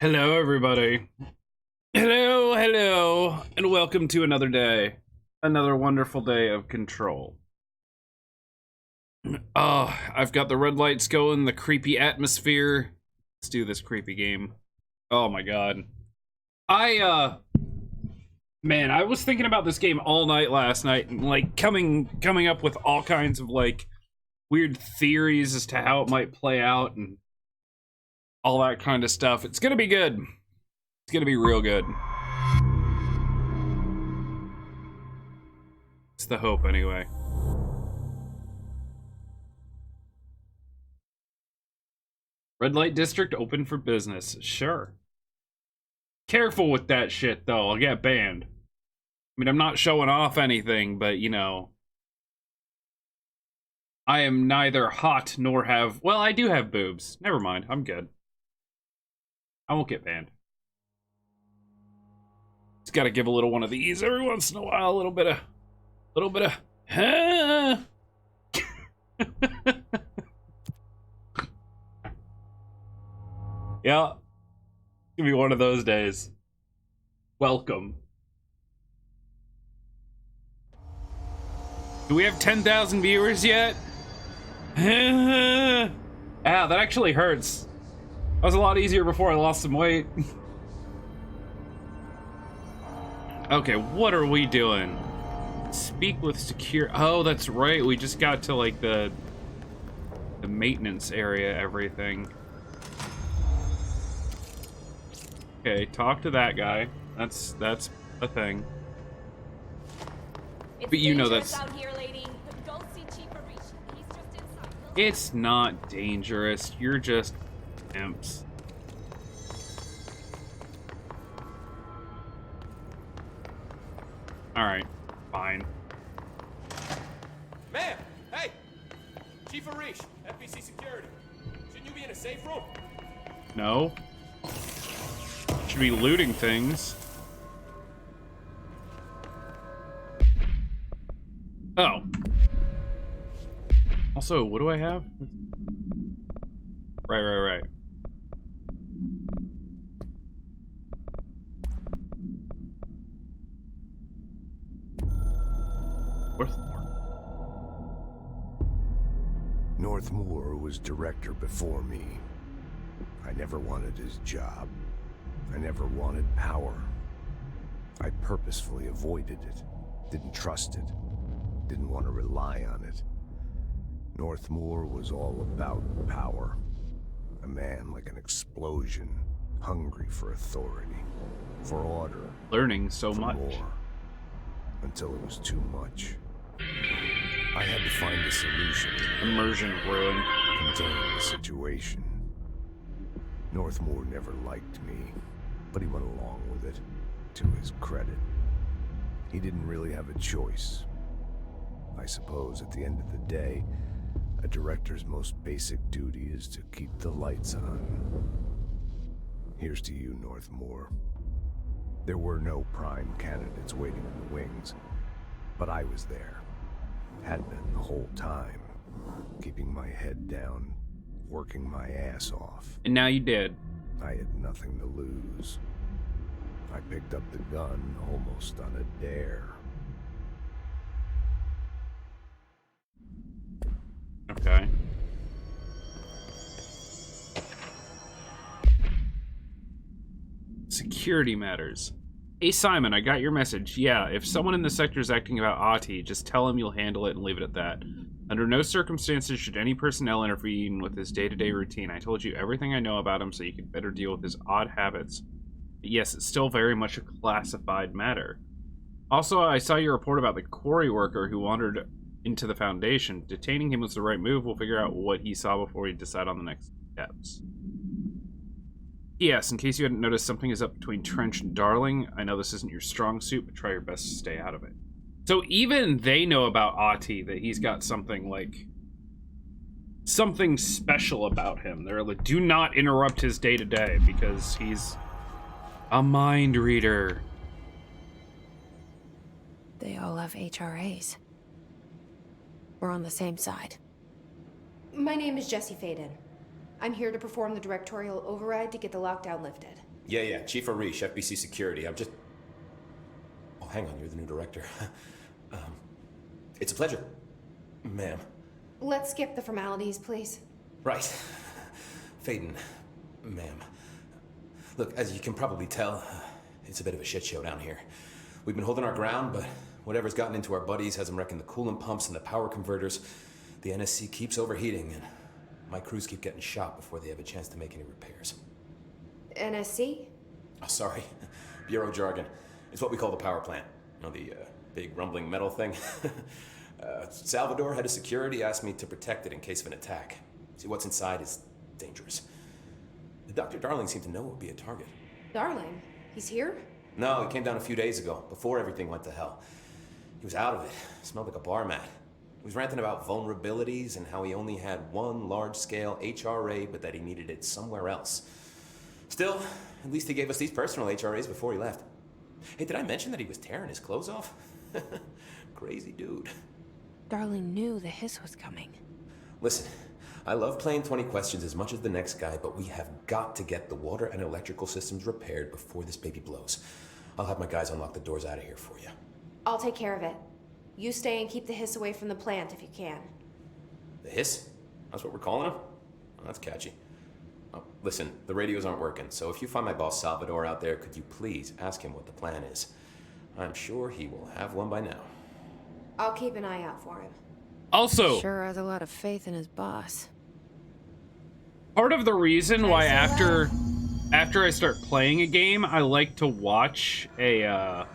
Hello, everybody. Hello, and welcome to another day. Another wonderful day of control. Oh, I've got the red lights going, the creepy atmosphere. Let's do this creepy game. Oh my god. Man, I was thinking about this game all night last night, and, like, coming up with all kinds of, like, weird theories as to how it might play out, and all that kind of stuff. It's gonna be good. It's gonna be real good. It's the hope, anyway. Red light district open for business. Sure. Careful with that shit, though. I'll get banned. I mean, I'm not showing off anything, but, you know. I am neither hot nor have... Well, I do have boobs. Never mind. I'm good. I won't get banned. Just gotta give a little one of these every once in a while. A little bit of... Huh? Yeah. It's gonna be one of those days. Welcome. Do we have 10,000 viewers yet? Ah, that actually hurts. That was a lot easier before I lost some weight. Okay, what are we doing? Speak with secure... Oh, that's right. We just got to, like, the maintenance area, everything. Okay, talk to that guy. That's a thing. But you know that's... Out here, lady. Go see Chief Arish. He's just inside. It's not dangerous. You're just imps. Alright, fine. Ma'am! Hey! Chief Arish, FBC Security. Shouldn't you be in a safe room? No. Should be looting things. Oh. Also, what do I have? Right. Northmoor was director before me. I never wanted his job. I never wanted power. I purposefully avoided it. Didn't trust it. Didn't want to rely on it. Northmoor was all about power. A man like an explosion, hungry for authority, for order. Learning so for much. More, until it was too much. I had to find a solution. Immersion ruin. Contain the situation. Northmoor never liked me, but he went along with it, to his credit. He didn't really have a choice. I suppose at the end of the day, a director's most basic duty is to keep the lights on. Here's to you, Northmoor. There were no prime candidates waiting in the wings, but I was there. Had been the whole time, keeping my head down, working my ass off. And now you did. I had nothing to lose. I picked up the gun almost on a dare. Okay. Security matters. Hey Simon, I got your message. Yeah, if someone in the sector is acting about Ahti, just tell him you'll handle it and leave it at that. Under no circumstances should any personnel intervene with his day-to-day routine. I told you everything I know about him so you could better deal with his odd habits. But yes, it's still very much a classified matter. Also, I saw your report about the quarry worker who wandered into the Foundation. Detaining him was the right move. We'll figure out what he saw before we decide on the next steps. Yes, in case you hadn't noticed, something is up between Trench and Darling. I know this isn't your strong suit, but try your best to stay out of it. So even they know about Ahti, that he's got something, like, something special about him. They're like, do not interrupt his day-to-day, because he's a mind reader. They all have HRAs. We're on the same side. My name is Jessie Faden. I'm here to perform the directorial override to get the lockdown lifted. Yeah, Chief Arish, FBC Security. I'm just... Oh, hang on, you're the new director. um, it's a pleasure, ma'am. Let's skip the formalities, please. Right. Faden, ma'am. Look, as you can probably tell, it's a bit of a shit show down here. We've been holding our ground, but whatever's gotten into our buddies has them wrecking the coolant pumps and the power converters. The NSC keeps overheating, and my crews keep getting shot before they have a chance to make any repairs. NSC? Oh, sorry. Bureau jargon. It's what we call the power plant. You know, the big rumbling metal thing? Salvador, head of security, asked me to protect it in case of an attack. See, what's inside is dangerous. Dr. Darling seemed to know it would be a target. Darling? He's here? No, he came down a few days ago, before everything went to hell. He was out of it. Smelled like a bar mat. He was ranting about vulnerabilities and how he only had one large-scale HRA, but that he needed it somewhere else. Still, at least he gave us these personal HRAs before he left. Hey, did I mention that he was tearing his clothes off? Crazy dude. Darling knew the hiss was coming. Listen, I love playing 20 questions as much as the next guy, but we have got to get the water and electrical systems repaired before this baby blows. I'll have my guys unlock the doors out of here for you. I'll take care of it. You stay and keep the hiss away from the plant if you can. The hiss? That's what we're calling him? Oh, that's catchy. Oh, listen, the radios aren't working, so if you find my boss Salvador out there, could you please ask him what the plan is? I'm sure he will have one by now. I'll keep an eye out for him. Also, Sure has a lot of faith in his boss. part of the reason why I say after I start playing a game, I like to watch a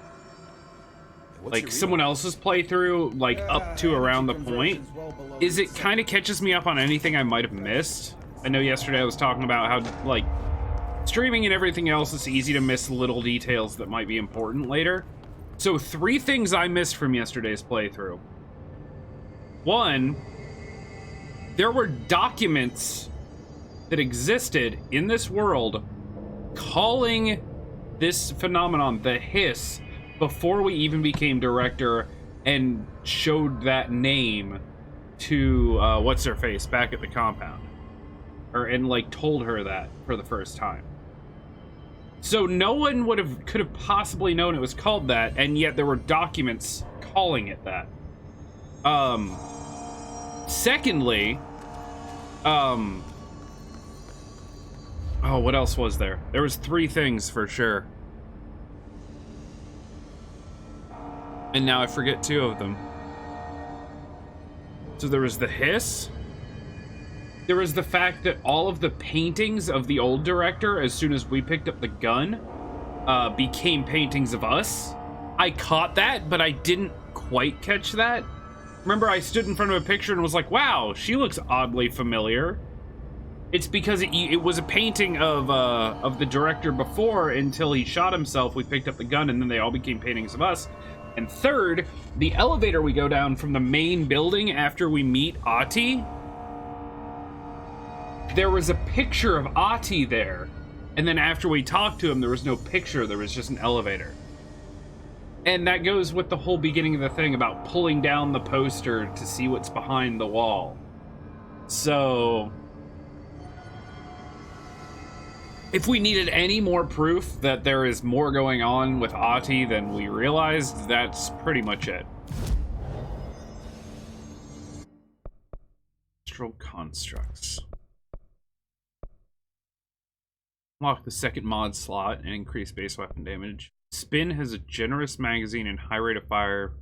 like someone else's playthrough, like up to around the point, is it kind of catches me up on anything I might have missed. I know yesterday I was talking about how, like, streaming and everything else, it's easy to miss little details that might be important later. So 3 things I missed from yesterday's playthrough. 1, there were documents that existed in this world calling this phenomenon the hiss before we even became director and showed that name to what's her face back at the compound, and like told her that for the first time. So no one could have possibly known it was called that, and yet there were documents calling it that. Secondly, oh, what else was there? There was 3 things for sure. And now I forget 2 of them. So there was the hiss. There was the fact that all of the paintings of the old director, as soon as we picked up the gun, became paintings of us. I caught that, but I didn't quite catch that. Remember, I stood in front of a picture and was like, wow, she looks oddly familiar. It's because it was a painting of the director before, until he shot himself, we picked up the gun, and then they all became paintings of us. And third, the elevator we go down from the main building after we meet Ahti, there was a picture of Ahti there. And then after we talked to him, there was no picture, there was just an elevator. And that goes with the whole beginning of the thing about pulling down the poster to see what's behind the wall. So if we needed any more proof that there is more going on with Ahti than we realized, that's pretty much it. Astral constructs. Unlock the second mod slot and increase base weapon damage. Spin has a generous magazine and high rate of fire,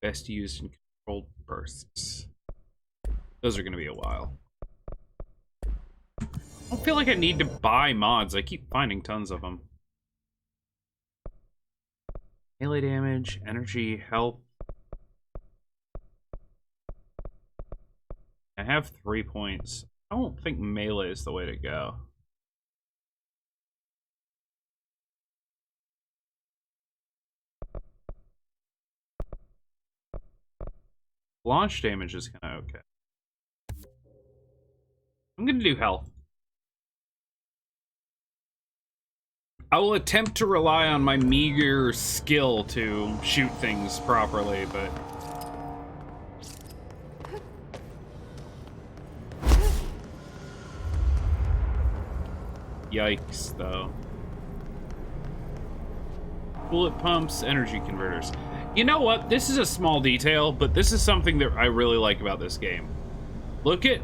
best used in controlled bursts. Those are going to be a while. I don't feel like I need to buy mods. I keep finding tons of them. Melee damage, energy, health. I have 3 points. I don't think melee is the way to go. Launch damage is kind of okay. I'm gonna do health. I will attempt to rely on my meager skill to shoot things properly, but... Yikes, though. Coolant pumps, energy converters. You know what? This is a small detail, but this is something that I really like about this game. Look at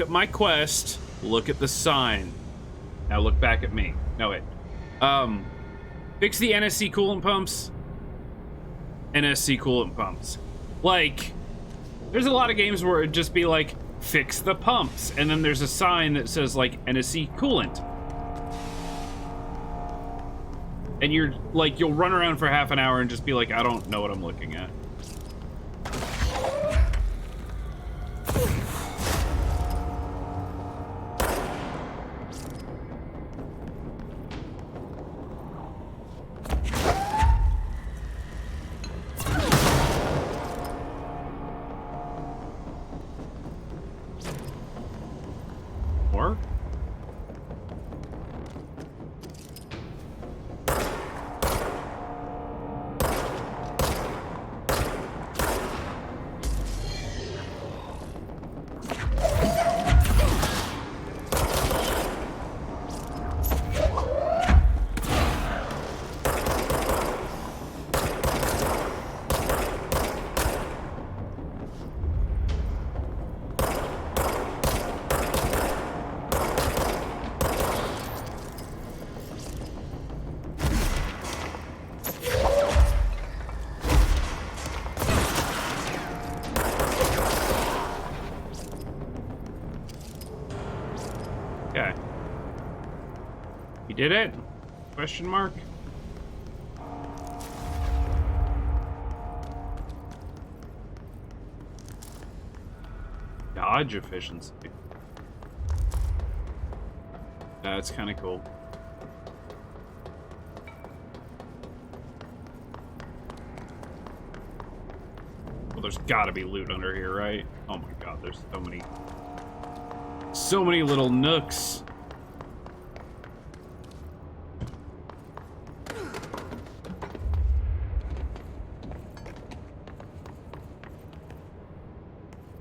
my quest. Look at the sign. Now look back at me. No, wait. Fix the NSC coolant pumps. NSC coolant pumps. Like, there's a lot of games where it'd just be like, fix the pumps. And then there's a sign that says, like, NSC coolant. And you're, like, you'll run around for half an hour and just be like, I don't know what I'm looking at. Or? Okay. You did it? Question mark? Dodge efficiency. That's kind of cool. Well, there's gotta be loot under here, right? Oh my god, there's so many little nooks.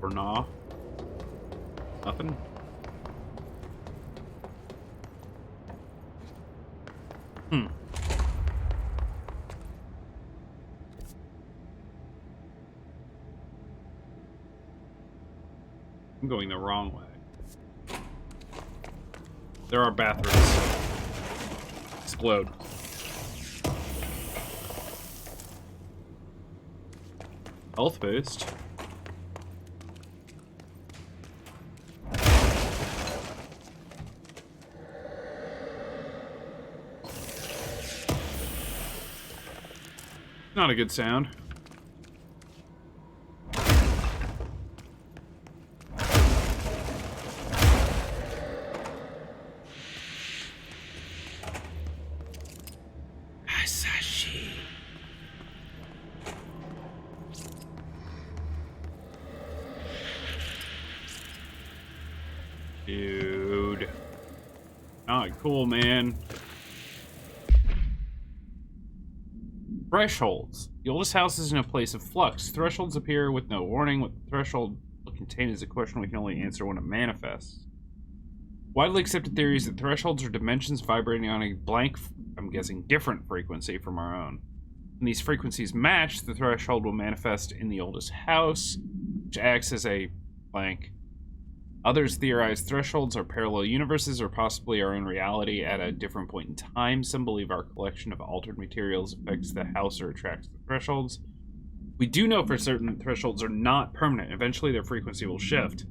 Or nah. Nothing. I'm going the wrong way. There are bathrooms. Explode. Health boost. Not a good sound. Dude. Not cool, man. Thresholds. The oldest house is in a place of flux. Thresholds appear with no warning. What the threshold will contain is a question we can only answer when it manifests. Widely accepted theory is that thresholds are dimensions vibrating on a blank, I'm guessing, different frequency from our own. When these frequencies match, the threshold will manifest in the oldest house, which acts as a blank. Others theorize thresholds are parallel universes or possibly our own reality at a different point in time. Some believe our collection of altered materials affects the house or attracts the thresholds. We do know for certain that thresholds are not permanent. Eventually their frequency will shift.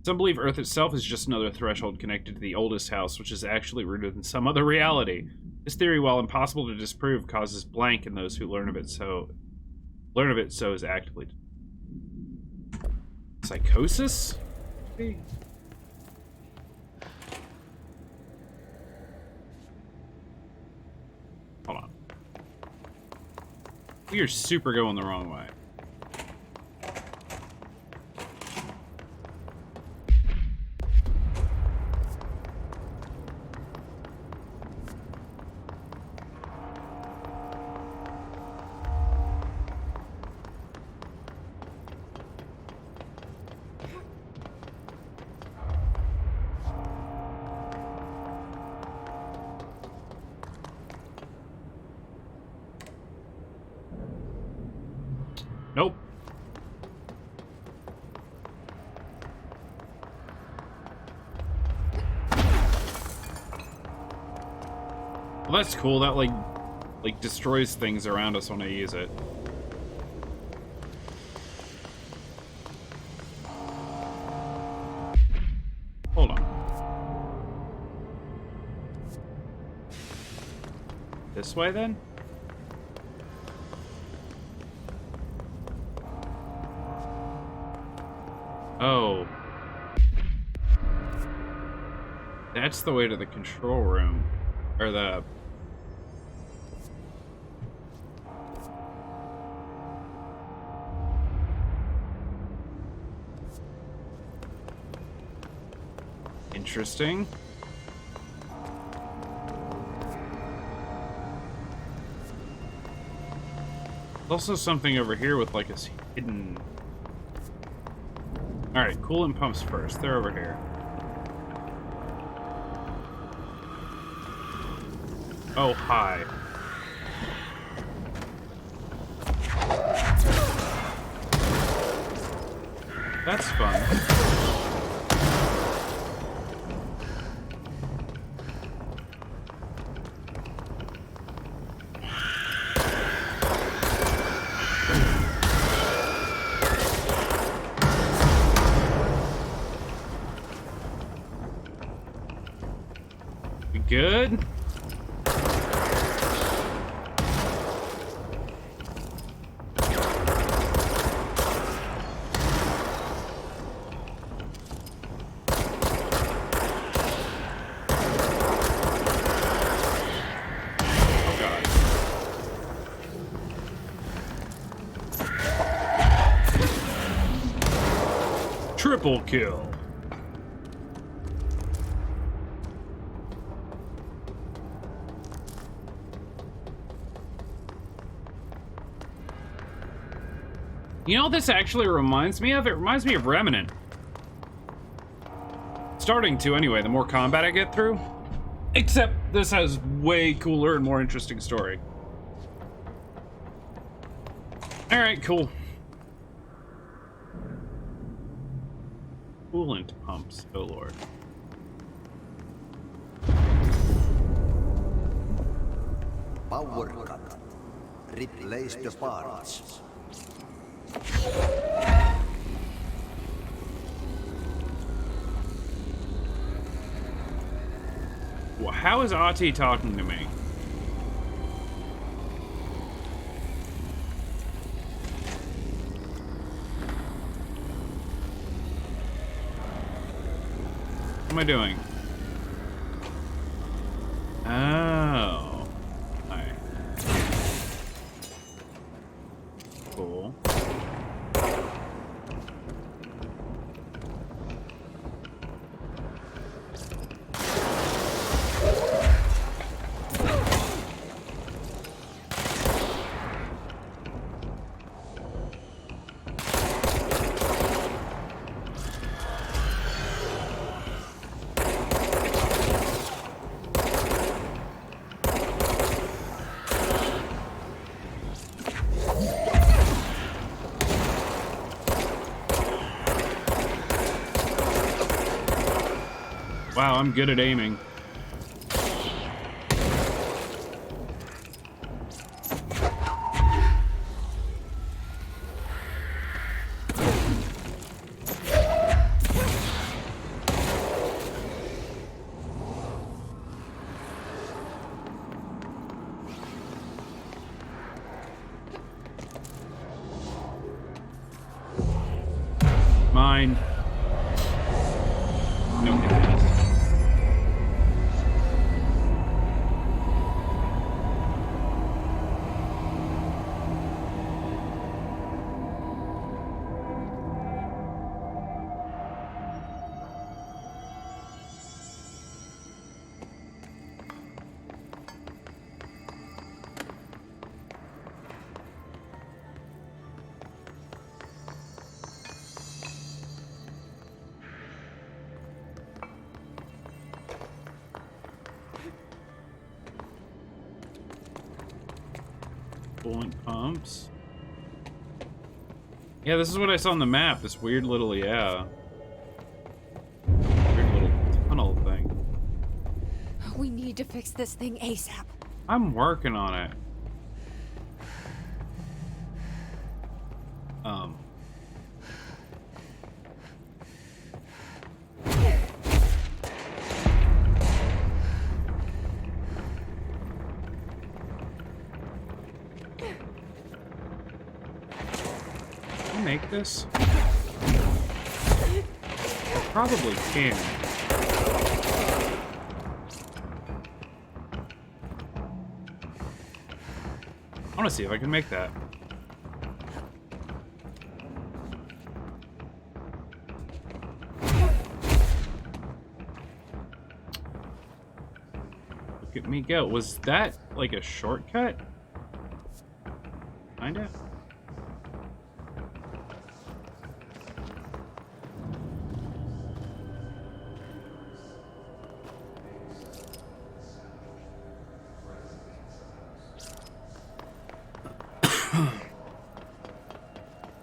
Some believe Earth itself is just another threshold connected to the oldest house, which is actually rooted in some other reality. This theory, while impossible to disprove, causes blank in those who learn of it so is actively. Psychosis? Hold on. We are super going the wrong way. Nope. Well, that's cool. That like destroys things around us when I use it. Hold on. This way then? Oh. That's the way to the control room. Or the... Interesting. There's also something over here with like a hidden... Alright, coolant pumps first. They're over here. Oh, hi. That's fun. We good? Triple kill. You know what this actually reminds me of? It reminds me of Remnant. Starting to, anyway, the more combat I get through. Except this has way cooler and more interesting story. Alright, cool. Coolant pumps, oh lord. Power cut. Replace the parts. Well, how is Ati talking to me? What am I doing? Oh. Hi. Cool. Wow, I'm good at aiming. Mine. No, it is. Coolant pumps. Yeah, this is what I saw on the map. This weird little, yeah. Weird little tunnel thing. We need to fix this thing ASAP. I'm working on it. Can I make this? I probably can. I want to see if I can make that. Look at me go. Was that like a shortcut? Kinda.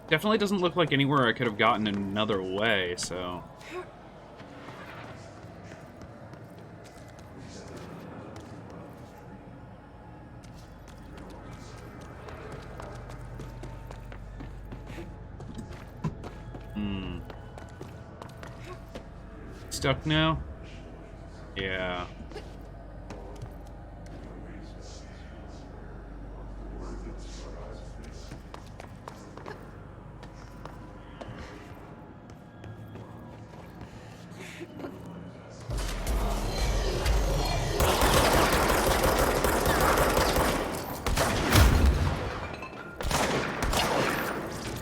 Definitely doesn't look like anywhere I could have gotten another way, so... Stuck now? Yeah.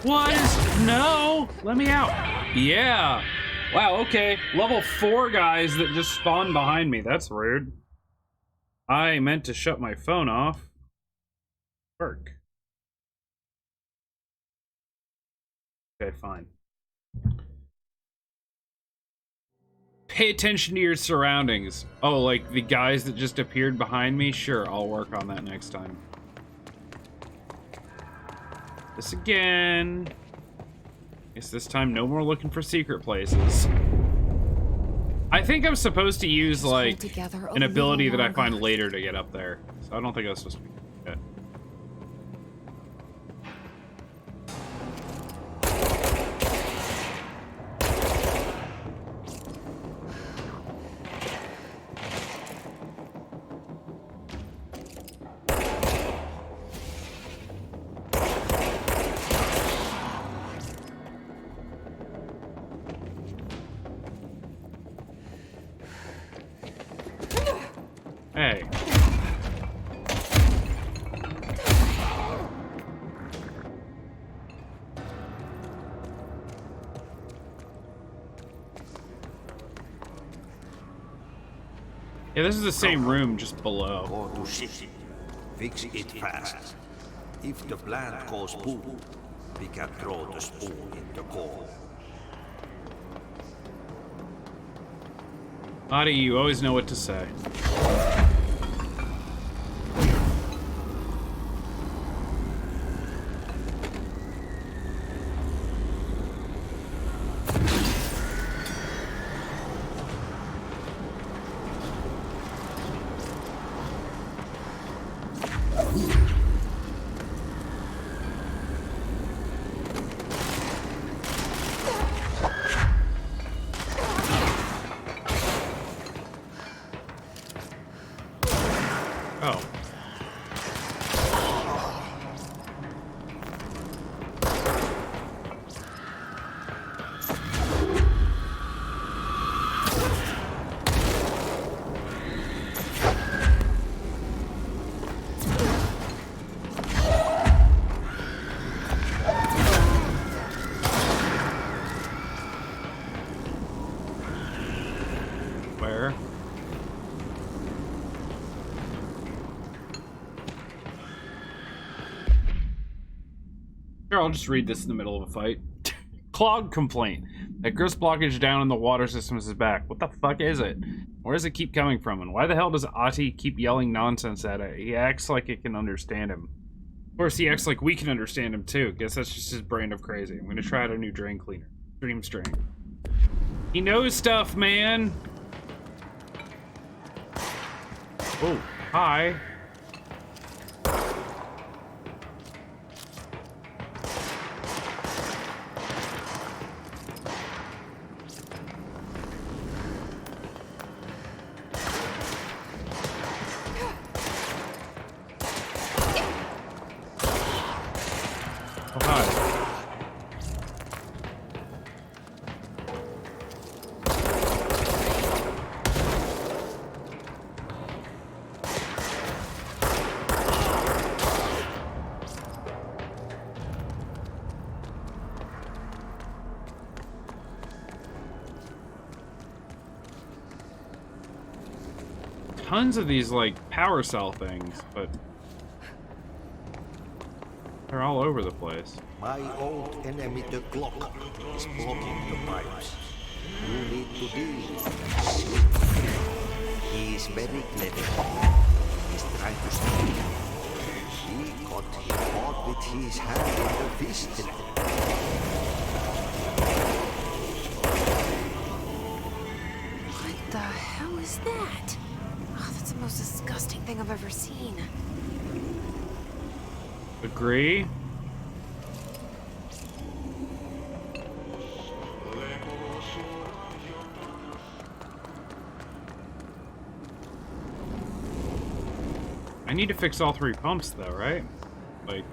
What is... No! Let me out. Yeah. Wow, okay. Level 4 guys that just spawned behind me. That's rude. I meant to shut my phone off. Work. Okay, fine. Pay attention to your surroundings. Oh, like the guys that just appeared behind me? Sure, I'll work on that next time. This again. Guess this time no more looking for secret places. I think I'm supposed to use like an ability that I find later to get up there. So I don't think I was supposed to be good. Hey. Yeah, this is the same room, just below. Go to city. Fix it fast. If the plant goes boom, we can throw the spoon in the core. Lottie, you always know what to say. Oh. Where? Sure, I'll just read this in the middle of a fight. Clog complaint. That gross blockage down in the water system is back. What the fuck is it? Where does it keep coming from? And why the hell does Ati keep yelling nonsense at it? He acts like it can understand him. course, he acts like we can understand him too. Guess that's just his brand of crazy. I'm gonna try out a new drain cleaner. Dream strain. He knows stuff, man. Oh, hi. Oh, hi. Tons of these, like, power cell things, but they're all over the place. My old enemy, the clock, is blocking the pipes. You need to deal with him. He is very clever. He's trying to stop you. He got him caught with his hand in the fist. What the hell is that? Oh, that's the most disgusting thing I've ever seen. Agree? I need to fix all 3 pumps though, right? Like...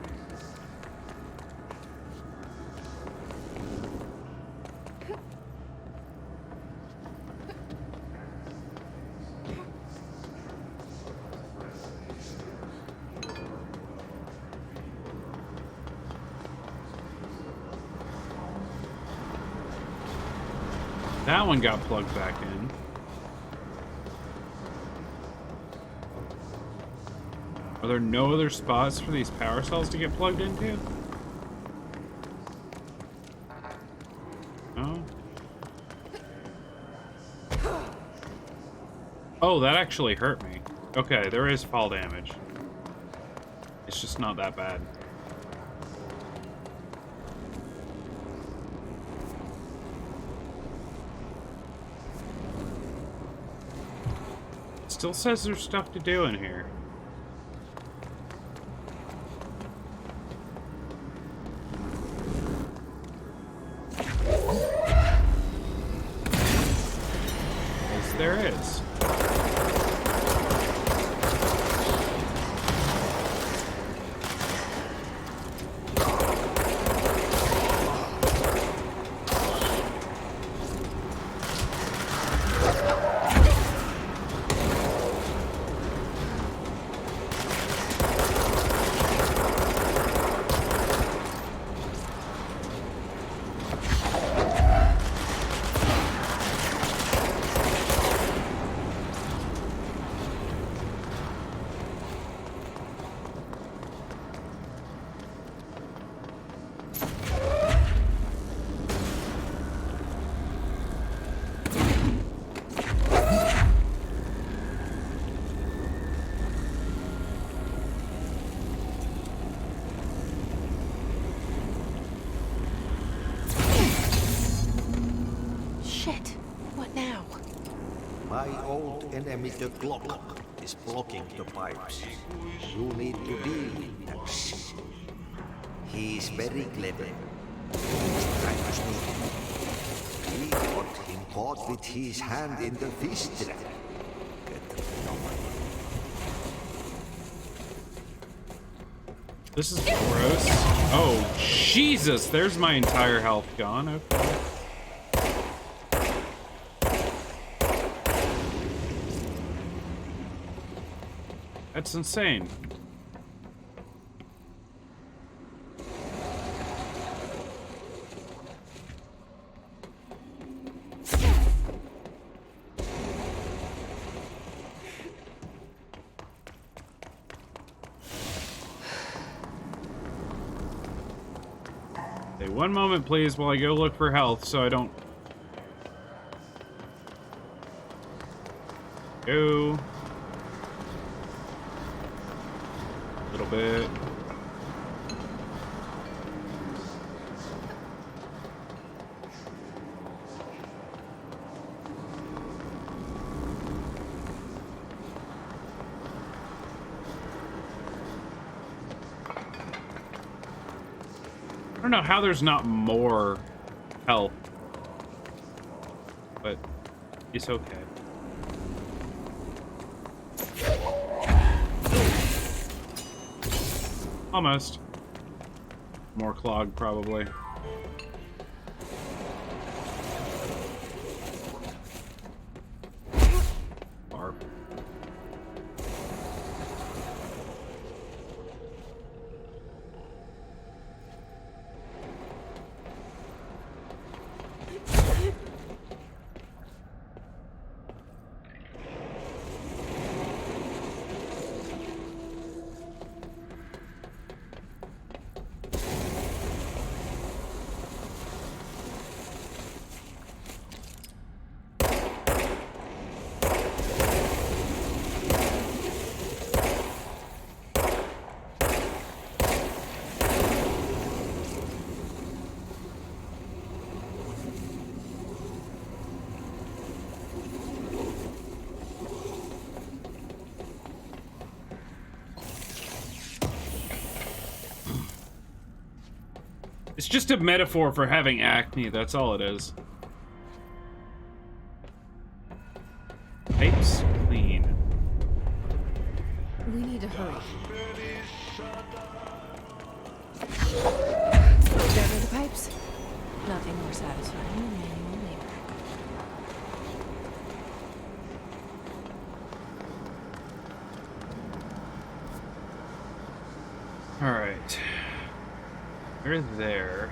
That one got plugged back in. Are there no other spots for these power cells to get plugged into? No? Oh, that actually hurt me. Okay, there is fall damage. It's just not that bad. Still says there's stuff to do in here. Yes, there is. My old enemy, the clock, is blocking the pipes. You need to deal with him. He is very clever. He's trying to sneak in. He got him caught with his hand in the fist trap. This is gross. Oh, Jesus! There's my entire health gone. Okay. That's insane. Okay, one moment, please, while I go look for health so I don't... Go. A little bit. don't know how there's not more health. But it's okay. Almost. More clog, probably. Barb. It's just a metaphor for having acne, that's all it is. Pipes clean. We need to hurry. There are the pipes. Nothing more satisfying than manual labor. Alright. They're there.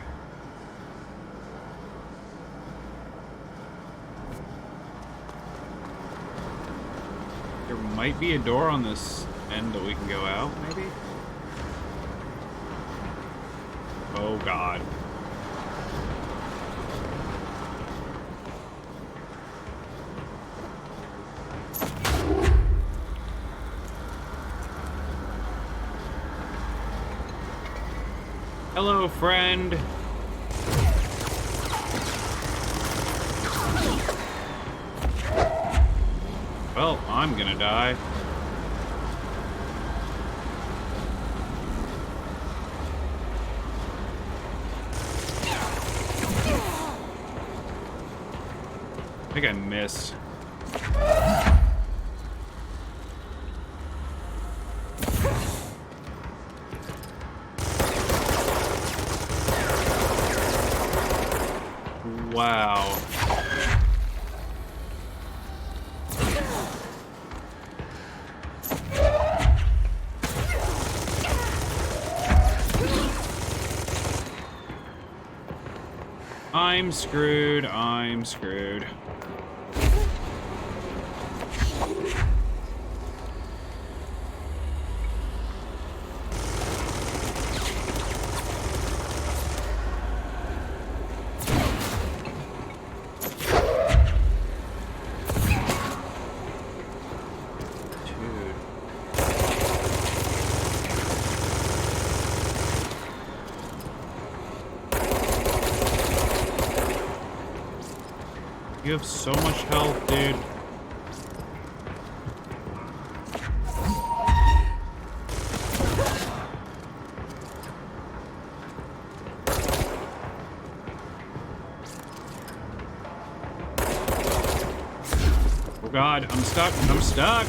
There might be a door on this end that we can go out, maybe? Oh god. Hello, friend. Well, I'm gonna die. I think I missed. Wow. I'm screwed. I'm screwed. You have so much health, dude. Oh god, I'm stuck. I'm stuck.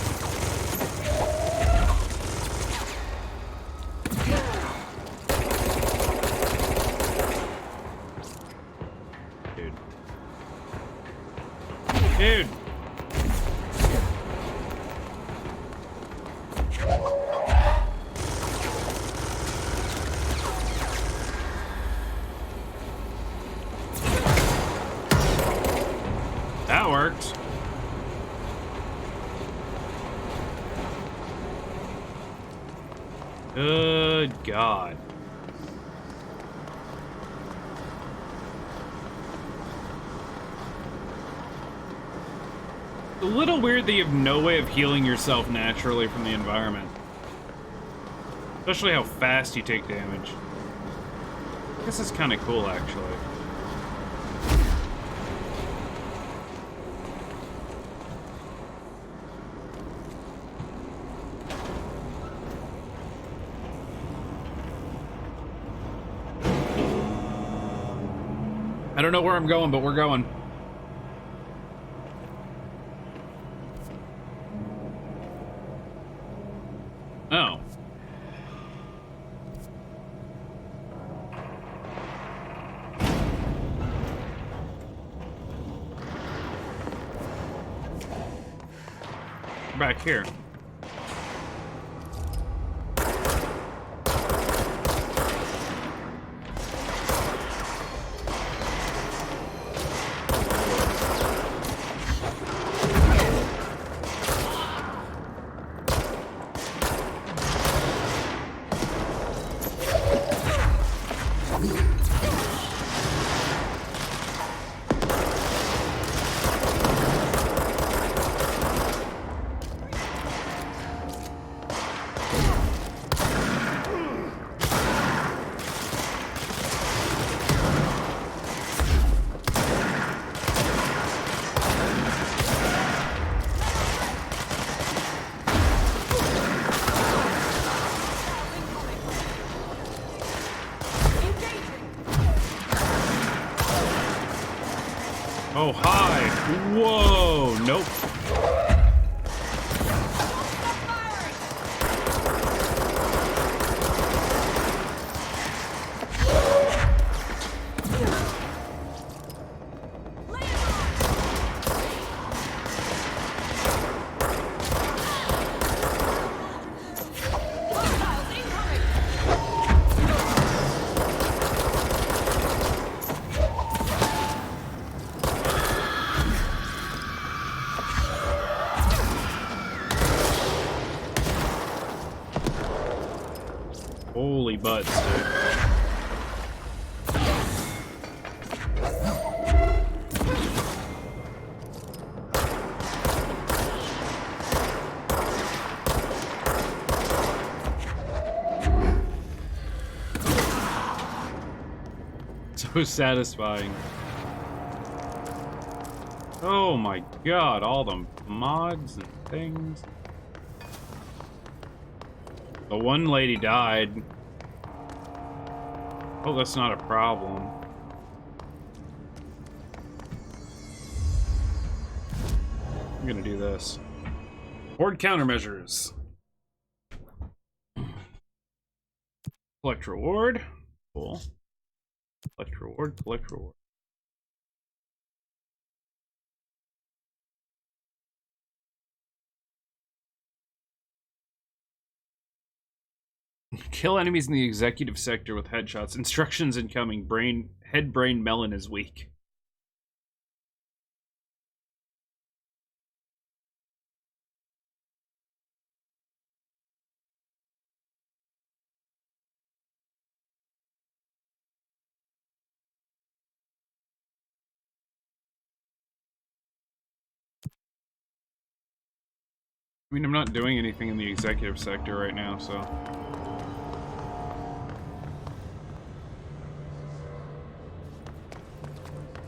Dude. That worked. Good God. A little weird that you have no way of healing yourself naturally from the environment. Especially how fast you take damage. I guess that's kind of cool, actually. I don't know where I'm going, but we're going. Oh. We're back here. Oh, hi. Whoa. Nope. Holy butts, dude. So satisfying. Oh my god, all the mods and things. The one lady died. Oh, that's not a problem. I'm gonna do this. Horde countermeasures. Collect reward. Cool. Collect reward, collect reward. Kill enemies in the executive sector with headshots. Instructions incoming. Head brain melon is weak. I mean, I'm not doing anything in the executive sector right now, so...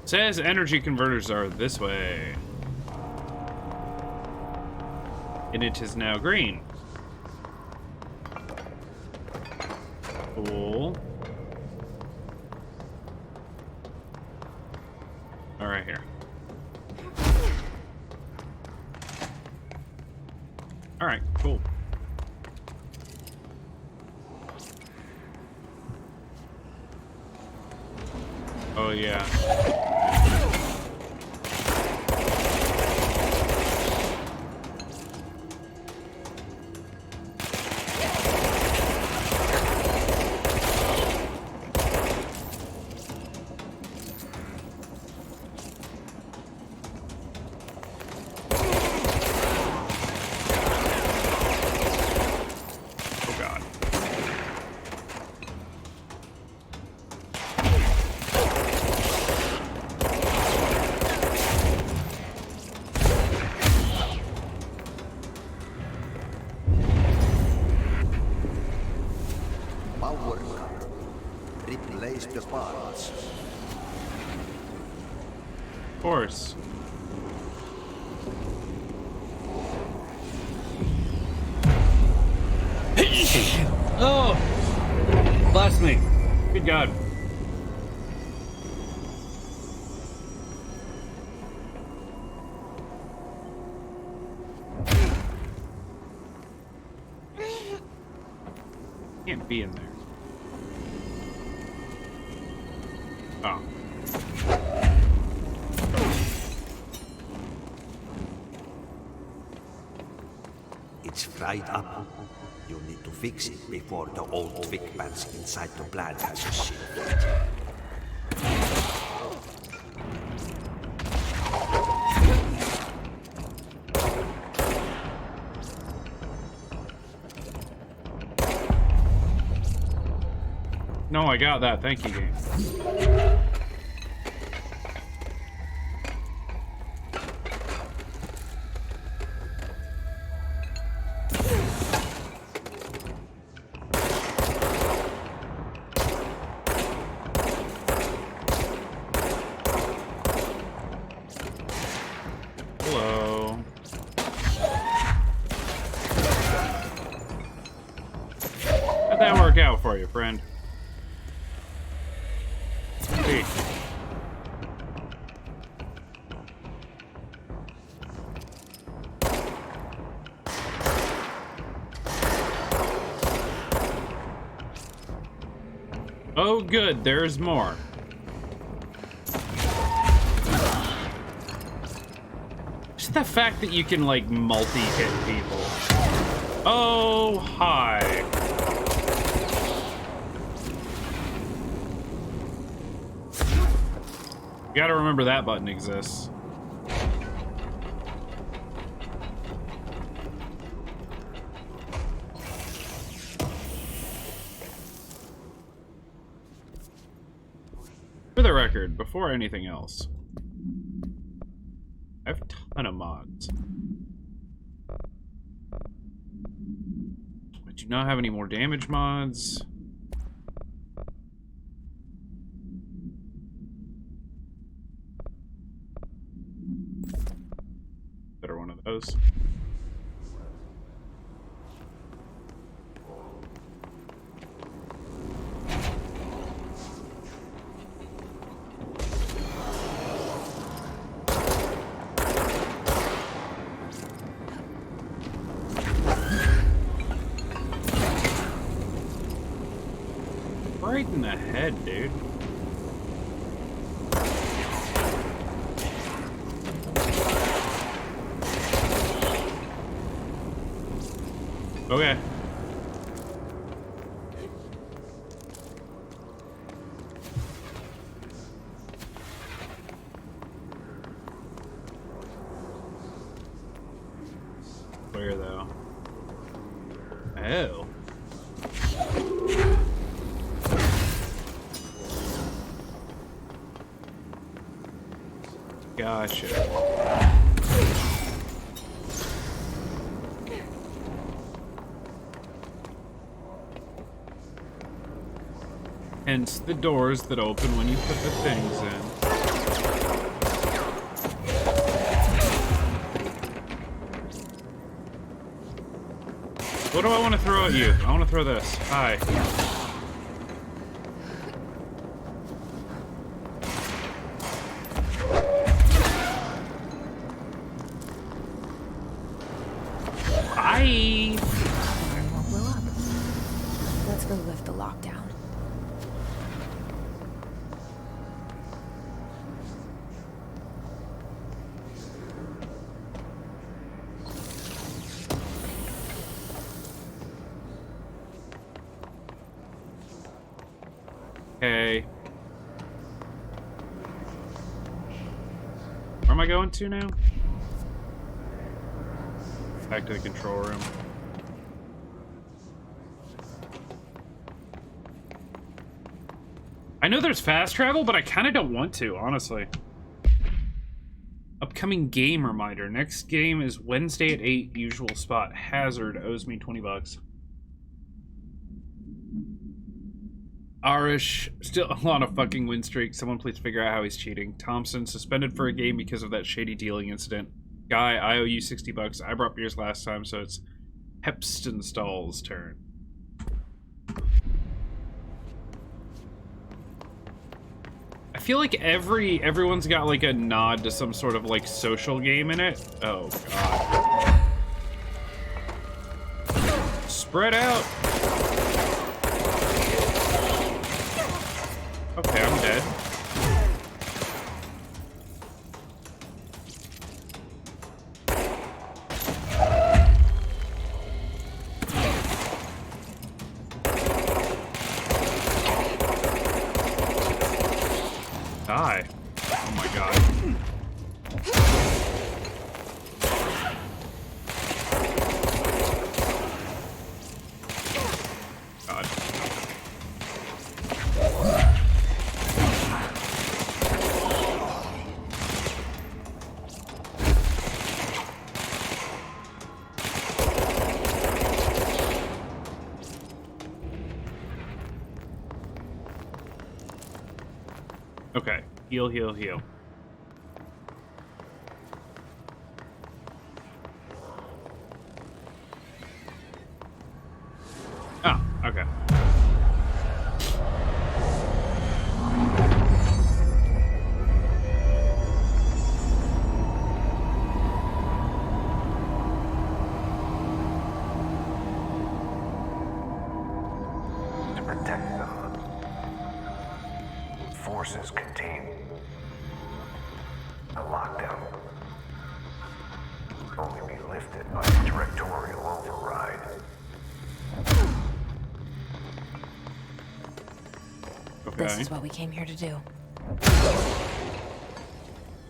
Says energy converters are this way. And it is now green. Cool. All right, here. All right, cool. Oh, yeah. Power cut. Replace the parts. Of course. Oh! Blast me. Good God. Can't be in there. Oh. It's fried up. You need to fix it before the old Vic pants inside the plant has a shift. No, I got that. Thank you, game. Hello. How'd that work out for you, friend? Hey. Oh, good. There's more. Just the fact that you can, like, multi-hit people. Oh, hi. You gotta remember that button exists. For the record, before anything else, I have a ton of mods. I do not have any more damage mods. Better one of those. Right in the head, dude. Okay. Where though? Oh. Gotcha. Hence the doors that open when you put the things in. What do I want to throw at you? I want to throw this. Hi. Hi. Fire won't blow up. Let's go lift the lockdown. Okay. Where am I going to now? Back to the control room. I know there's fast travel, but I kind of don't want to, honestly. Upcoming game reminder. Next game is Wednesday at 8, usual spot. Hazard owes me 20 bucks. Arish, still on a fucking win streak. Someone please figure out how he's cheating. Thompson, suspended for a game because of that shady dealing incident. Guy, I owe you 60 bucks. I brought beers last time, so it's Hepstenstall's turn. I feel like everyone's got like a nod to some sort of like social game in it. Oh god. Spread out. Okay. Heal, heal, heal. Oh, okay. To protect them, forces contain a lockdown. Only be lifted by a directorial override. Okay. This is what we came here to do.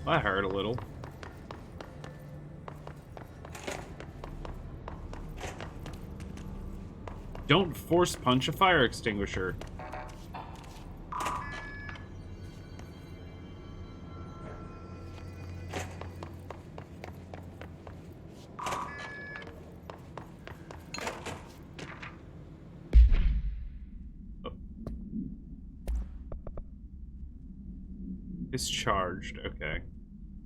That hurt a little. Don't force punch a fire extinguisher. Oh. Discharged. Okay.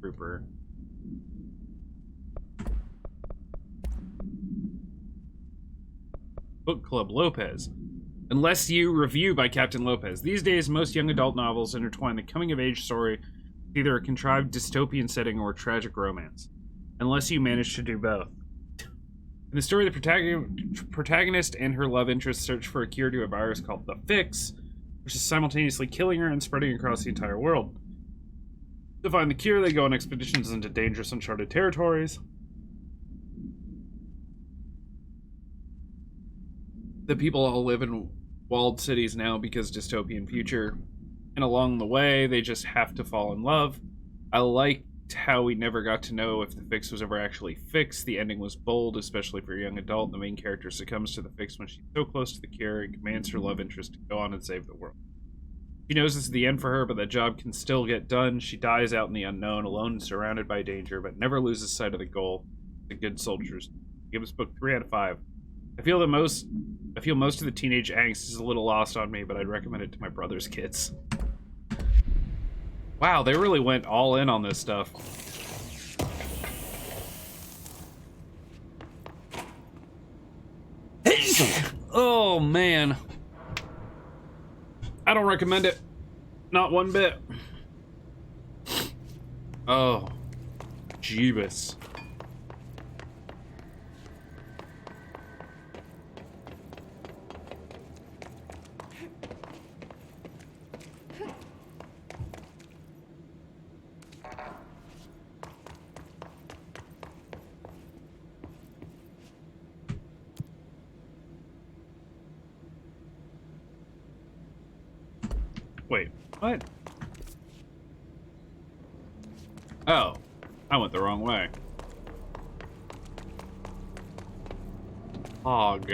Trooper. Book Club Lopez. Unless you review by Captain Lopez. These days, most young adult novels intertwine the coming-of-age story with either a contrived dystopian setting or a tragic romance. Unless you manage to do both. In the story, the protagonist and her love interest search for a cure to a virus called the Fix, which is simultaneously killing her and spreading across the entire world. To find the cure, they go on expeditions into dangerous, uncharted territories. The people all live in walled cities now because dystopian future. And along the way, they just have to fall in love. I liked how we never got to know if the Fix was ever actually fixed. The ending was bold, especially for a young adult. The main character succumbs to the Fix when she's so close to the cure and commands her love interest to go on and save the world. She knows this is the end for her, but that job can still get done. She dies out in the unknown, alone and surrounded by danger, but never loses sight of the goal. The good soldiers. Give this book 3 out of 5. I feel most of the teenage angst is a little lost on me, but I'd recommend it to my brother's kids. Wow, they really went all in on this stuff. Oh, man. I don't recommend it. Not one bit. Oh. Jeebus. Wait, what? Oh, I went the wrong way. Hog.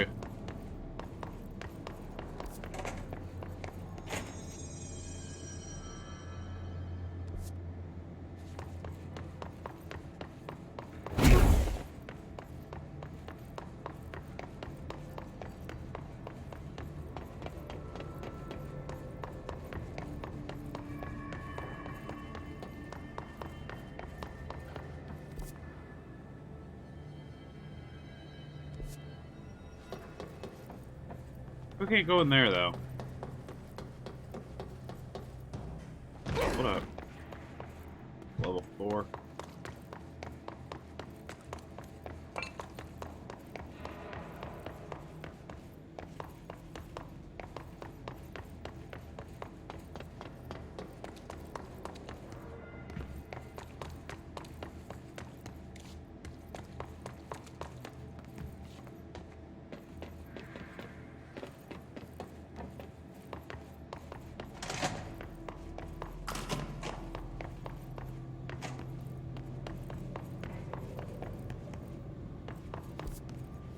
We can't go in there, though. What up? Level 4.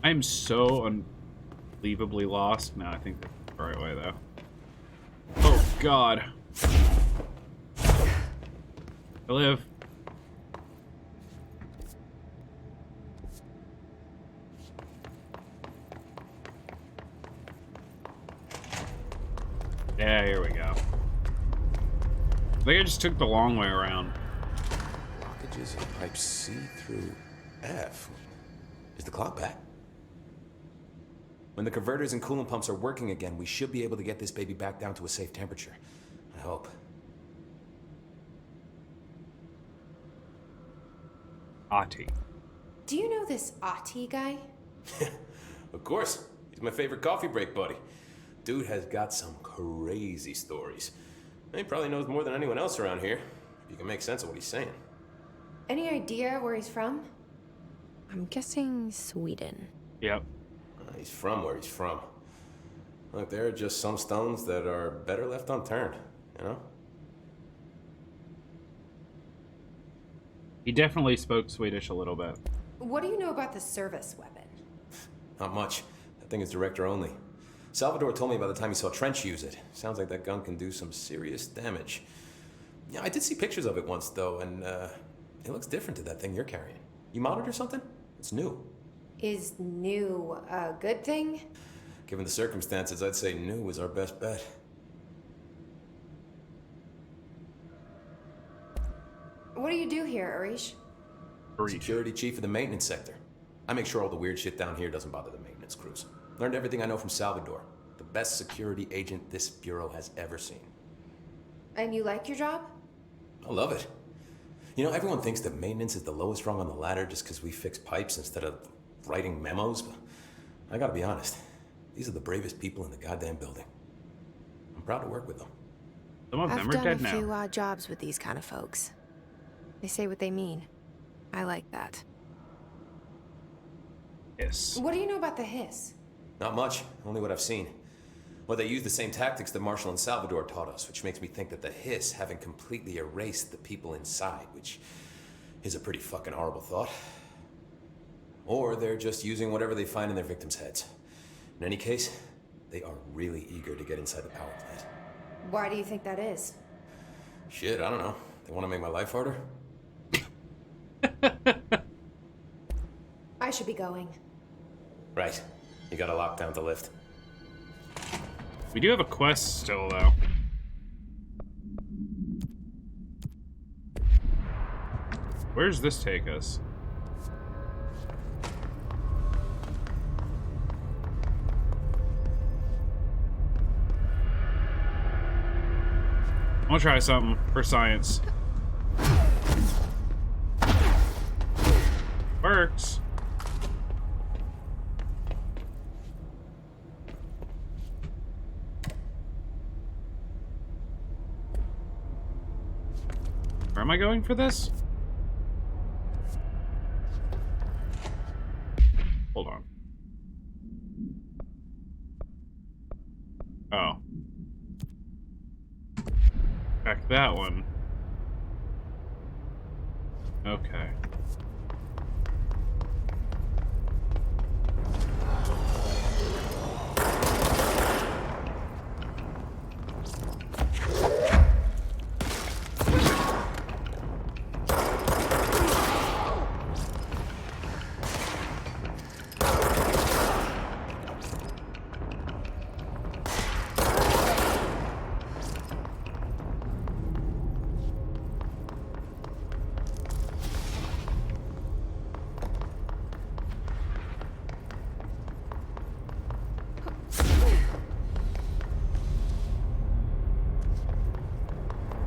I'm so unbelievably lost. No, I think that's the right way, though. Oh, God. I live. Yeah, here we go. think I just took the long way around. Blockages in pipes C through F. Is the clock back? When the converters and coolant pumps are working again, we should be able to get this baby back down to a safe temperature. I hope. Ati. Do you know this Ati guy? Of course. He's my favorite coffee break buddy. Dude has got some crazy stories. He probably knows more than anyone else around here, if you can make sense of what he's saying. Any idea where he's from? I'm guessing Sweden. Yep. He's from where he's from. Look, there are just some stones that are better left unturned, you know? He definitely spoke Swedish a little bit. What do you know about the service weapon? Not much. That thing is director only. Salvador told me by the time he saw Trench use it. Sounds like that gun can do some serious damage. Yeah, I did see pictures of it once, though, and it looks different to that thing you're carrying. You modded or something? It's new. Is new a good thing? Given the circumstances, I'd say new is our best bet. What do you do here, Arish? Security chief of the maintenance sector. I make sure all the weird shit down here doesn't bother the maintenance crews. Learned everything I know from Salvador. The best security agent this bureau has ever seen. And you like your job? I love it. You know, everyone thinks that maintenance is the lowest rung on the ladder just because we fix pipes instead of writing memos, but I gotta be honest. These are the bravest people in the goddamn building. I'm proud to work with them. Some of them I've are done dead a now. few odd jobs with these kind of folks. They say what they mean. I like that. Yes. What do you know about the hiss? Not much, only what I've seen. Well, they use the same tactics that Marshall and Salvador taught us, which makes me think that the hiss haven't completely erased the people inside, which is a pretty fucking horrible thought. Or they're just using whatever they find in their victims' heads. In any case, they are really eager to get inside the power plant. Why do you think that is? Shit, I don't know. They want to make my life harder? I should be going. Right. You got a lockdown to lift. We do have a quest still, though. Where does this take us? I'll try something for science. Works. Where am I going for this? Hold on. Oh. Back that one. Okay.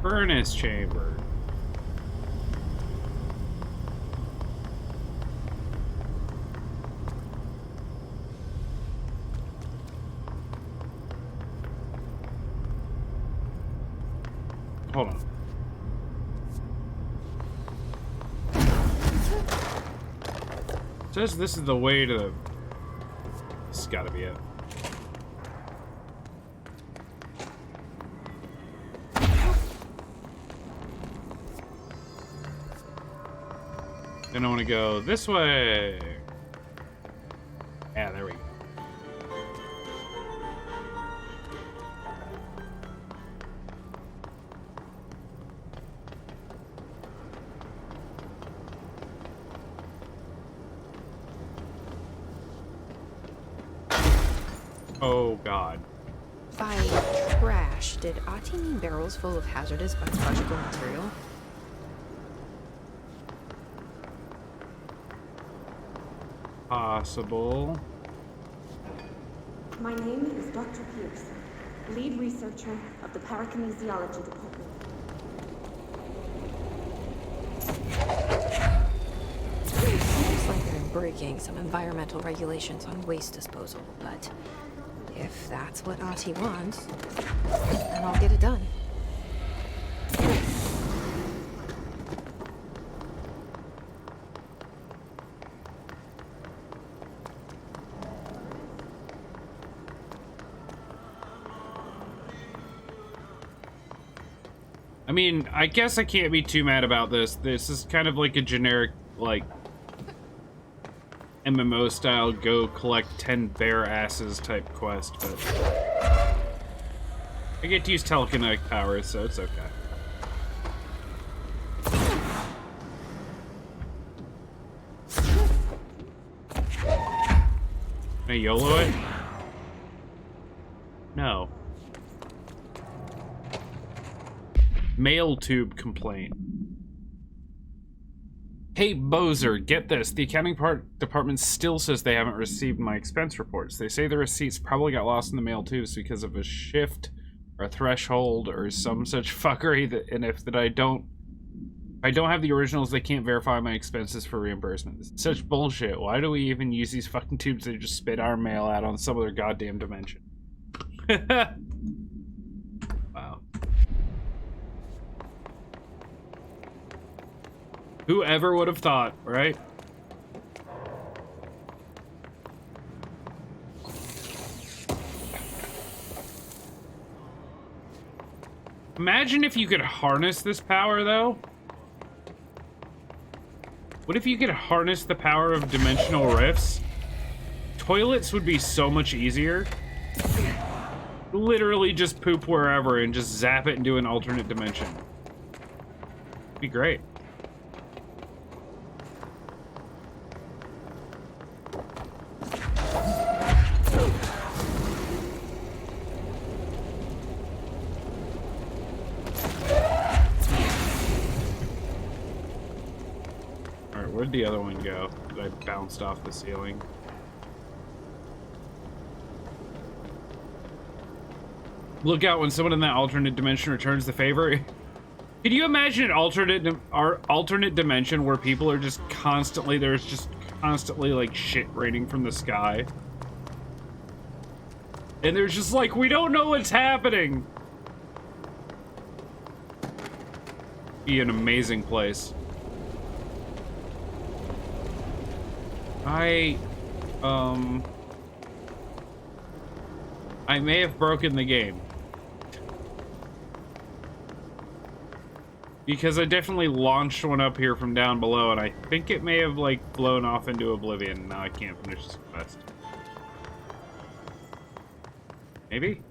Furnace chamber. Hold on. It says this is the way to the... This has gotta be it. Then I want to go this way. Yeah, there we go. Oh, God. By trash, did Ati mean barrels full of hazardous biological material? Possible. My name is Dr. Pierce, lead researcher of the Parakinesiology Department. Seems like they're breaking some environmental regulations on waste disposal, but if that's what Ati wants, then I'll get it done. I mean, I guess I can't be too mad about this. This is kind of like a generic, like, MMO style go collect 10 bear asses type quest, but I get to use telekinetic powers, so it's okay. Can I YOLO it? No. Mail tube complaint. Hey, Bozer, get this. The accounting department still says they haven't received my expense reports. They say the receipts probably got lost in the mail tubes because of a shift or a threshold or some such fuckery that I don't have the originals, they can't verify my expenses for reimbursement. This is such bullshit. Why do we even use these fucking tubes that just spit our mail out on some other goddamn dimension? Wow. Whoever would have thought, right? Imagine if you could harness this power, though. What if you could harness the power of dimensional rifts? Toilets would be so much easier. Literally just poop wherever and just zap it into an alternate dimension. It'd be great. Where'd the other one go that I bounced off the ceiling? Look out when someone in that alternate dimension returns the favor. Could you imagine an alternate dimension where people are just constantly, there's just constantly like shit raining from the sky? And there's just like, we don't know what's happening. Be an amazing place. I may have broken the game. Because I definitely launched one up here from down below, and I think it may have, like, blown off into oblivion. Now I can't finish this quest. Maybe?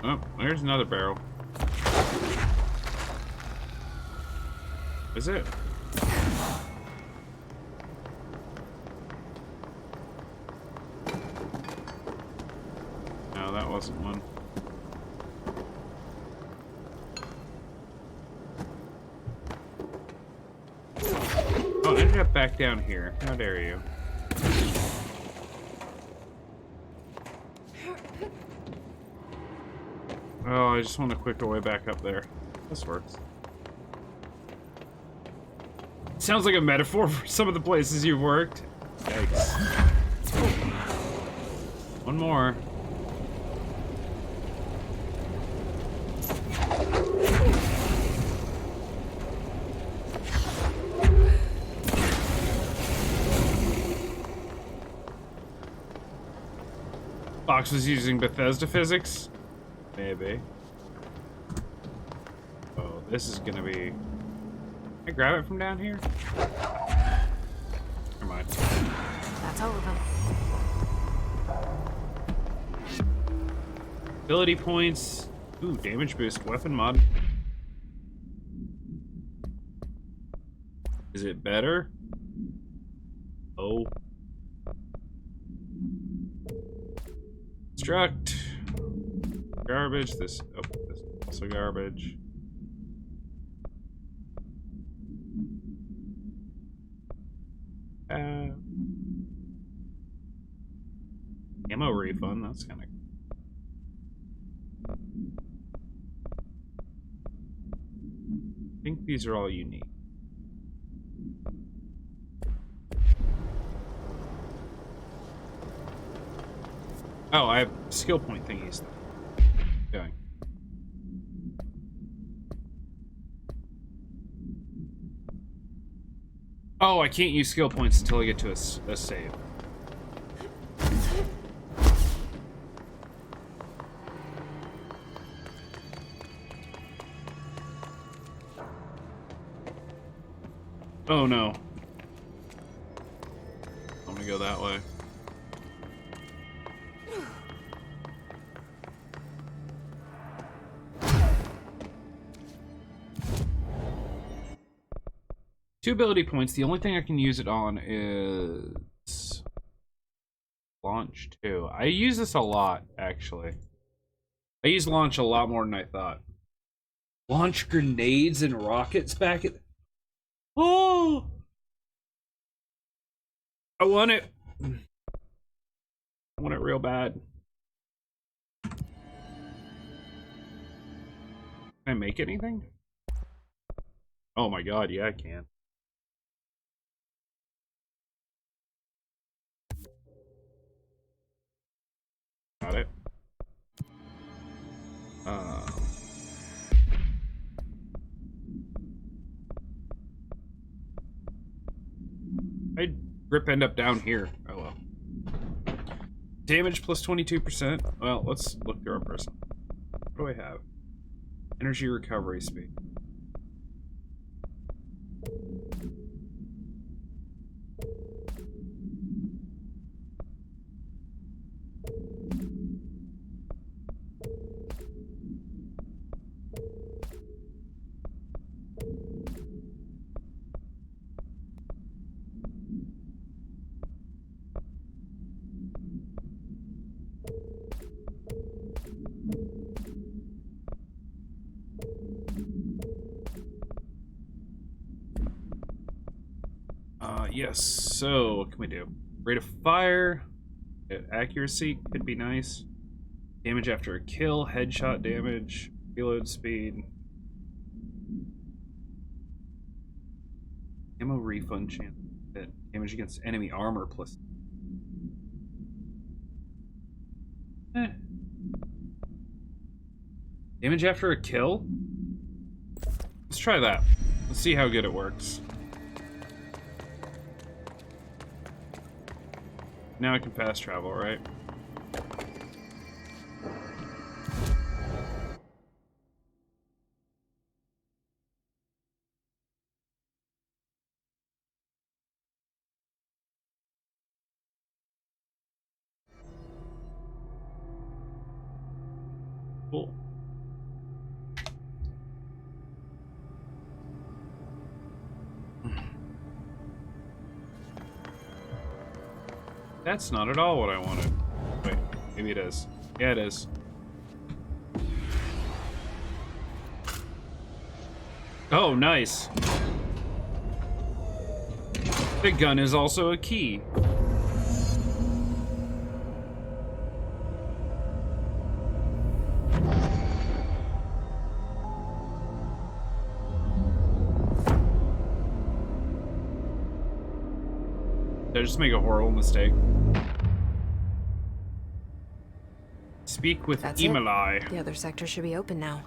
Oh, there's another barrel. Is it? No, that wasn't one. Oh, it ended up back down here. How dare you? Oh, I just want to quick our way back up there. This works. Sounds like a metaphor for some of the places you've worked. Yikes. One more. Fox was using Bethesda physics? Maybe. Oh, this is gonna be... Can I grab it from down here? Never mind. That's all of them. Ability points. Ooh, damage boost, weapon mod. Is it better? Oh. Construct. Garbage. This. Oh, this is also garbage. Ammo refund. That's kind of. I think these are all unique. Oh, I have skill point thingies. Going. Oh, I can't use skill points until I get to a save. Oh no. I'm gonna go that way. Two ability points. The only thing I can use it on is launch 2. I use this a lot, actually. I use launch a lot more than I thought. Launch grenades and rockets back at... Oh! I want it. I want it real bad. Can I make anything? Oh my god, yeah, I can. Got it. I'd grip end up down here. Oh well. Damage plus 22%. Well, let's look through our person. What do I have? Energy recovery speed. Yes, so what can we do? Rate of fire, accuracy could be nice. Damage after a kill, headshot damage, reload speed. Ammo refund chance. Damage against enemy armor plus. Damage after a kill? Let's try that. Let's see how good it works. Now I can fast travel, right? Cool. That's not at all what I wanted. Wait, maybe it is. Yeah, it is. Oh, nice. The gun is also a key. Did I just make a horrible mistake? Speak with That's Emily. The other sector should be open now.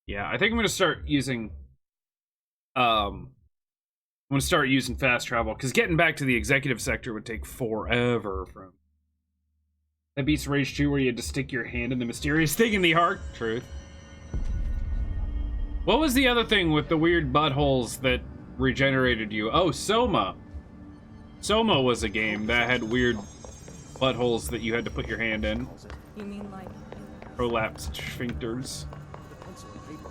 Yeah, I think I'm gonna start using I'm gonna start using fast travel, because getting back to the executive sector would take forever from. That beats Rage 2 where you had to stick your hand in the mysterious thing in the heart. Truth. What was the other thing with the weird buttholes that regenerated you? Oh, Soma. Soma was a game that had weird buttholes that you had to put your hand in. You mean like... Prolapsed sphincters. Pencil and paper.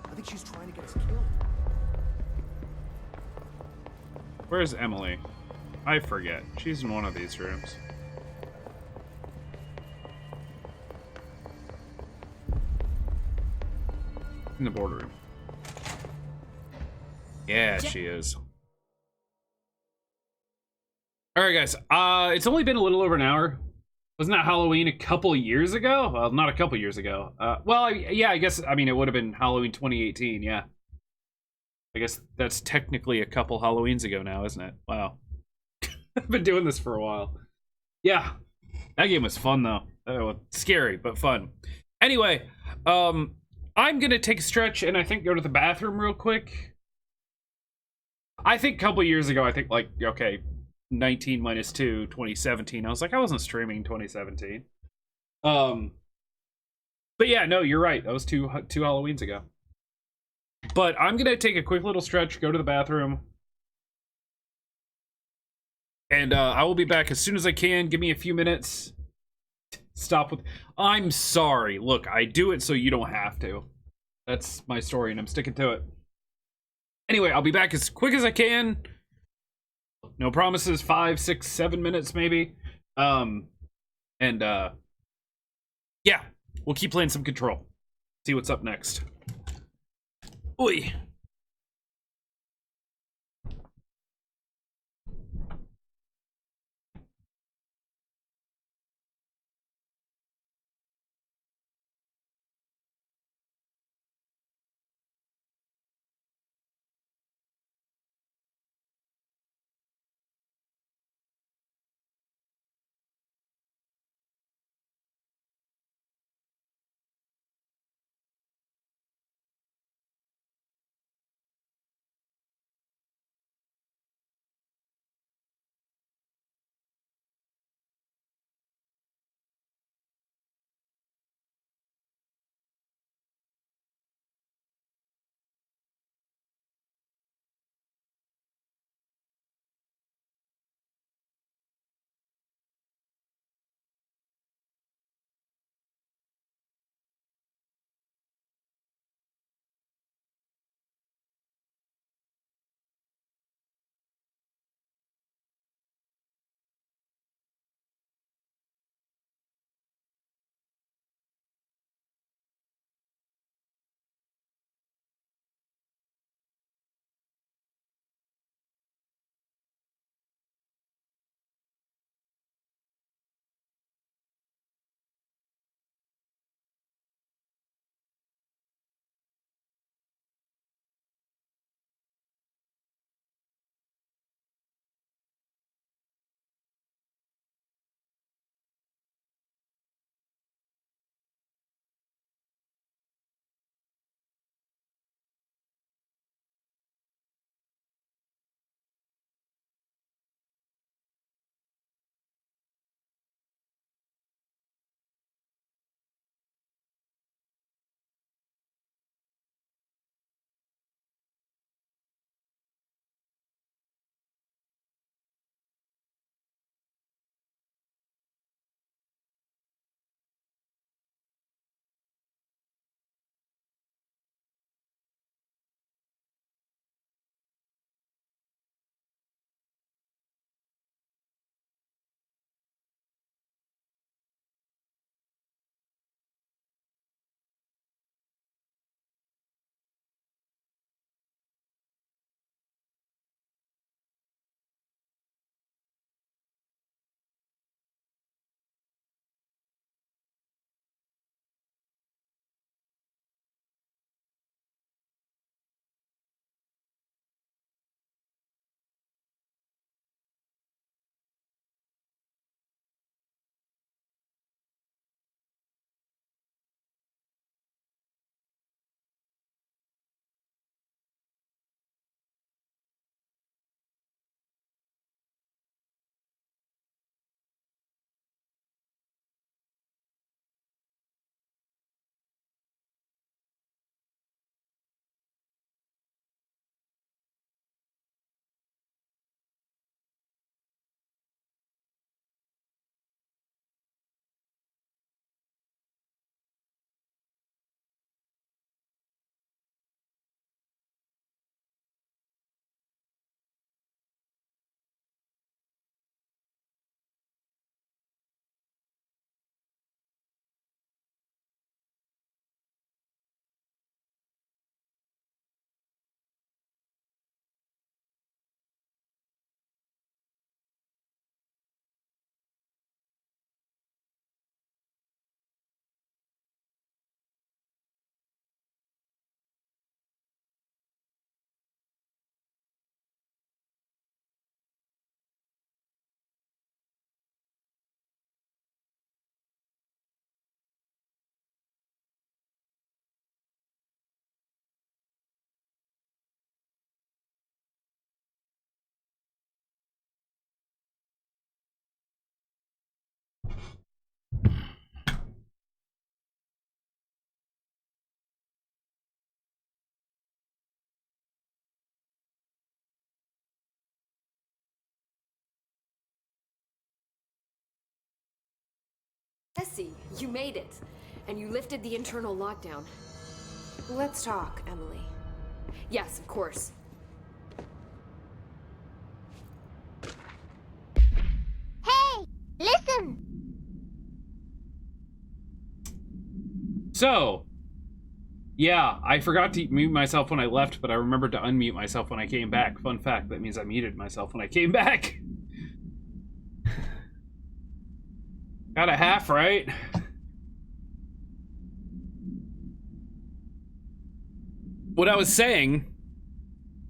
I think she's trying to get us killed. Where's Emily? I forget. She's in one of these rooms. In the boardroom. Yeah, she is. Alright, guys. It's only been a little over an hour. Wasn't that Halloween a couple years ago? Well, not a couple years ago. Yeah, I guess, I mean, it would have been Halloween 2018, yeah. I guess that's technically a couple Halloweens ago now, isn't it? Wow. I've been doing this for a while. Yeah, that game was fun, though. Scary, but fun. Anyway, I'm gonna take a stretch and I think go to the bathroom real quick. I think a couple years ago, I think, like, okay, 19 minus 2, 2017. I was like, I wasn't streaming 2017. But yeah, no, you're right. That was two Halloweens ago. But I'm gonna take a quick little stretch, go to the bathroom, and I will be back as soon as I can. Give me a few minutes. Stop with. I'm sorry. Look, I do it so you don't have to. That's my story, and I'm sticking to it. Anyway, I'll be back as quick as I can. No promises. 5, 6, 7 minutes, maybe. Yeah, we'll keep playing some Control. See what's up next. Oi. Jesse, you made it. And you lifted the internal lockdown. Let's talk, Emily. Yes, of course. Hey, listen! So, yeah, I forgot to mute myself when I left, but I remembered to unmute myself when I came back. Fun fact, that means I muted myself when I came back. Got a half right. What I was saying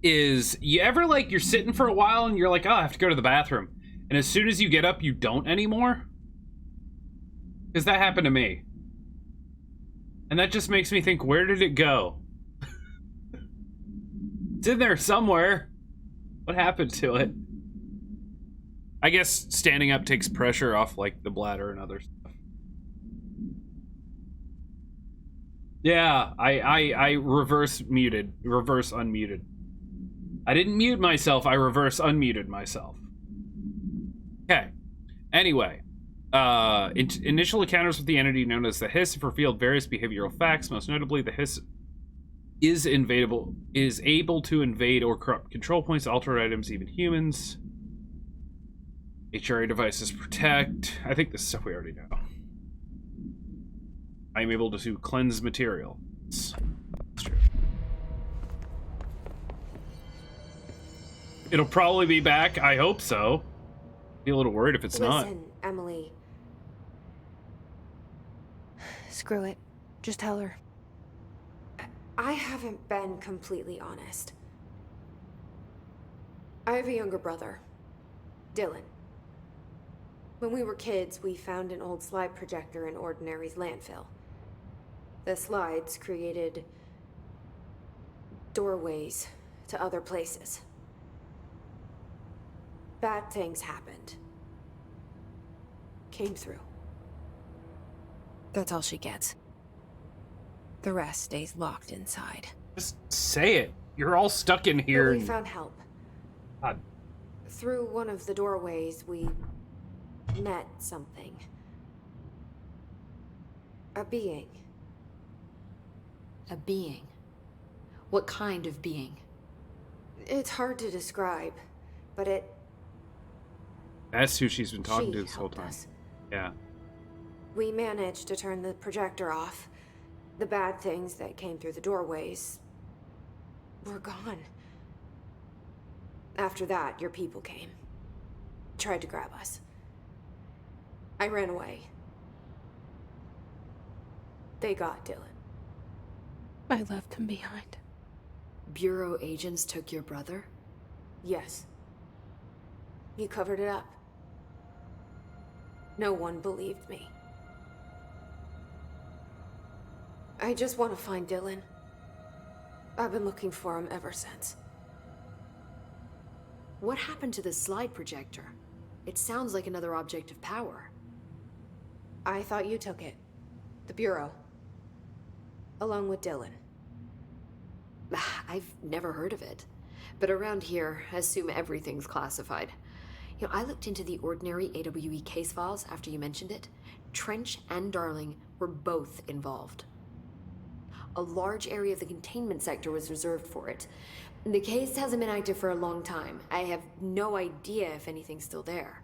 is, you ever, like, you're sitting for a while and you're like, oh, I have to go to the bathroom. And as soon as you get up, you don't anymore? Because that happened to me. And that just makes me think, where did it go? It's in there somewhere. What happened to it? I guess standing up takes pressure off, like, the bladder and other stuff. Yeah, I reverse unmuted. I didn't mute myself, I reverse unmuted myself. Okay. Anyway. Initial encounters with the entity known as the Hiss have revealed various behavioral facts. Most notably, the Hiss is able to invade or corrupt control points, alter items, even humans. HRA devices protect. I think this is stuff we already know. I am able to cleanse material. It's true. It'll probably be back. I hope so. Be a little worried if it's not. Listen, Emily. Screw it. Just tell her. I haven't been completely honest. I have a younger brother, Dylan. When we were kids, we found an old slide projector in Ordinary's landfill. The slides created doorways to other places. Bad things happened. Came through. That's all she gets. The rest stays locked inside. Just say it. You're all stuck in here. But we found help. God. Through one of the doorways, we met something. A being. A being? What kind of being? It's hard to describe, but That's who she's been talking to this whole helped time. us. Yeah. We managed to turn the projector off. The bad things that came through the doorways were gone. After that, your people came. Tried to grab us. I ran away. They got Dylan. I left him behind. Bureau agents took your brother? Yes. You covered it up. No one believed me. I just want to find Dylan. I've been looking for him ever since. What happened to the slide projector? It sounds like another object of power. I thought you took it. The Bureau. Along with Dylan. I've never heard of it. But around here, I assume everything's classified. You know, I looked into the Ordinary AWE case files after you mentioned it. Trench and Darling were both involved. A large area of the containment sector was reserved for it. The case hasn't been active for a long time. I have no idea if anything's still there.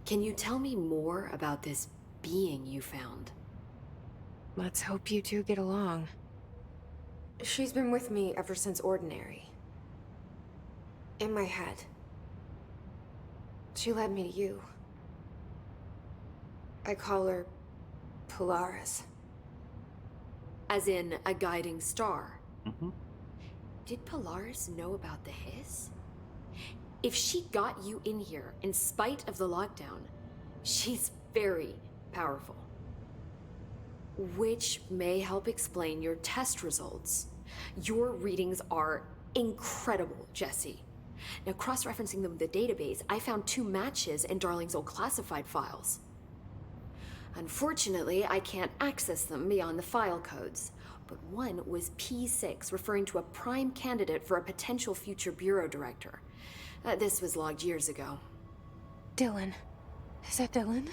Can you tell me more about this being you found? Let's hope you two get along. She's been with me ever since Ordinary. In my head. She led me to you. I call her Polaris. As in a guiding star? Mm-hmm. Did Polaris know about the Hiss? If she got you in here in spite of the lockdown, she's very powerful. Which may help explain your test results. Your readings are incredible, Jesse. Now, cross-referencing them with the database, I found 2 matches in Darling's old classified files. Unfortunately, I can't access them beyond the file codes, but one was P6, referring to a prime candidate for a potential future bureau director. This was logged years ago. Dylan. Is that Dylan?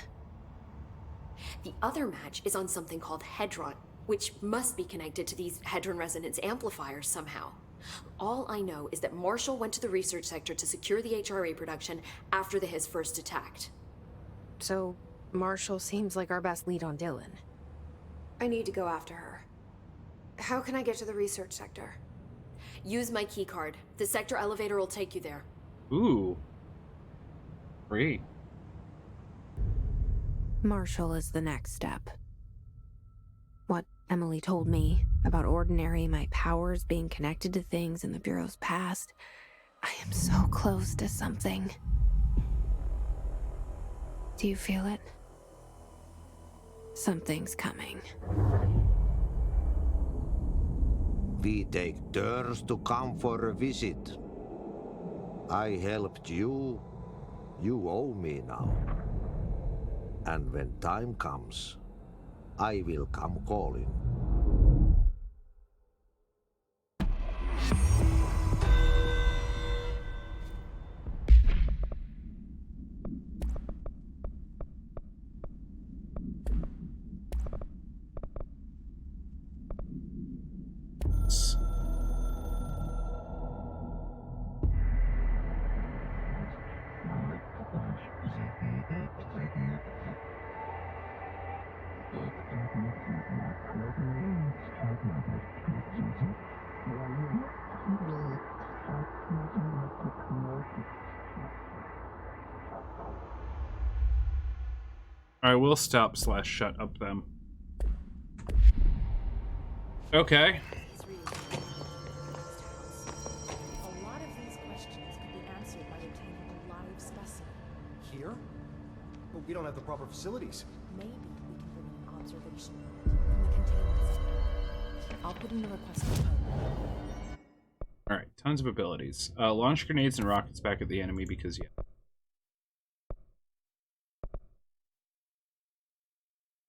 The other match is on something called Hedron, which must be connected to these Hedron resonance amplifiers somehow. All I know is that Marshall went to the research sector to secure the HRA production after the Hiss first attacked. So, Marshall seems like our best lead on Dylan. I need to go after her. How can I get to the research sector? Use my key card. The sector elevator will take you there. Ooh. Great. Marshall is the next step. What Emily told me about Ordinary, my powers being connected to things in the Bureau's past, I am so close to something. Do you feel it? Something's coming. We take turns to come for a visit. I helped you. You owe me now. And when time comes, I will come calling. I will stop / shut up them. Okay. A lot of these questions can be answered by obtaining a live specimen. Here? But we don't have the proper facilities. Maybe we can bring in an observation unit from the containment center. I'll put in the request for home. Alright, tons of abilities. Launch grenades and rockets back at the enemy because, yeah.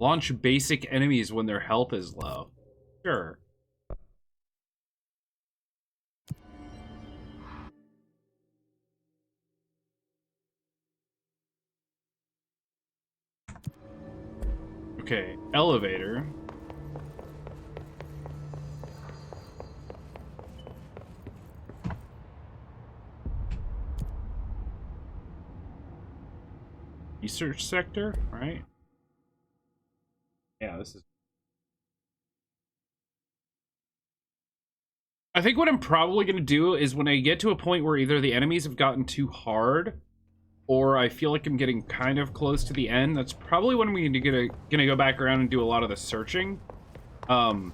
Launch basic enemies when their health is low. Sure. Okay, elevator. Research sector, right? Yeah, this is... I think what I'm probably going to do is when I get to a point where either the enemies have gotten too hard or I feel like I'm getting kind of close to the end, that's probably when we're gonna go back around and do a lot of the searching. And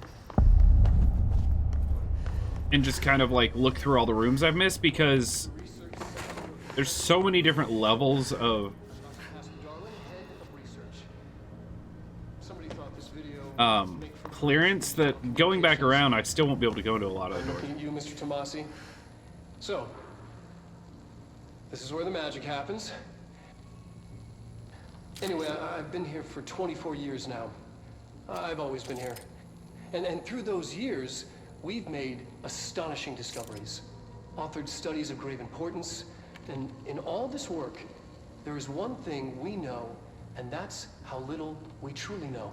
just kind of like look through all the rooms I've missed, because there's so many different levels of clearance that going back around, I still won't be able to go into a lot of the doors. Looking at you, Mr. Tomasi. So, this is where the magic happens. Anyway, I've been here for 24 years now. I've always been here. And through those years, we've made astonishing discoveries, authored studies of grave importance, and in all this work, there is one thing we know, and that's how little we truly know.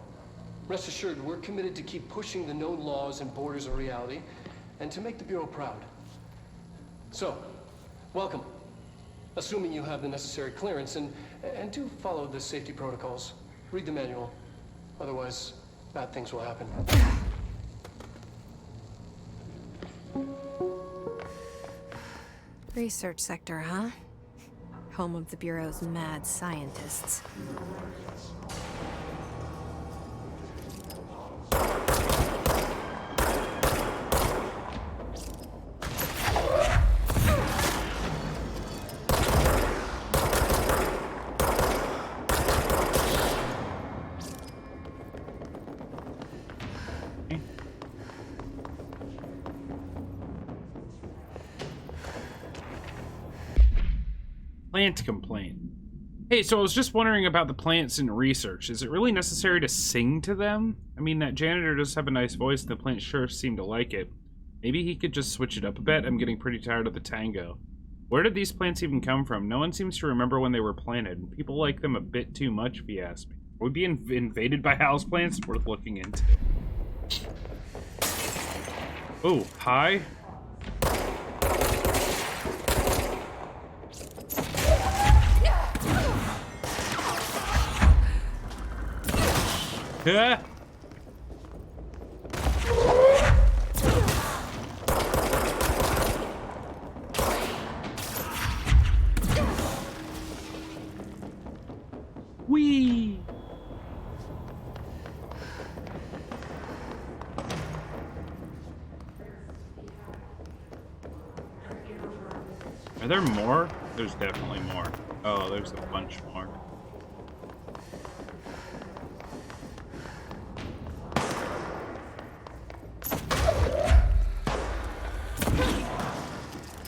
Rest assured, we're committed to keep pushing the known laws and borders of reality, and to make the Bureau proud. So, welcome. Assuming you have the necessary clearance, and do follow the safety protocols. Read the manual. Otherwise, bad things will happen. Research sector, huh? Home of the Bureau's mad scientists. Plant complaint. Hey, so I was just wondering about the plants in research. Is it really necessary to sing to them? I mean, that janitor does have a nice voice, and the plants sure seem to like it. Maybe he could just switch it up a bit. I'm getting pretty tired of the tango. Where did these plants even come from? No one seems to remember when they were planted. People like them a bit too much, if you ask me. Would be invaded by houseplants? Worth looking into. Oh, hi. Yeah. Whee! Are there more? There's definitely more. Oh, there's a bunch more.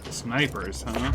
Snipers, huh?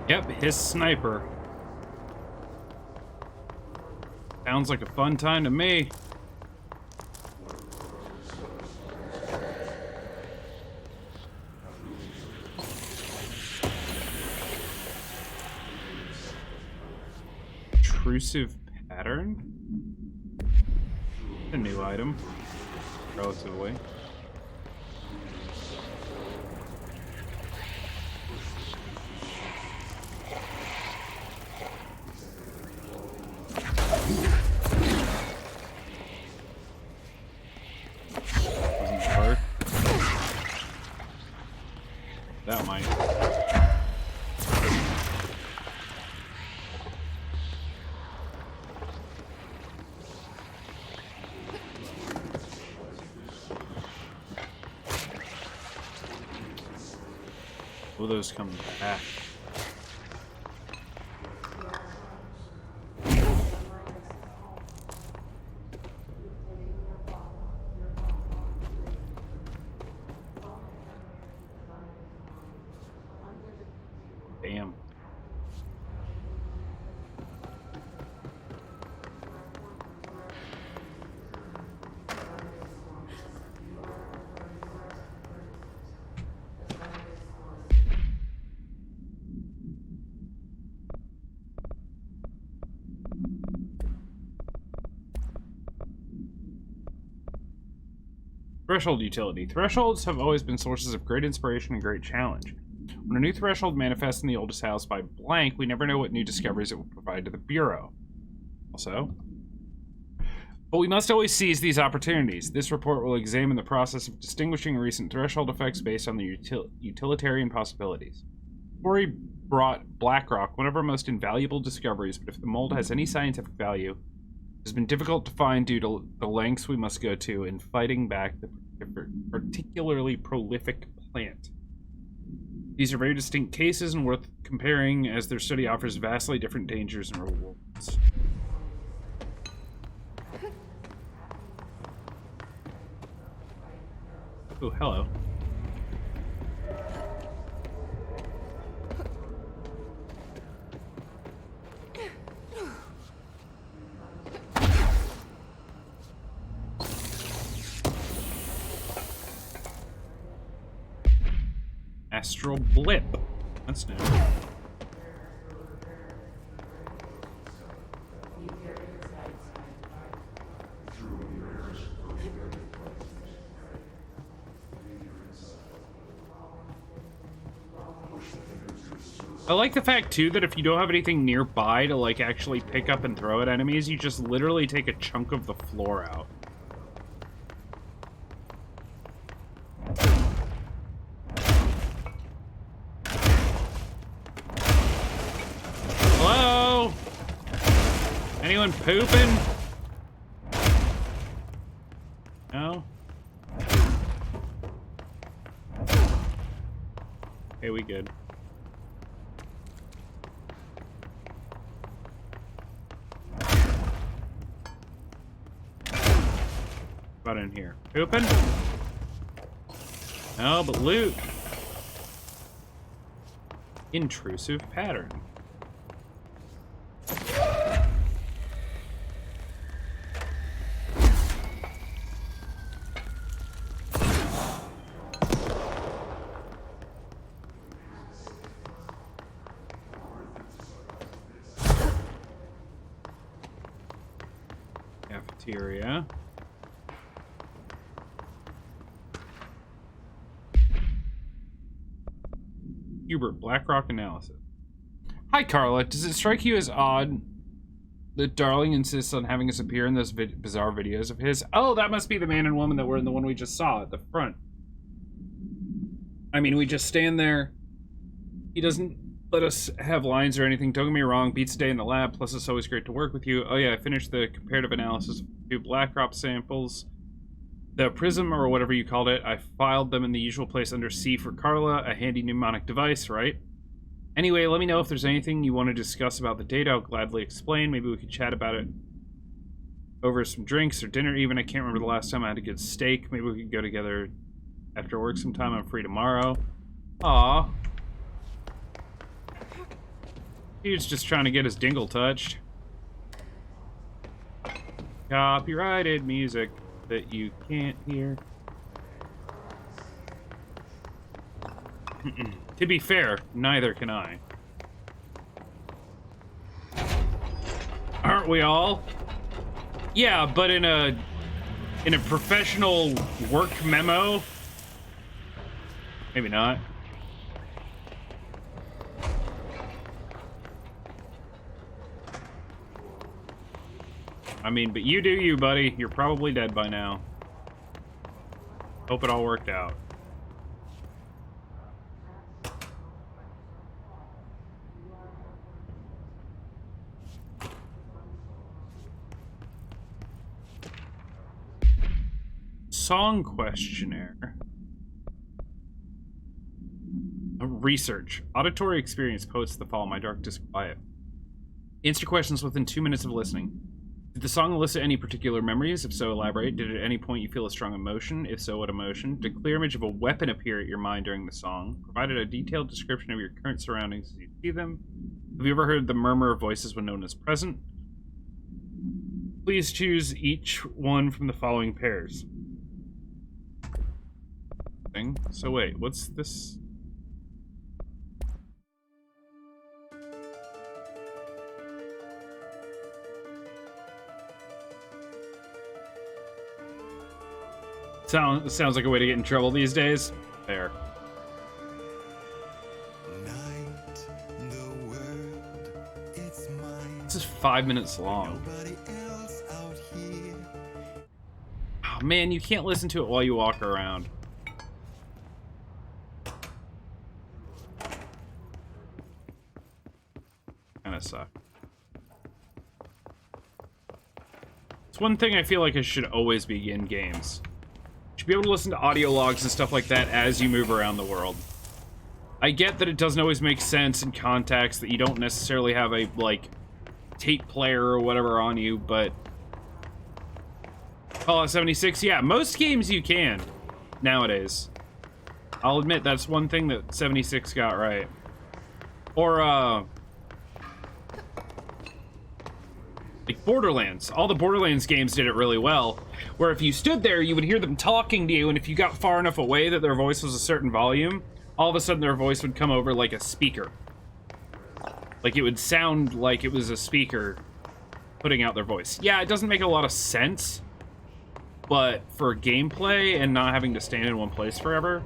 Yep, his sniper. Sounds like a fun time to me. Intrusive pattern? A new item, relatively. Doesn't work. That might. Will those come back? Damn. Threshold utility. Thresholds have always been sources of great inspiration and great challenge. When a new threshold manifests in the oldest house by blank, we never know what new discoveries it will provide to the Bureau. Also, but we must always seize these opportunities. This report will examine the process of distinguishing recent threshold effects based on their utilitarian possibilities. Corey brought Blackrock one of our most invaluable discoveries, but if the mold has any scientific value, it has been difficult to find due to the lengths we must go to in fighting back the particularly prolific plant. These are very distinct cases and worth comparing, as their study offers vastly different dangers and rewards. Oh, hello. Astral blip. That's new. I like the fact, too, that if you don't have anything nearby to, like, actually pick up and throw at enemies, you just literally take a chunk of the floor out. Hello? Anyone pooping? No? Okay, we good. In here. Open? No, but loot. Intrusive pattern. Cafeteria. Hubert, BlackRock analysis. Hi, Carla. Does it strike you as odd that Darling insists on having us appear in those bizarre videos of his? Oh, that must be the man and woman that were in the one we just saw at the front. I mean, we just stand there. He doesn't let us have lines or anything. Don't get me wrong. Beats a day in the lab. Plus, it's always great to work with you. Oh, yeah. I finished the comparative analysis of 2 BlackRock samples. The prism, or whatever you called it, I filed them in the usual place under C for Carla, a handy mnemonic device, right? Anyway, let me know if there's anything you want to discuss about the data. I'll gladly explain. Maybe we could chat about it over some drinks or dinner even. I can't remember the last time I had a good steak. Maybe we could go together after work sometime. I'm free tomorrow. Aw. Dude's just trying to get his dingle touched. Copyrighted music that you can't hear. To be fair, neither can I. Aren't we all? Yeah, but in a professional work memo, maybe not. I mean, but you do you, buddy. You're probably dead by now. Hope it all worked out. Song questionnaire. Research. Auditory experience poets the fall. My dark disquiet. Answer questions within 2 minutes of listening. Did the song elicit any particular memories? If so, elaborate. Did at any point you feel a strong emotion? If so, what emotion? Did a clear image of a weapon appear at your mind during the song? Provided a detailed description of your current surroundings as you see them? Have you ever heard the murmur of voices when no one is present? Please choose each one from the following pairs. So wait, what's this? Sounds like a way to get in trouble these days. Fair. This is 5 minutes long. Oh man, you can't listen to it while you walk around. Kinda suck. It's one thing I feel like it should always be in games. You should be able to listen to audio logs and stuff like that as you move around the world. I get that it doesn't always make sense in context, that you don't necessarily have a, like, tape player or whatever on you, but... Fallout 76, yeah, most games you can, nowadays. I'll admit, that's one thing that 76 got right. Or, like Borderlands. All the Borderlands games did it really well. where if you stood there, you would hear them talking to you, and if you got far enough away that their voice was a certain volume, all of a sudden their voice would come over like a speaker. Like, it would sound like it was a speaker putting out their voice. Yeah, it doesn't make a lot of sense, but for gameplay and not having to stand in one place forever,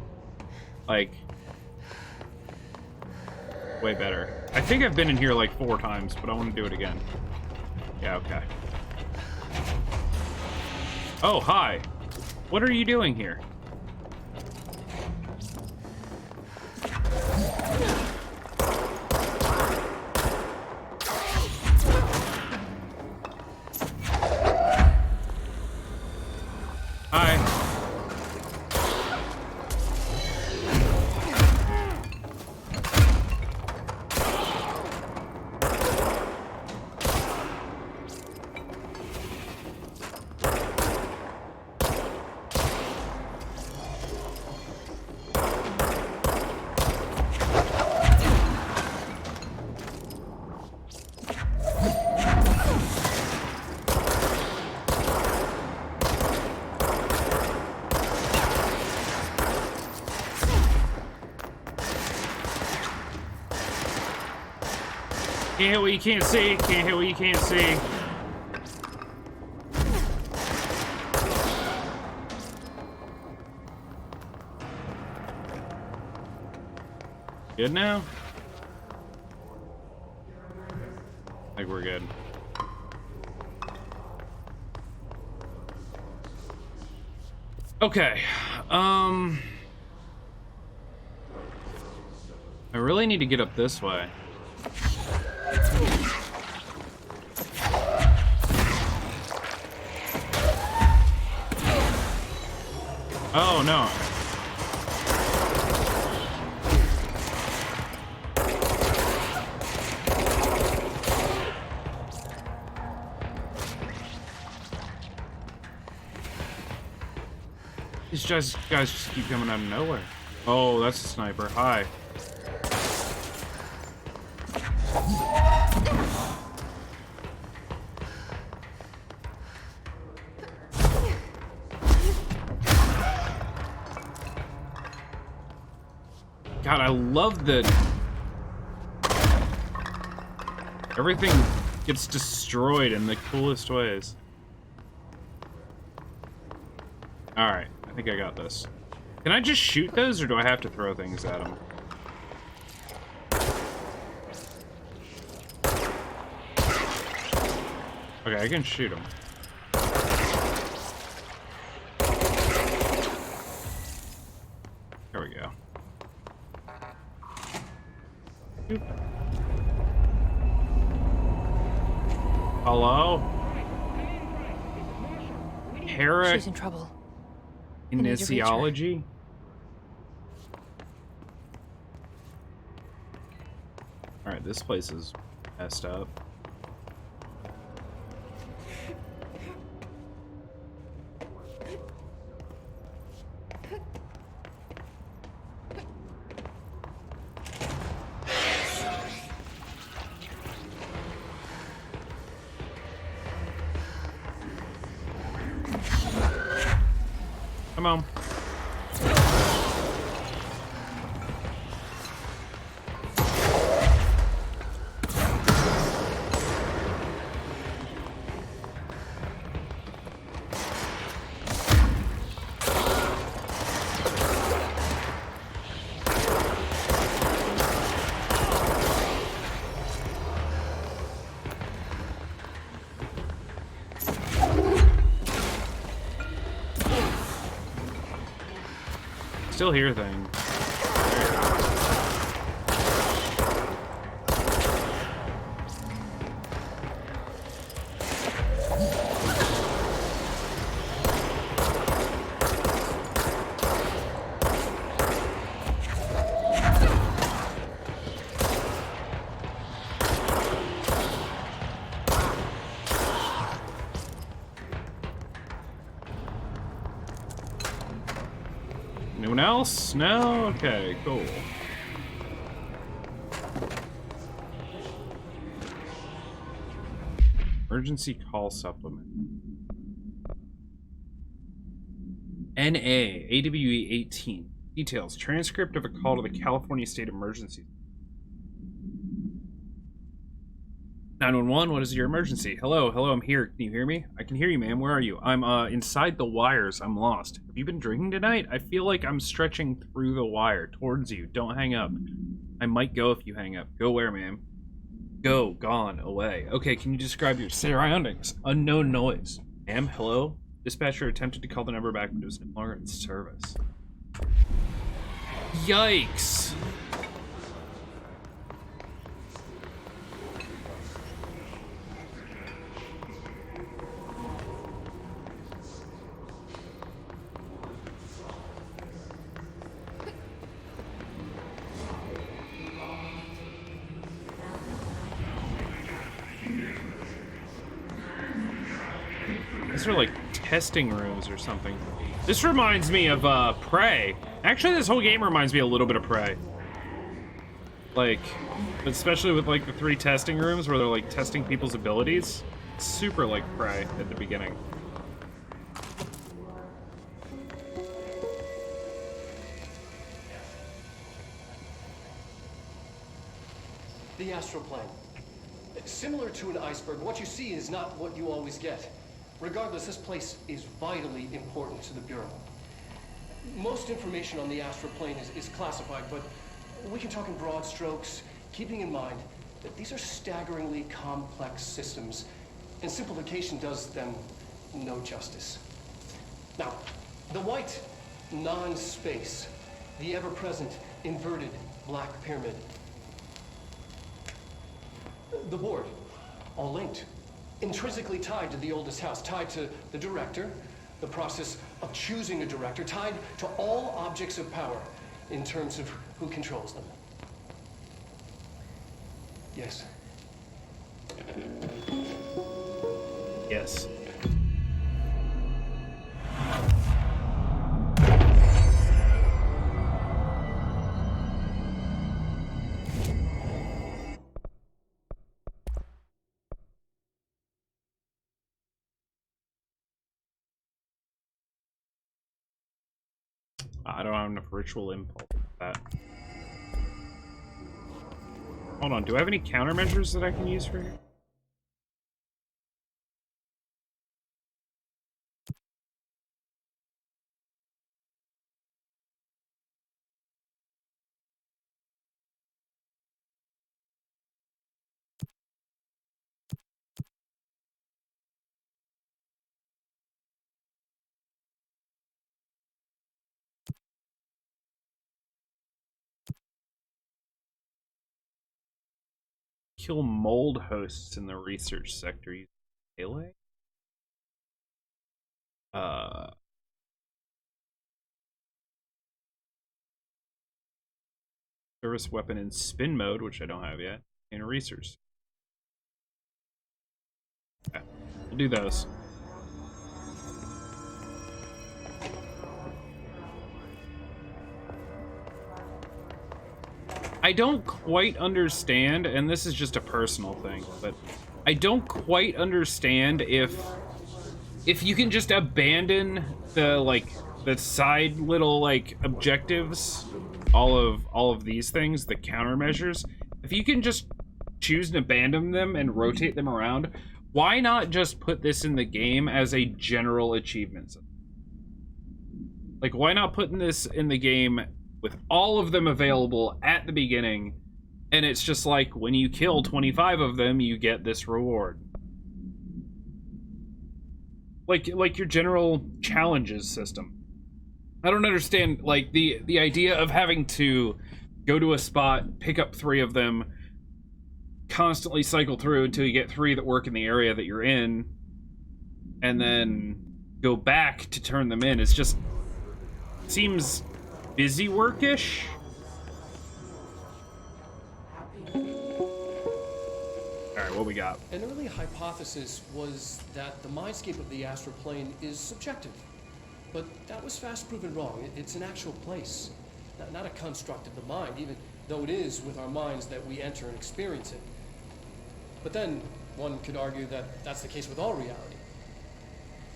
like, way better. I think I've been in here like 4 times, but I want to do it again. Yeah, okay. Oh, hi. What are you doing here? Hi. Can't hit what you can't see. Can't hit what you can't see. Good now? I think we're good. Okay. I really need to get up this way. Oh, no. These guys just keep coming out of nowhere. Oh, that's a sniper. Hi. God, I love that everything gets destroyed in the coolest ways. Alright, I think I got this. Can I just shoot those, or do I have to throw things at them? Okay, I can shoot them. There we go. Hello? She's in trouble. Kinesiology? Alright, this place is messed up. Come on. Still hear things. Anyone else? No? Okay, cool. Emergency call supplement. NA, AWE 18. Details. Transcript of a call to the California State Emergency. 911, what is your emergency? Hello, I'm here. Can you hear me? I can hear you, ma'am. Where are you? I'm inside the wires. I'm lost. Have you been drinking tonight? I feel like I'm stretching through the wire towards you. Don't hang up. I might go if you hang up. Go where, ma'am? Go, gone, away. Okay, can you describe your surroundings? Unknown noise. Ma'am, hello? Dispatcher attempted to call the number back, but it was no longer in service. Yikes! These are like testing rooms or something. This reminds me of Prey. Actually, this whole game reminds me a little bit of Prey. Like, especially with like the 3 testing rooms where they're like testing people's abilities. Super like Prey at the beginning. The astral plane. Similar to an iceberg, what you see is not what you always get. Regardless, this place is vitally important to the Bureau. Most information on the astral plane is classified, but we can talk in broad strokes, keeping in mind that these are staggeringly complex systems, and simplification does them no justice. Now, the white non-space, the ever-present inverted black pyramid, the board, all linked, intrinsically tied to the oldest house, tied to the director, the process of choosing a director, tied to all objects of power in terms of who controls them. Yes. Yes. I don't have enough ritual impulse for that. Hold on, do I have any countermeasures that I can use for here? Kill mold hosts in the research sector using melee? Service weapon in spin mode, which I don't have yet, and research. Okay, we'll do those. I don't quite understand, and this is just a personal thing, but I don't quite understand if you can just abandon the side little like objectives, all of these things, the countermeasures. If you can just choose and abandon them and rotate them around, why not just put this in the game as a general achievement? Like, why not putting this in the game with all of them available at the beginning, and it's just like, when you kill 25 of them, you get this reward. Like your general challenges system. I don't understand, like, the idea of having to go to a spot, pick up 3 of them, constantly cycle through until you get 3 that work in the area that you're in, and then go back to turn them in. It's just seems busy work-ish. Alright, what we got? An early hypothesis was that the mindscape of the astral plane is subjective. But that was fast proven wrong. It's an actual place, not a construct of the mind, even though it is with our minds that we enter and experience it. But then, one could argue that that's the case with all reality.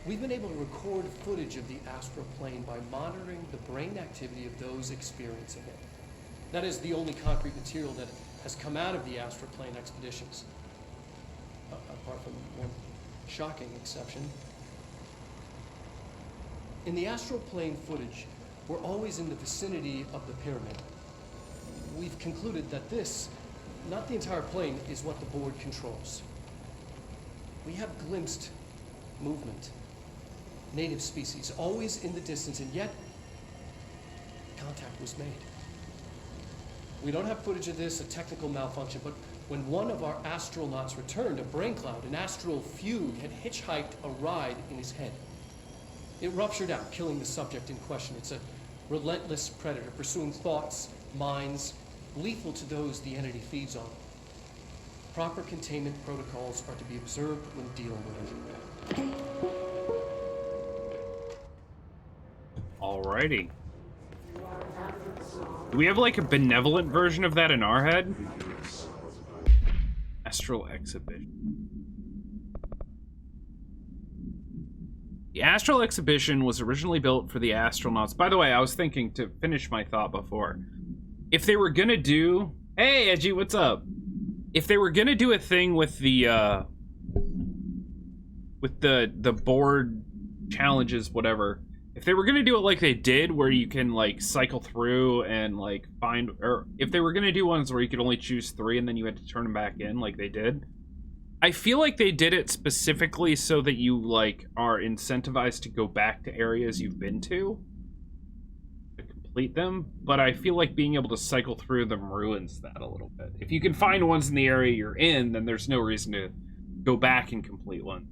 we've been able to record footage of the astral plane by monitoring the brain activity of those experiencing it. That is the only concrete material that has come out of the astral plane expeditions. Apart from one shocking exception. In the astral plane footage, we're always in the vicinity of the pyramid. We've concluded that this, not the entire plane, is what the board controls. We have glimpsed movement, native species, always in the distance, and yet contact was made. We don't have footage of this, a technical malfunction, but when one of our astronauts returned, a brain cloud, an astral fugue, had hitchhiked a ride in his head. It ruptured out, killing the subject in question. It's a relentless predator, pursuing thoughts, minds, lethal to those the entity feeds on. Proper containment protocols are to be observed when dealing with it. Alrighty. Do we have like a benevolent version of that in our head? Astral Exhibition. The Astral Exhibition was originally built for the astronauts. By the way, I was thinking to finish my thought before. If they were gonna do... Hey, Edgy, what's up? If they were gonna do a thing with the board challenges, whatever, if they were gonna do it like they did, where you can like cycle through and like find, or if they were gonna do ones where you could only choose 3 and then you had to turn them back in like they did, I feel like they did it specifically so that you like are incentivized to go back to areas you've been to complete them, but I feel like being able to cycle through them ruins that a little bit. If you can find ones in the area you're in, then there's no reason to go back and complete one.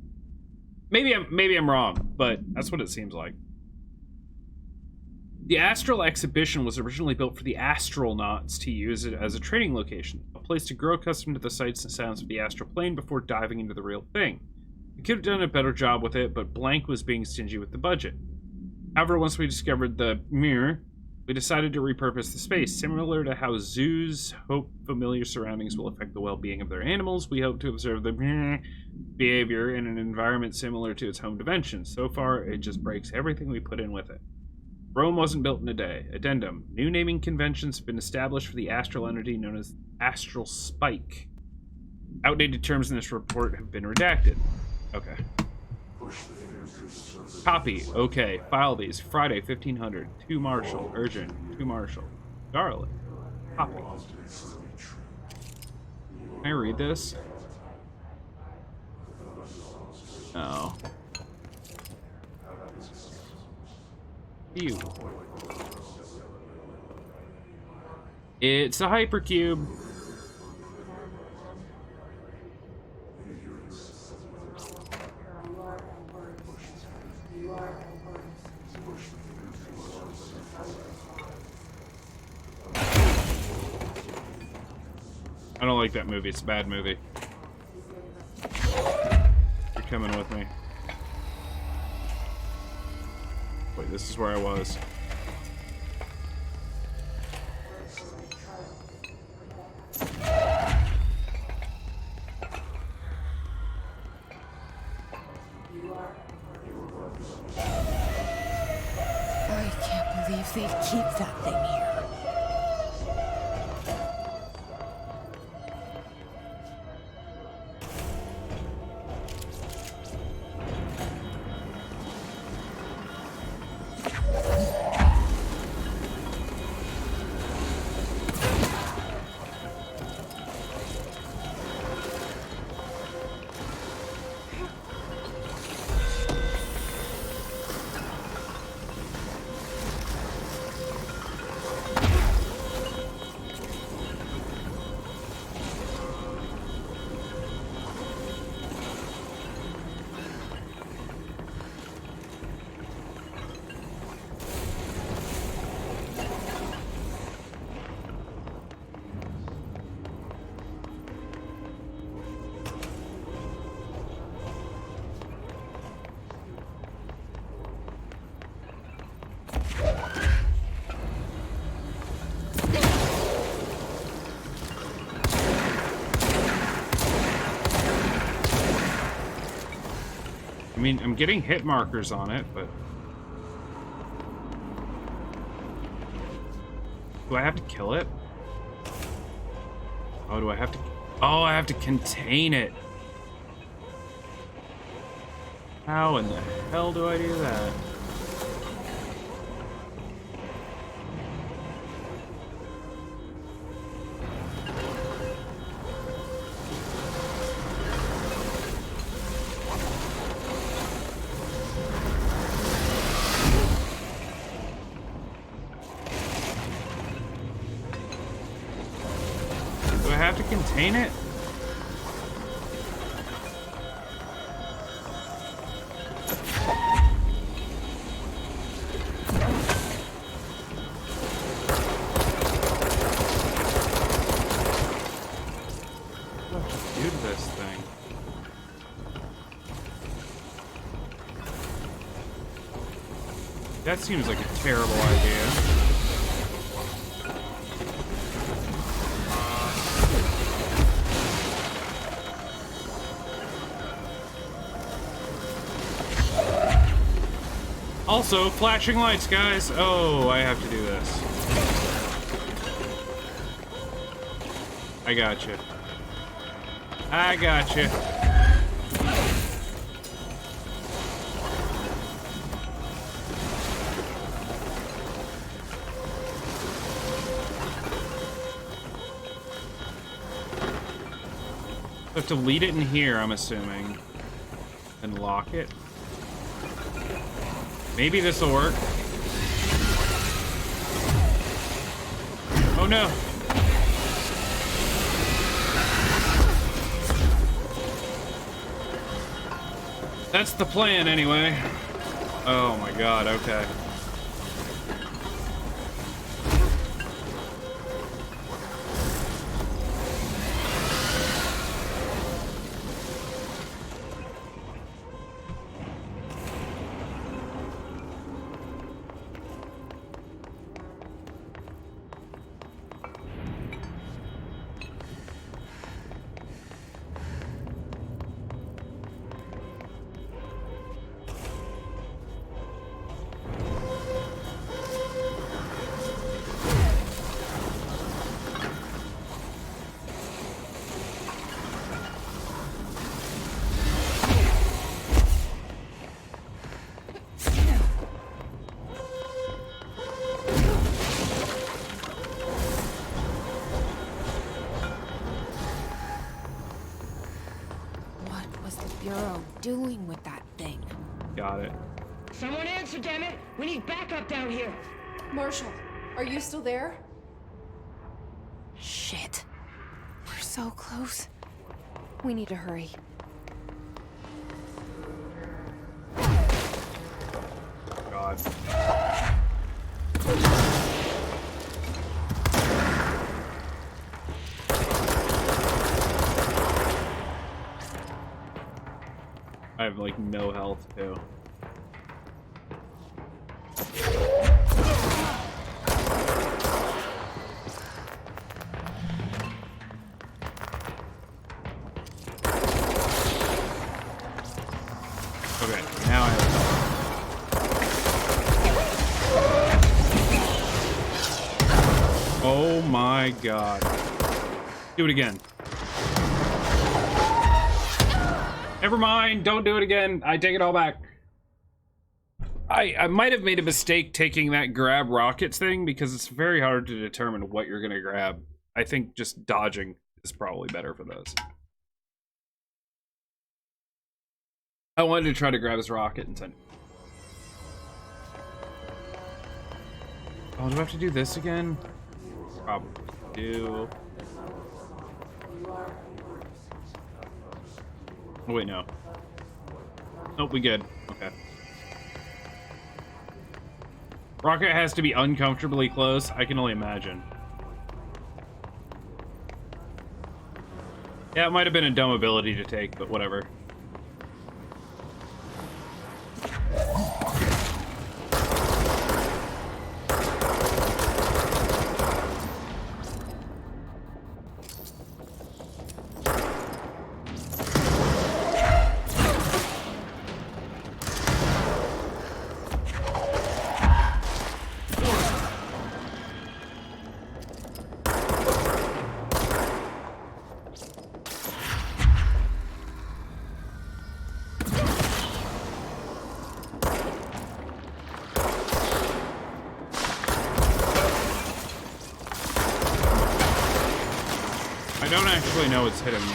Maybe I'm wrong, but that's what it seems like. The Astral Exhibition was originally built for the astronauts to use it as a training location, a place to grow accustomed to the sights and sounds of the astral plane before diving into the real thing. We could have done a better job with it, but Blank was being stingy with the budget. However, once we discovered the mirror, we decided to repurpose the space. Similar to how zoos hope familiar surroundings will affect the well-being of their animals, we hope to observe the behavior in an environment similar to its home dimensions. So far, it just breaks everything we put in with it. Rome wasn't built in a day. Addendum. New naming conventions have been established for the astral entity known as Astral Spike. Outdated terms in this report have been redacted. Okay. Copy. Okay. File these. Friday, 1500. To Marshall. Urgent. To Marshall. Darling. Copy. Can I read this? No. Ew. It's a hypercube. I don't like that movie. It's a bad movie. You're coming with me. Wait, this is where I was. I can't believe they'd keep that thing here. mean, I'm getting hit markers on it, but... Do I have to kill it? Oh, do I have to... Oh, I have to contain it. How in the hell do I do that? Do I have to contain it? That seems like a terrible idea. Also, flashing lights, guys. Oh, I have to do this. I got you. I got you. I have to lead it in here, I'm assuming, and lock it. Maybe this will work. Oh no! That's the plan, anyway. Oh my god, okay. Doing with that thing? Got it. Someone answer, damn it! We need backup down here. Marshall, are you still there? Shit. We're so close. We need to hurry. God. I have like no health too. Okay, now I have Oh my god. Do it again. Never mind, don't do it again. I take it all back. I might have made a mistake taking that grab rockets thing because it's very hard to determine what you're gonna grab. I think just dodging is probably better for those. I wanted to try to grab his rocket and send it. Oh, do I have to do this again? Probably do. Oh wait, no. Nope, we good. Okay. Rocket has to be uncomfortably close. I can only imagine. Yeah, it might have been a dumb ability to take, but whatever. don't actually know what's hitting me.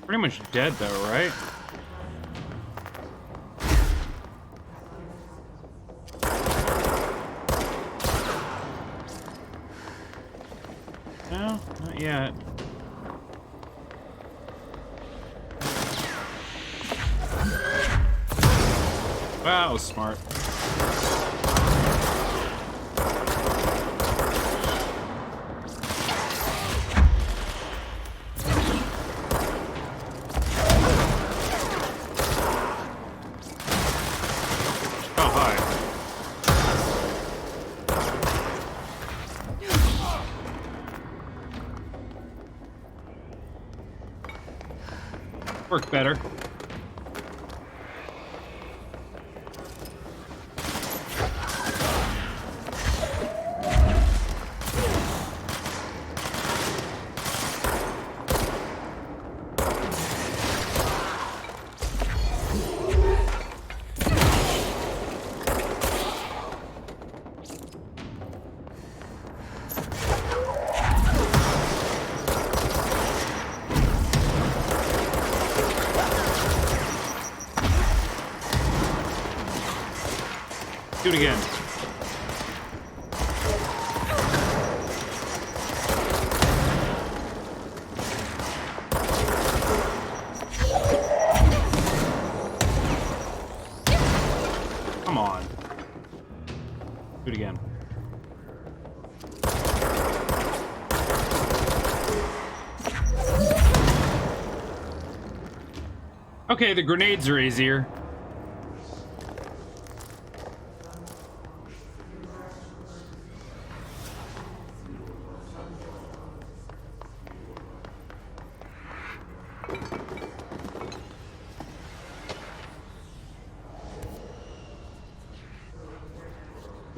Pretty much dead though, right? No, not yet. Wow, smart. Work better. Do it again. Come on. Do it again. Okay, the grenades are easier.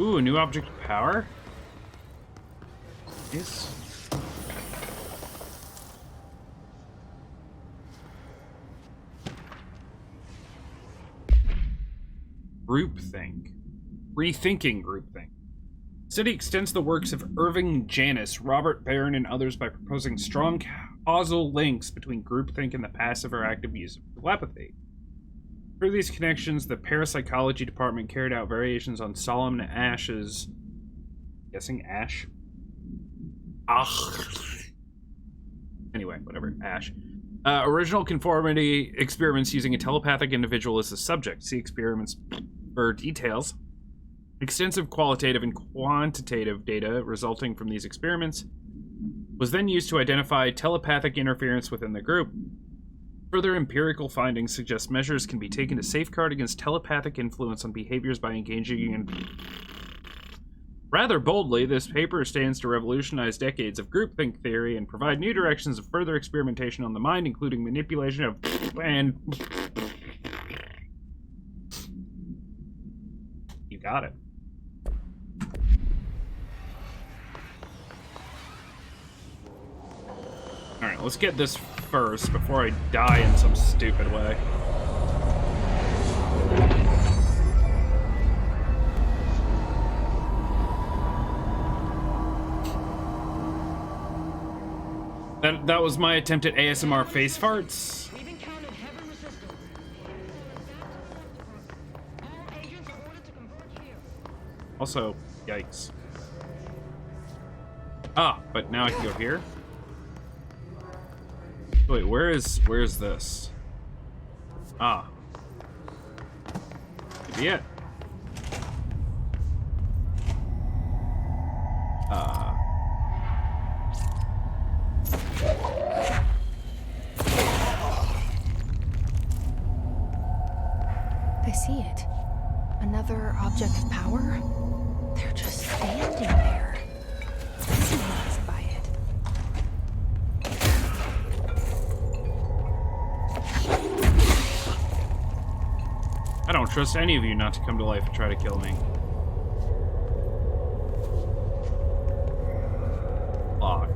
Ooh, a new object of power? Yes. Groupthink. Rethinking groupthink. Study extends the works of Irving Janis, Robert Barron, and others by proposing strong causal links between groupthink and the passive or active use of telepathy. Through these connections, the parapsychology department carried out variations on Solomon Ash's... guessing Ash? Anyway, whatever, Ash. Original conformity experiments using a telepathic individual as the subject. See experiments for details. Extensive qualitative and quantitative data resulting from these experiments was then used to identify telepathic interference within the group. Further empirical findings suggest measures can be taken to safeguard against telepathic influence on behaviors by engaging in... Rather boldly, this paper stands to revolutionize decades of groupthink theory and provide new directions of further experimentation on the mind, including manipulation of... and... You got it. Alright, let's get this first before I die in some stupid way. That was my attempt at ASMR face farts. Also, yikes. Ah, but now I can go here. Wait, where's this? Ah. Could be it. I see it. Another object of power? They're just standing there. trust any of you not to come to life and try to kill me. Lock.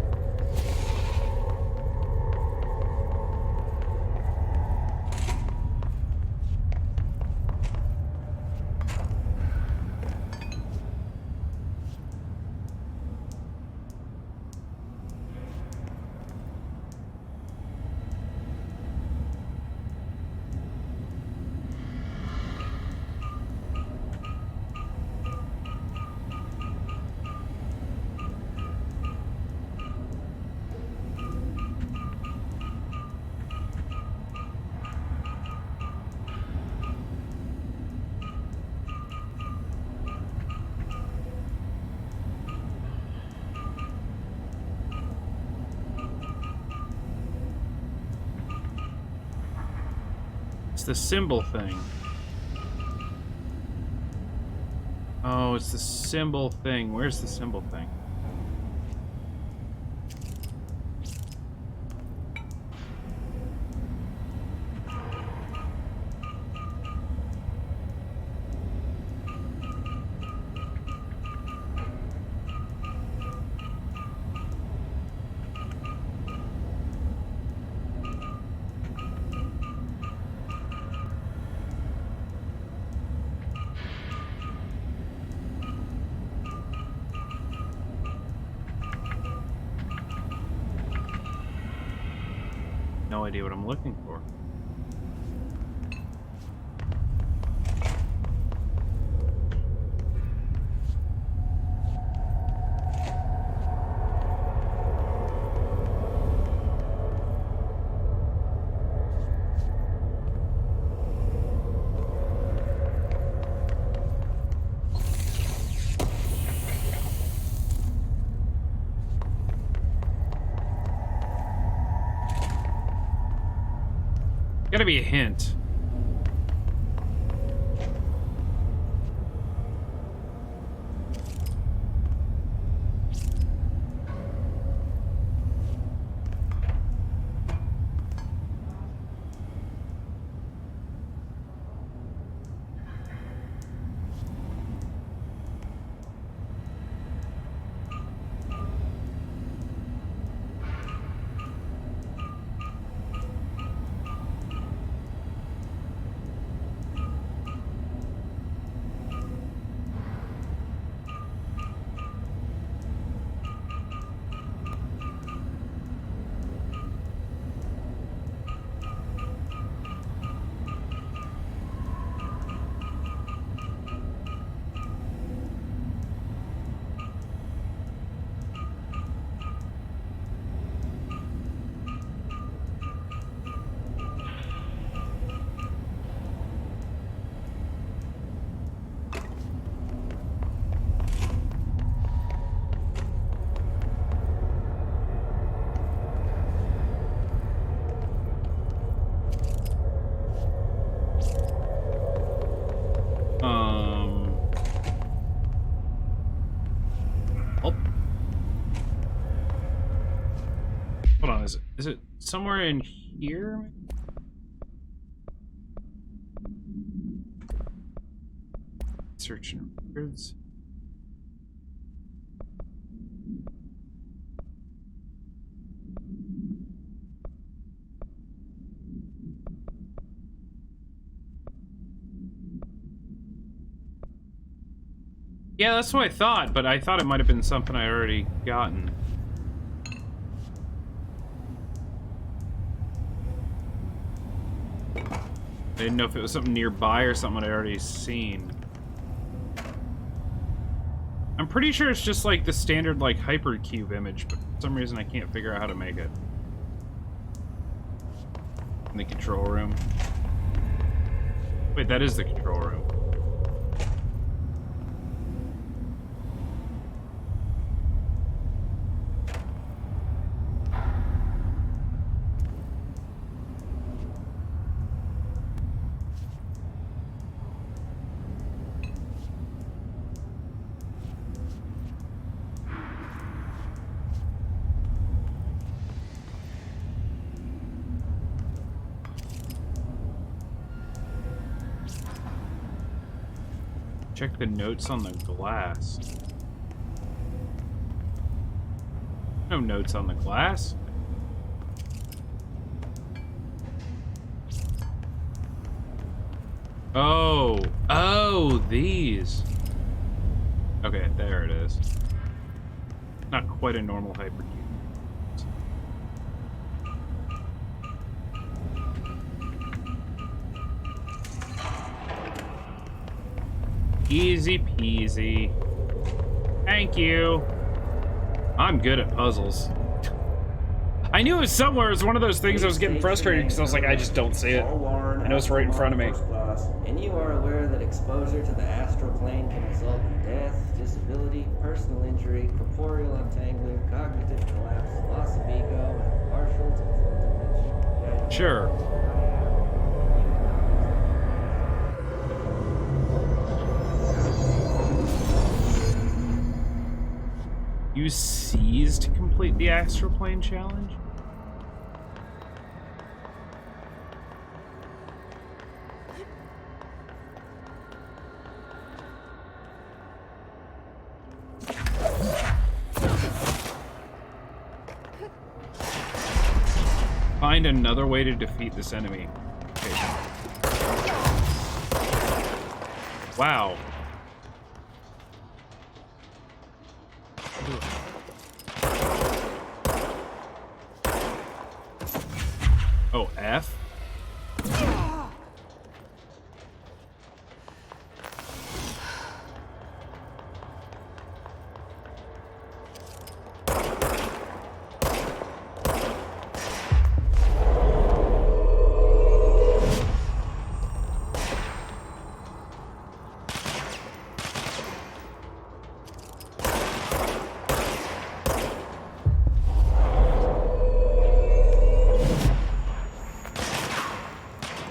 It's the symbol thing. Oh, it's the symbol thing. Where's the symbol thing? No idea what I'm looking for. Gotta be a hint. Oh. Hold on, is it somewhere in here? Searching records. Yeah, that's what I thought, but I thought it might have been something I already gotten. I didn't know if it was something nearby or something I'd already seen. I'm pretty sure it's just like the standard like hypercube image, but for some reason I can't figure out how to make it. In the control room. Wait, that is the control room. Check the notes on the glass. No notes on the glass. Oh, these. Okay, there it is. Not quite a normal hypercube. Easy peasy. Thank you. I'm good at puzzles. I knew it was somewhere. It's one of those things I was getting frustrated because I was like, I just don't see it. I know it's right in front of me. And you are aware that exposure to the astral plane can result in death, disability, personal injury, corporeal untangling, cognitive collapse, loss of ego, and partial to full dementia. Sure. Use C's to complete the astral plane challenge? Find another way to defeat this enemy. Okay. Wow. Oh, F?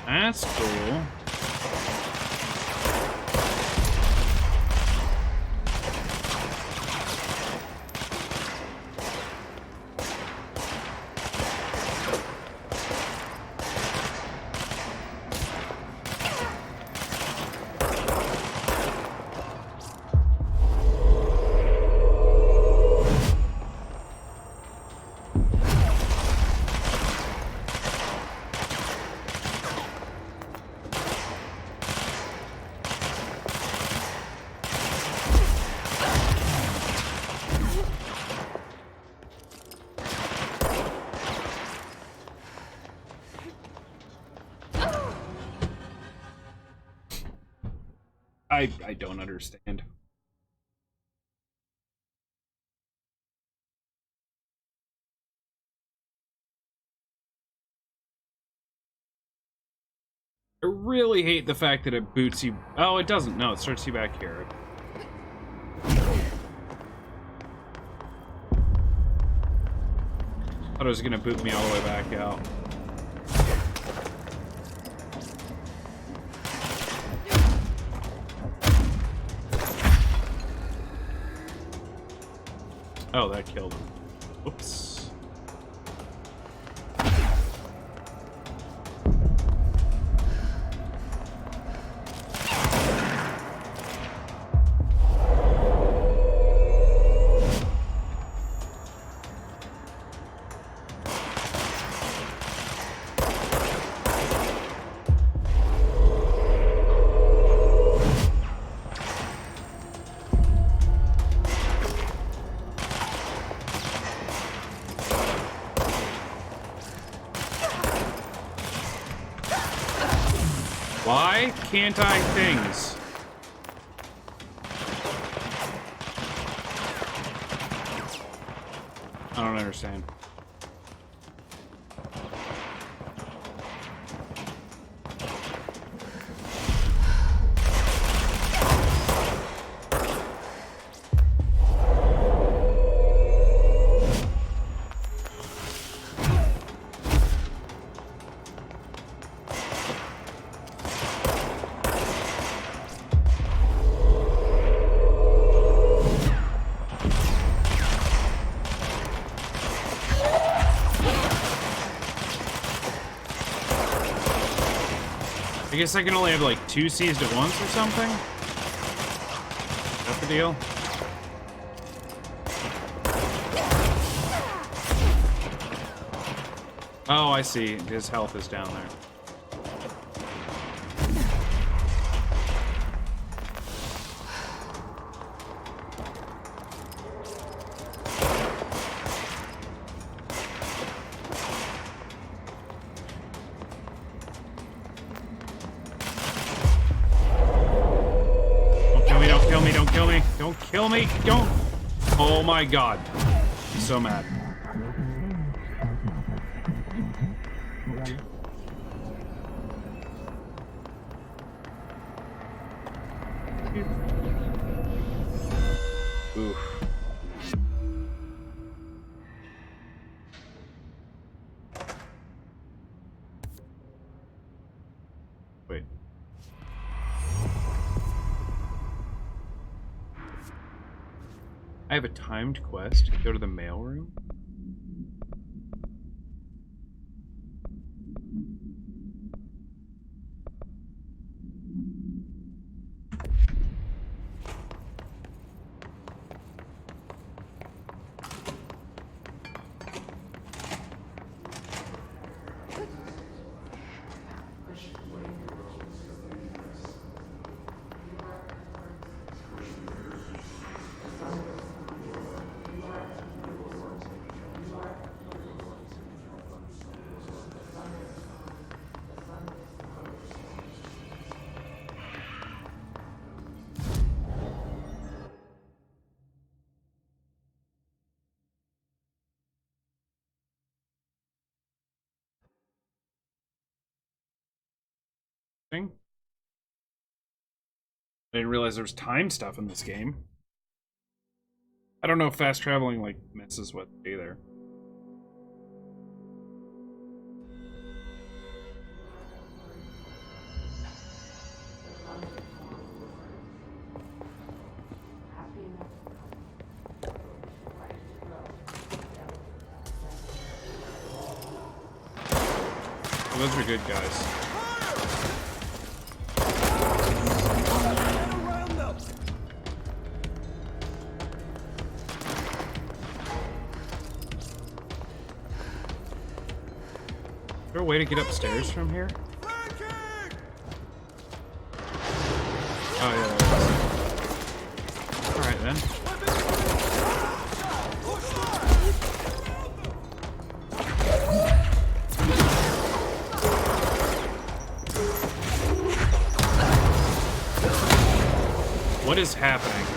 That's cool. I don't understand. I really hate the fact that it boots you. Oh, it doesn't. No, it starts you back here. Thought it was gonna boot me all the way back out. Oh, that killed him. Oops. Why can't I things? I don't understand. I guess I can only have like 2 seized at once or something? that the deal? Oh, I see. His health is down there. Don't kill me! Don't! Oh my god. I'm so mad. Oof. Wait. I have a timed quest. Go to the mailroom. I didn't realize there was time stuff in this game. I don't know if fast traveling like messes with it either. Well, those are good guys. Is there a way to get upstairs from here? Oh, yeah, there is. Alright then. What is happening?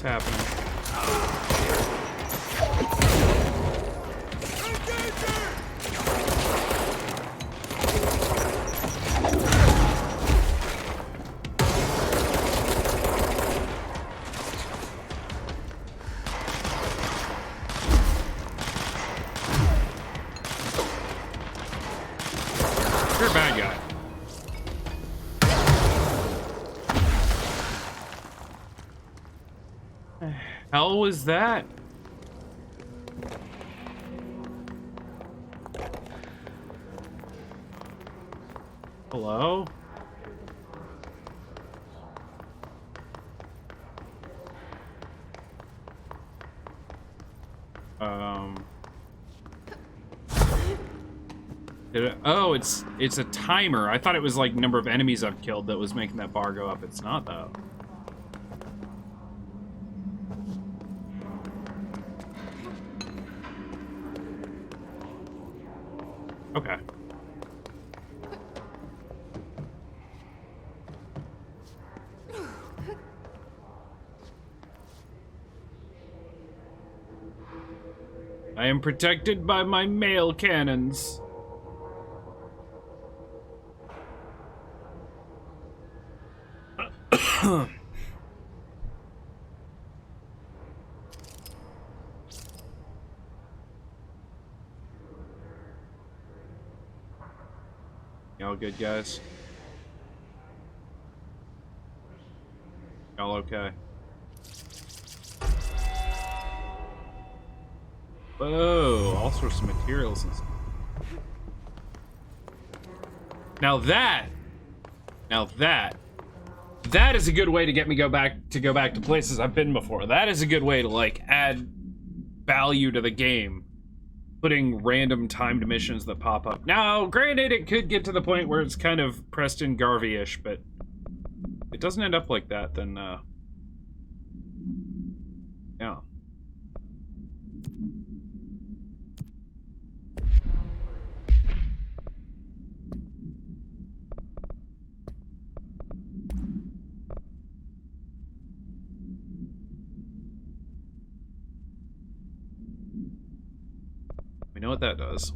Happening. You're a bad guy. Hell was that? Hello? Oh, it's a timer. I thought it was like number of enemies I've killed that was making that bar go up. It's not though. Okay. I am protected by my mail cannons. Y'all good, guys? Y'all okay? Whoa, all sorts of materials and stuff. Now that is a good way to get me go back to places I've been before. That is a good way to like add value to the game. Putting random timed missions that pop up. Now, granted, it could get to the point where it's kind of Preston Garvey-ish, but if it doesn't end up like that, then yeah. We know what that does.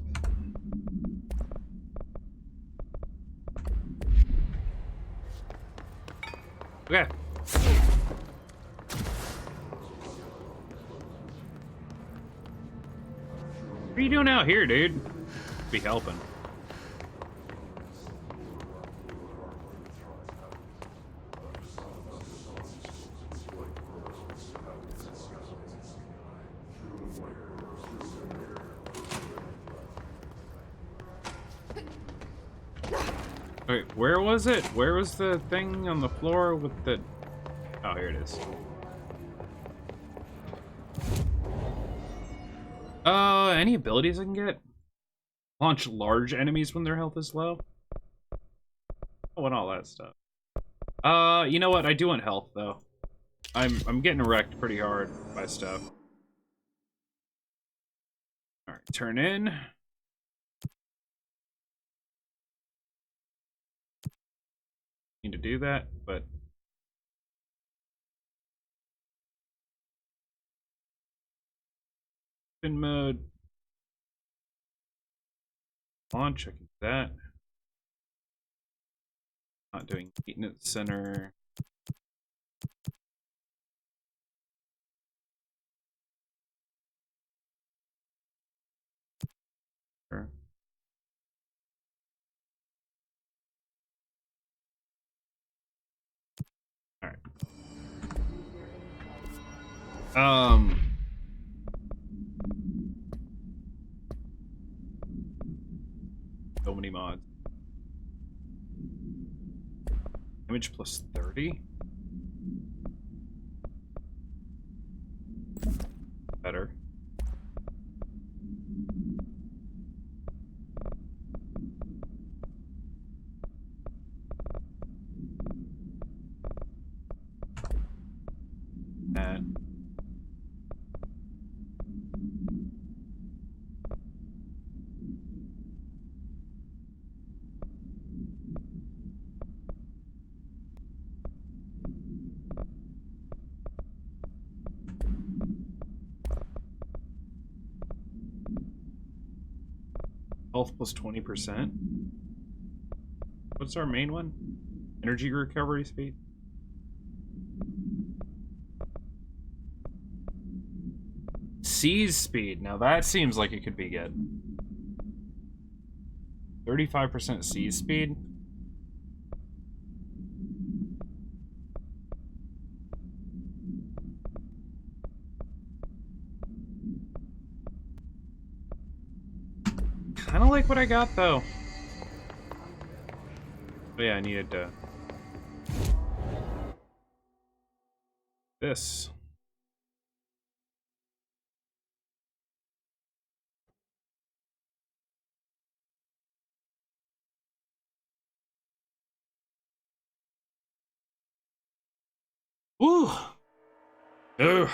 Okay. What are you doing out here, dude? Be helping. Wait, where was it? Where was the thing on the floor with the... Oh, here it is. Any abilities I can get? Launch large enemies when their health is low? Oh, and all that stuff. You know what? I do want health, though. I'm getting wrecked pretty hard by stuff. Alright, turn in. Need to do that, but in mode launch, I can do that. Not doing heating at the center. Sure. All right. So many mods. Damage plus 30? Better. That. Health plus 20%. What's our main one? Energy recovery speed. Seize speed. Now that seems like it could be good. 35% seize speed. Kind of like what I got, though. But yeah, I needed to... This. Ooh. Ugh.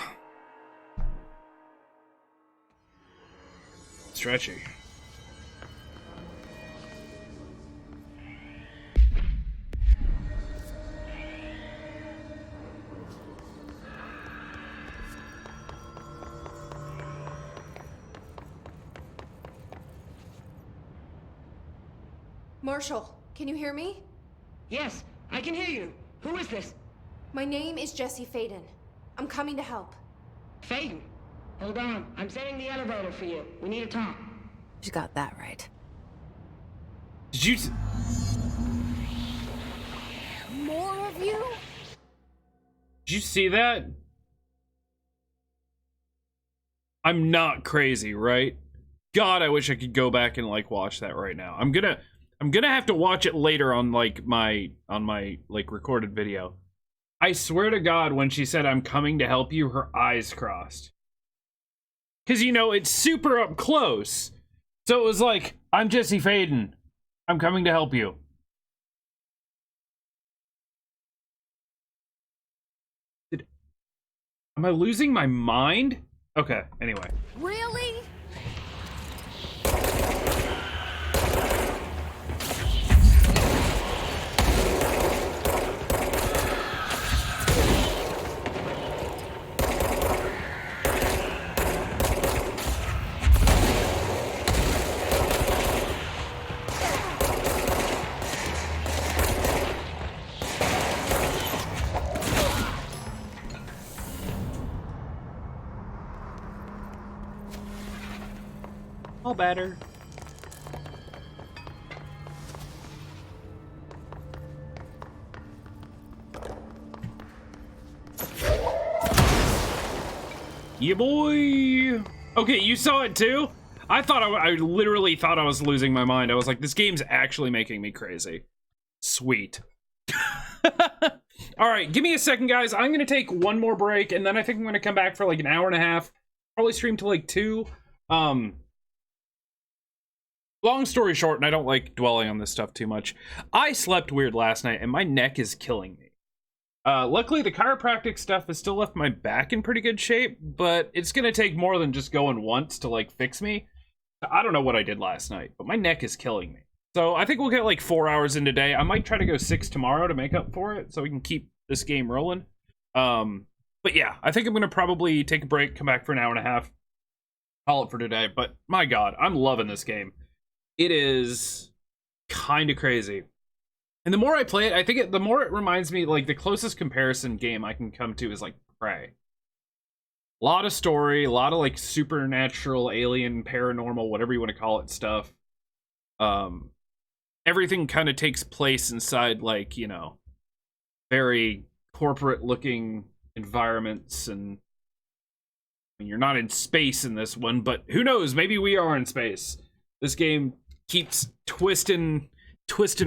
Stretchy. Marshall, can you hear me? Yes, I can hear you. Who is this? My name is Jesse Faden. I'm coming to help. Faden. Hold on. I'm setting the elevator for you. We need to talk. She got that right. Did you... More of you? Did you see that? I'm not crazy, right? God, I wish I could go back and like watch that right now. I'm gonna have to watch it later on like my like recorded video. I swear to God, when she said I'm coming to help you, her eyes crossed. Cause you know it's super up close. So it was like, I'm Jesse Faden. I'm coming to help you. Am I losing my mind? Okay, anyway. Really? All better. Yeah, boy. Okay, you saw it too? I thought I literally thought I was losing my mind. I was like, this game's actually making me crazy. Sweet. All right, give me a second, guys. I'm gonna take one more break, and then I think I'm gonna come back for like an hour and a half. Probably stream till like 2. Long story short, and I don't like dwelling on this stuff too much, I slept weird last night, and my neck is killing me. Luckily, the chiropractic stuff has still left my back in pretty good shape, but it's gonna take more than just going once to, like, fix me. I don't know what I did last night, but my neck is killing me. So I think we'll get, like, 4 hours in today. I might try to go 6 tomorrow to make up for it, so we can keep this game rolling. But yeah, I think I'm gonna probably take a break, come back for an hour and a half, call it for today. But my God, I'm loving this game. It is kind of crazy. And the more I play it, I think the more it reminds me, like, the closest comparison game I can come to is, like, Prey. A lot of story, a lot of, like, supernatural, alien, paranormal, whatever you want to call it, stuff. Everything kind of takes place inside, like, you know, very corporate-looking environments, and I mean, you're not in space in this one, but who knows? Maybe we are in space. This game keeps twisting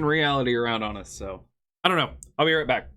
reality around on us, so I don't know. I'll be right back.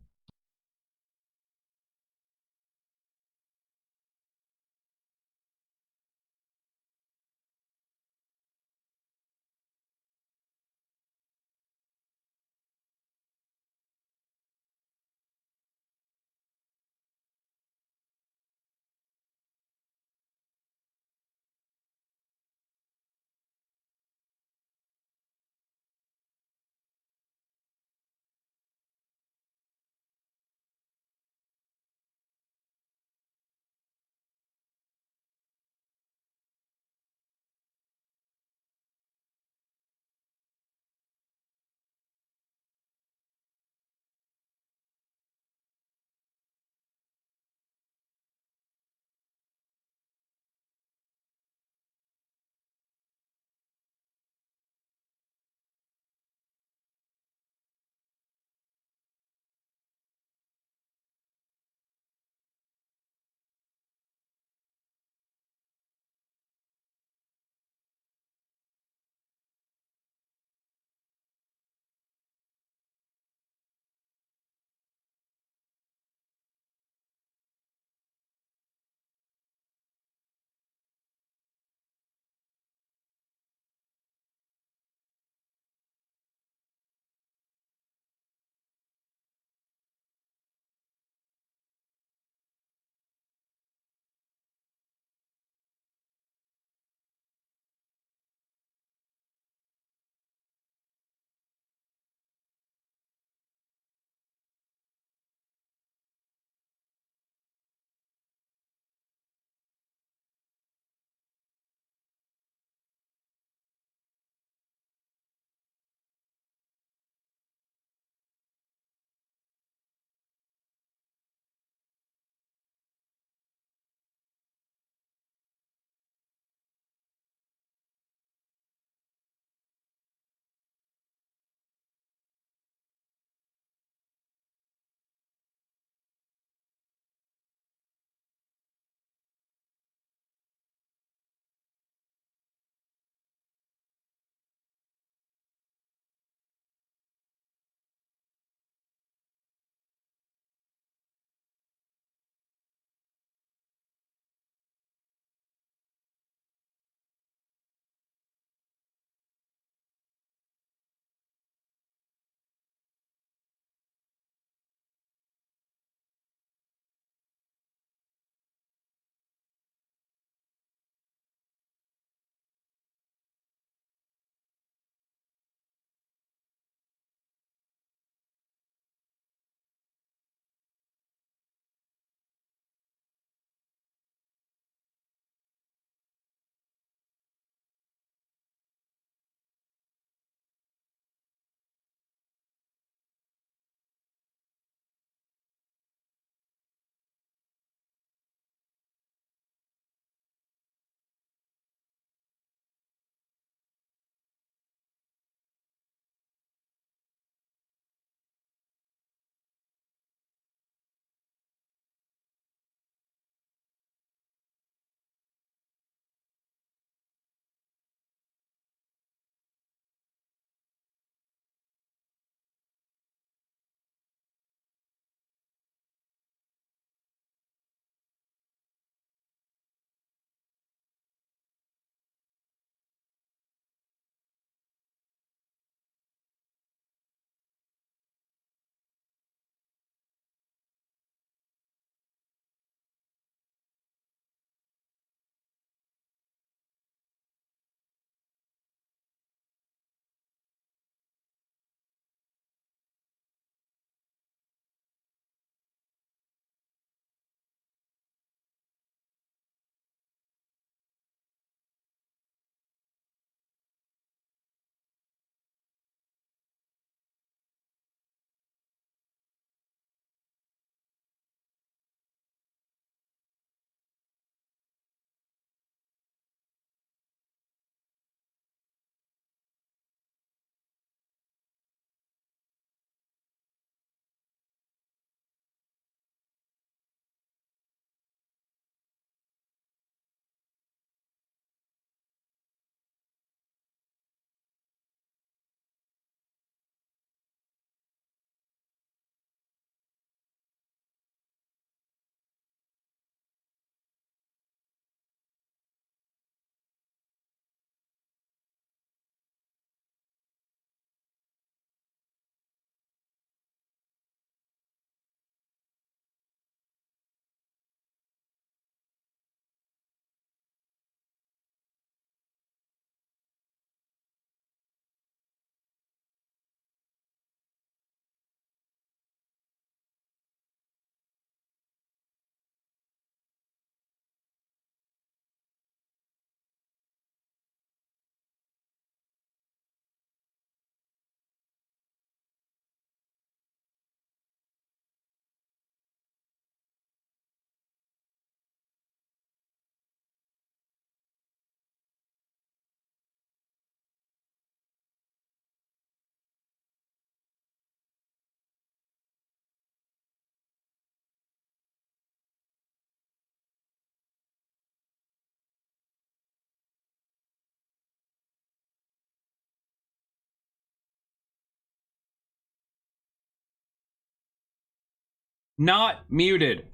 Not muted.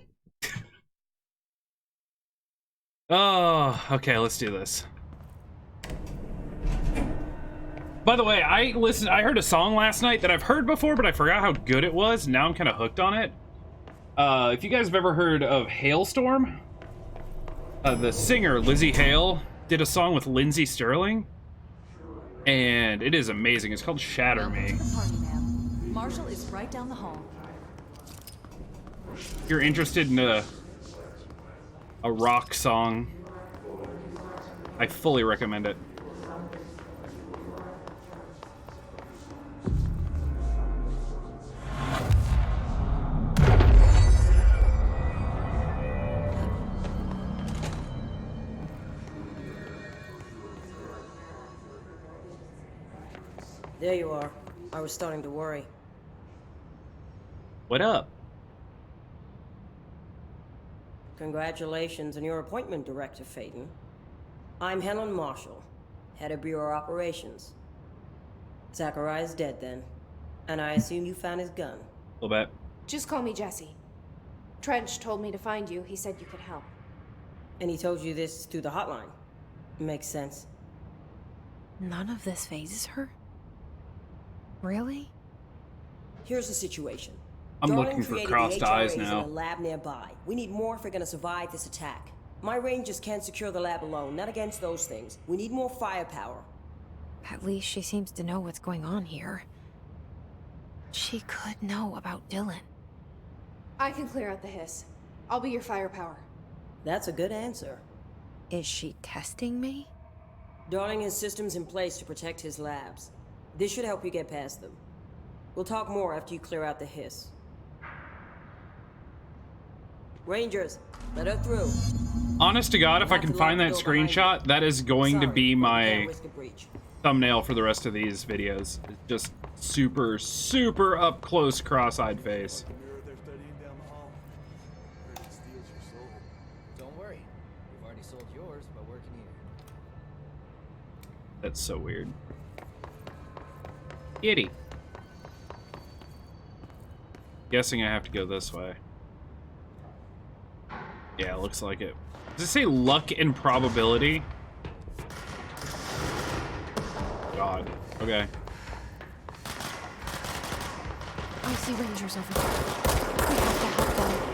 Oh, okay, let's do this. By the way, I heard a song last night that I've heard before, but I forgot how good it was. Now I'm kind of hooked on it. If you guys have ever heard of Hailstorm, the singer Lizzie Hale did a song with Lindsey Sterling, and it is amazing. It's called Shatter Me. Welcome to the party, ma'am. Marshall is right down the hall. If you're interested in a rock song, I fully recommend it. There you are. I was starting to worry. What up? Congratulations on your appointment, Director Phaeton. I'm Helen Marshall, head of Bureau Operations. Zachariah's dead then, and I assume you found his gun. A little bit. Just call me Jesse. Trench told me to find you. He said you could help. And he told you this through the hotline. Makes sense. None of this phases her? Really? Here's the situation. I'm Darling looking for created crossed the eyes HRAs now. in a lab nearby. We need more if we're gonna survive this attack. My rangers can't secure the lab alone, not against those things. We need more firepower. At least she seems to know what's going on here. She could know about Dylan. I can clear out the hiss. I'll be your firepower. That's a good answer. Is she testing me? Darling has systems in place to protect his labs. This should help you get past them. We'll talk more after you clear out the hiss. Rangers, let her through. Honest to God, if I can find that screenshot, that is going to be my thumbnail for the rest of these videos. It's just super, super up close cross-eyed face. Don't worry. We've already sold yours by working here. That's so weird. Kitty. Guessing I have to go this way. Yeah, looks like it. Does it say luck and probability? God. Okay. I see rangers over there. We have to help them.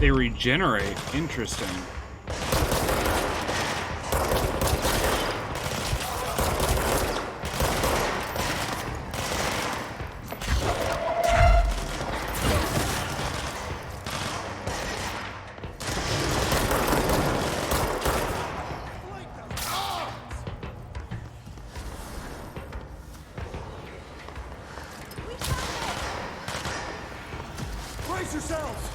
They regenerate. Interesting. Brace yourselves!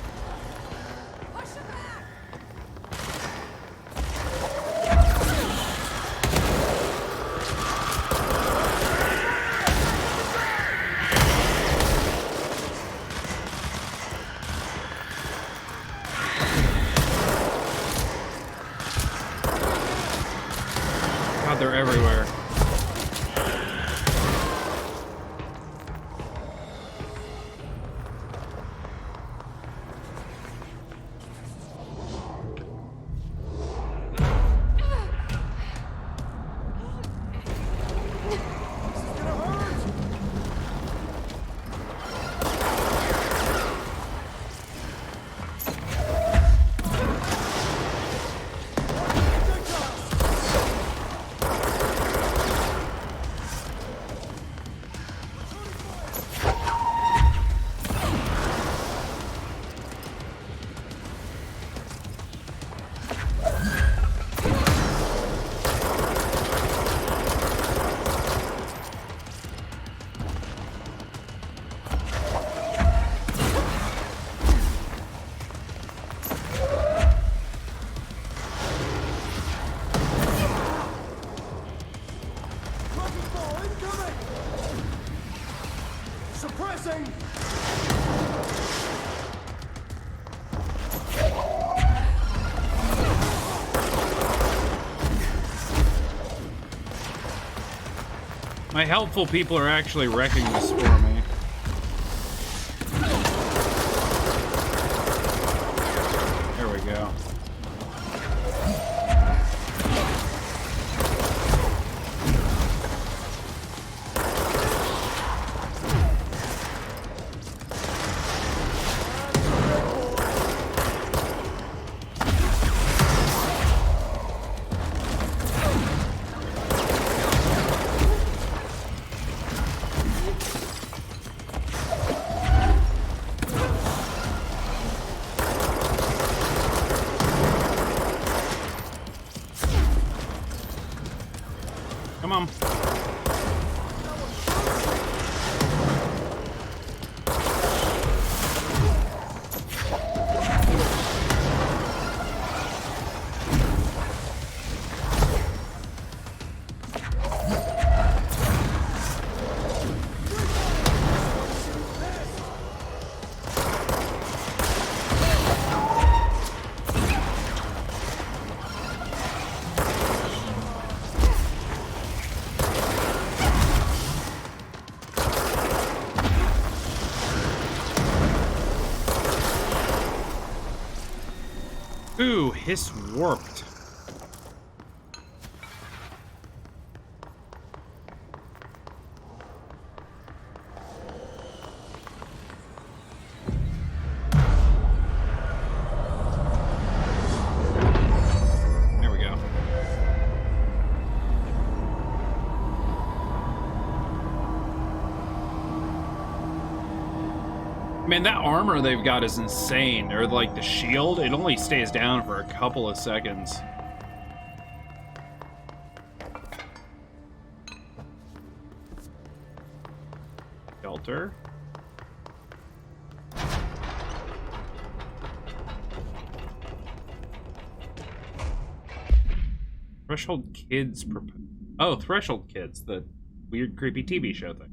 God, they're everywhere. My helpful people are actually wrecking this for me. There we go. Come on. Ooh, hiss warped. There we go. Man, that armor they've got is insane. Or like the shield, it only stays down for a couple of seconds. Shelter. Threshold Kids. Oh, Threshold Kids, the weird, creepy TV show thing.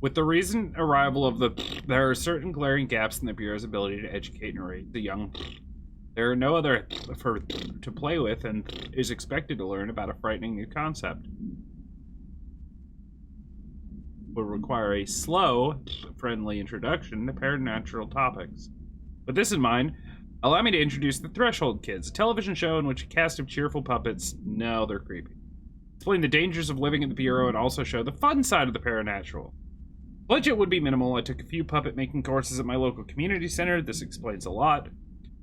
With the recent arrival of there are certain glaring gaps in the Bureau's ability to educate and raise the young. There are no other to play with and is expected to learn about a frightening new concept. Will require a slow, friendly introduction to paranatural topics. With this in mind, allow me to introduce the Threshold Kids, a television show in which a cast of cheerful puppets, no, they're creepy, explain the dangers of living at the Bureau and also show the fun side of the paranatural. Budget would be minimal. I took a few puppet making courses at my local community center. This explains a lot.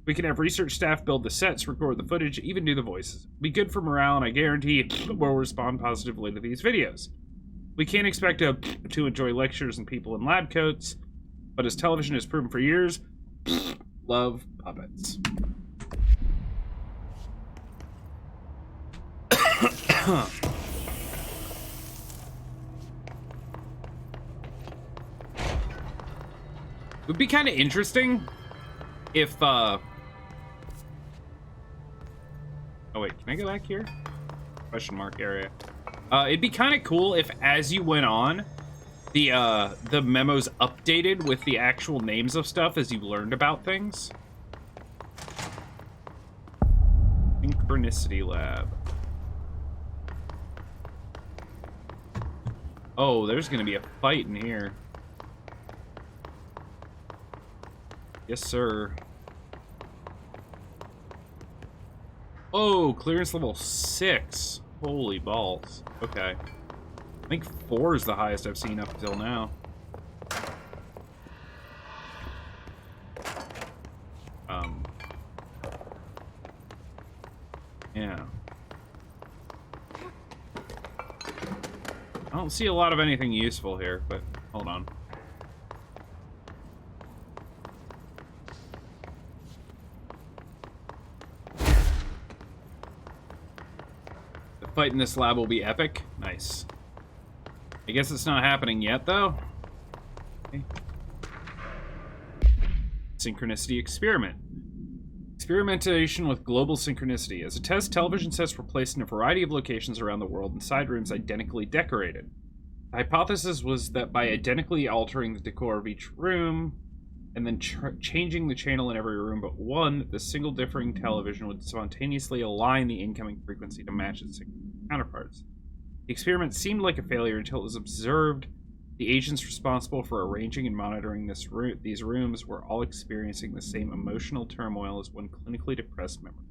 We can have research staff build the sets, record the footage, even do the voices. It'll be good for morale, and I guarantee we'll respond positively to these videos. We can't expect to enjoy lectures and people in lab coats, but as television has proven for years, love puppets. It would be kind of interesting if, oh wait, can I go back here? Question mark area. It'd be kind of cool if, as you went on, the memos updated with the actual names of stuff as you learned about things. Synchronicity Lab. Oh, there's gonna be a fight in here. Yes, sir. Oh, clearance level 6. Holy balls. Okay. I think 4 is the highest I've seen up until now. Yeah. I don't see a lot of anything useful here, but hold on. Fight in this lab will be epic. Nice. I guess it's not happening yet, though. Okay. Synchronicity experiment. Experimentation with global synchronicity. As a test, television sets were placed in a variety of locations around the world in side rooms identically decorated. The hypothesis was that by identically altering the decor of each room and then changing the channel in every room but one, the single differing television would spontaneously align the incoming frequency to match its counterparts. The experiment seemed like a failure until it was observed the agents responsible for arranging and monitoring these rooms were all experiencing the same emotional turmoil as one clinically depressed member.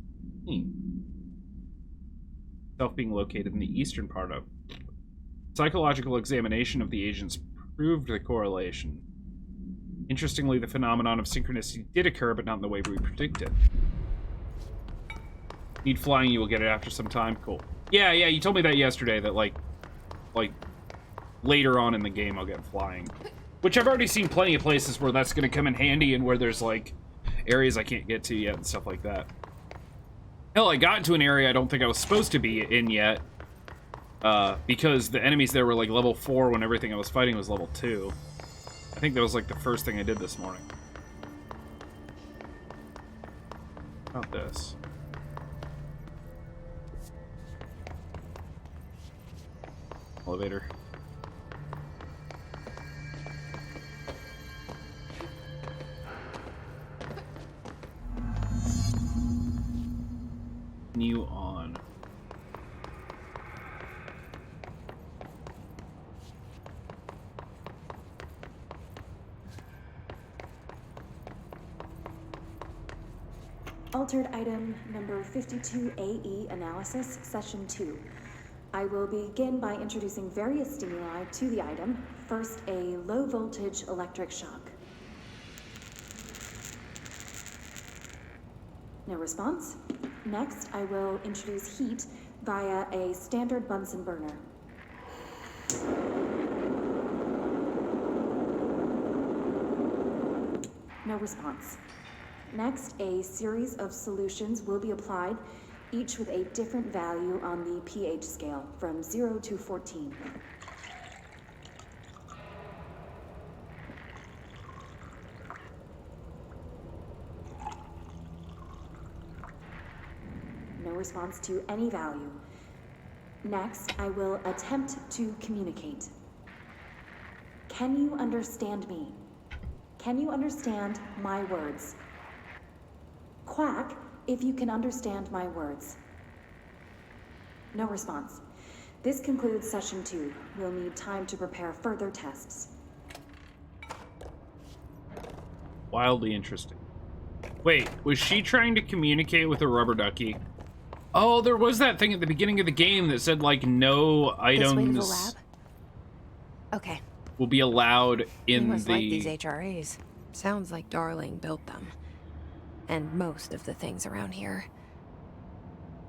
Itself being located in the eastern part of. Psychological examination of the agents proved the correlation. Interestingly, the phenomenon of synchronicity did occur, but not in the way we predicted. Need flying, you will get it after some time. Cool. Yeah, you told me that yesterday, that like later on in the game I'll get flying. Which I've already seen plenty of places where that's gonna come in handy and where there's like areas I can't get to yet and stuff like that. Hell, I got into an area I don't think I was supposed to be in yet. Because the enemies there were like level 4 when everything I was fighting was level 2. I think that was like the first thing I did this morning. How about this? Elevator. Continue on. Altered item number 52AE analysis, session 2. I will begin by introducing various stimuli to the item. First, a low voltage electric shock. No response. Next, I will introduce heat via a standard Bunsen burner. No response. Next, a series of solutions will be applied, each with a different value on the pH scale, from 0 to 14. No response to any value. Next, I will attempt to communicate. Can you understand me? Can you understand my words? Quack if you can understand my words. No response. This concludes session 2. We'll need time to prepare further tests. Wildly interesting. Wait, was she trying to communicate with a rubber ducky? Oh, there was that thing at the beginning of the game that said, like, no items This way to the lab? Okay. will be allowed in He must the... like these HRAs. Sounds like Darling built them. And most of the things around here.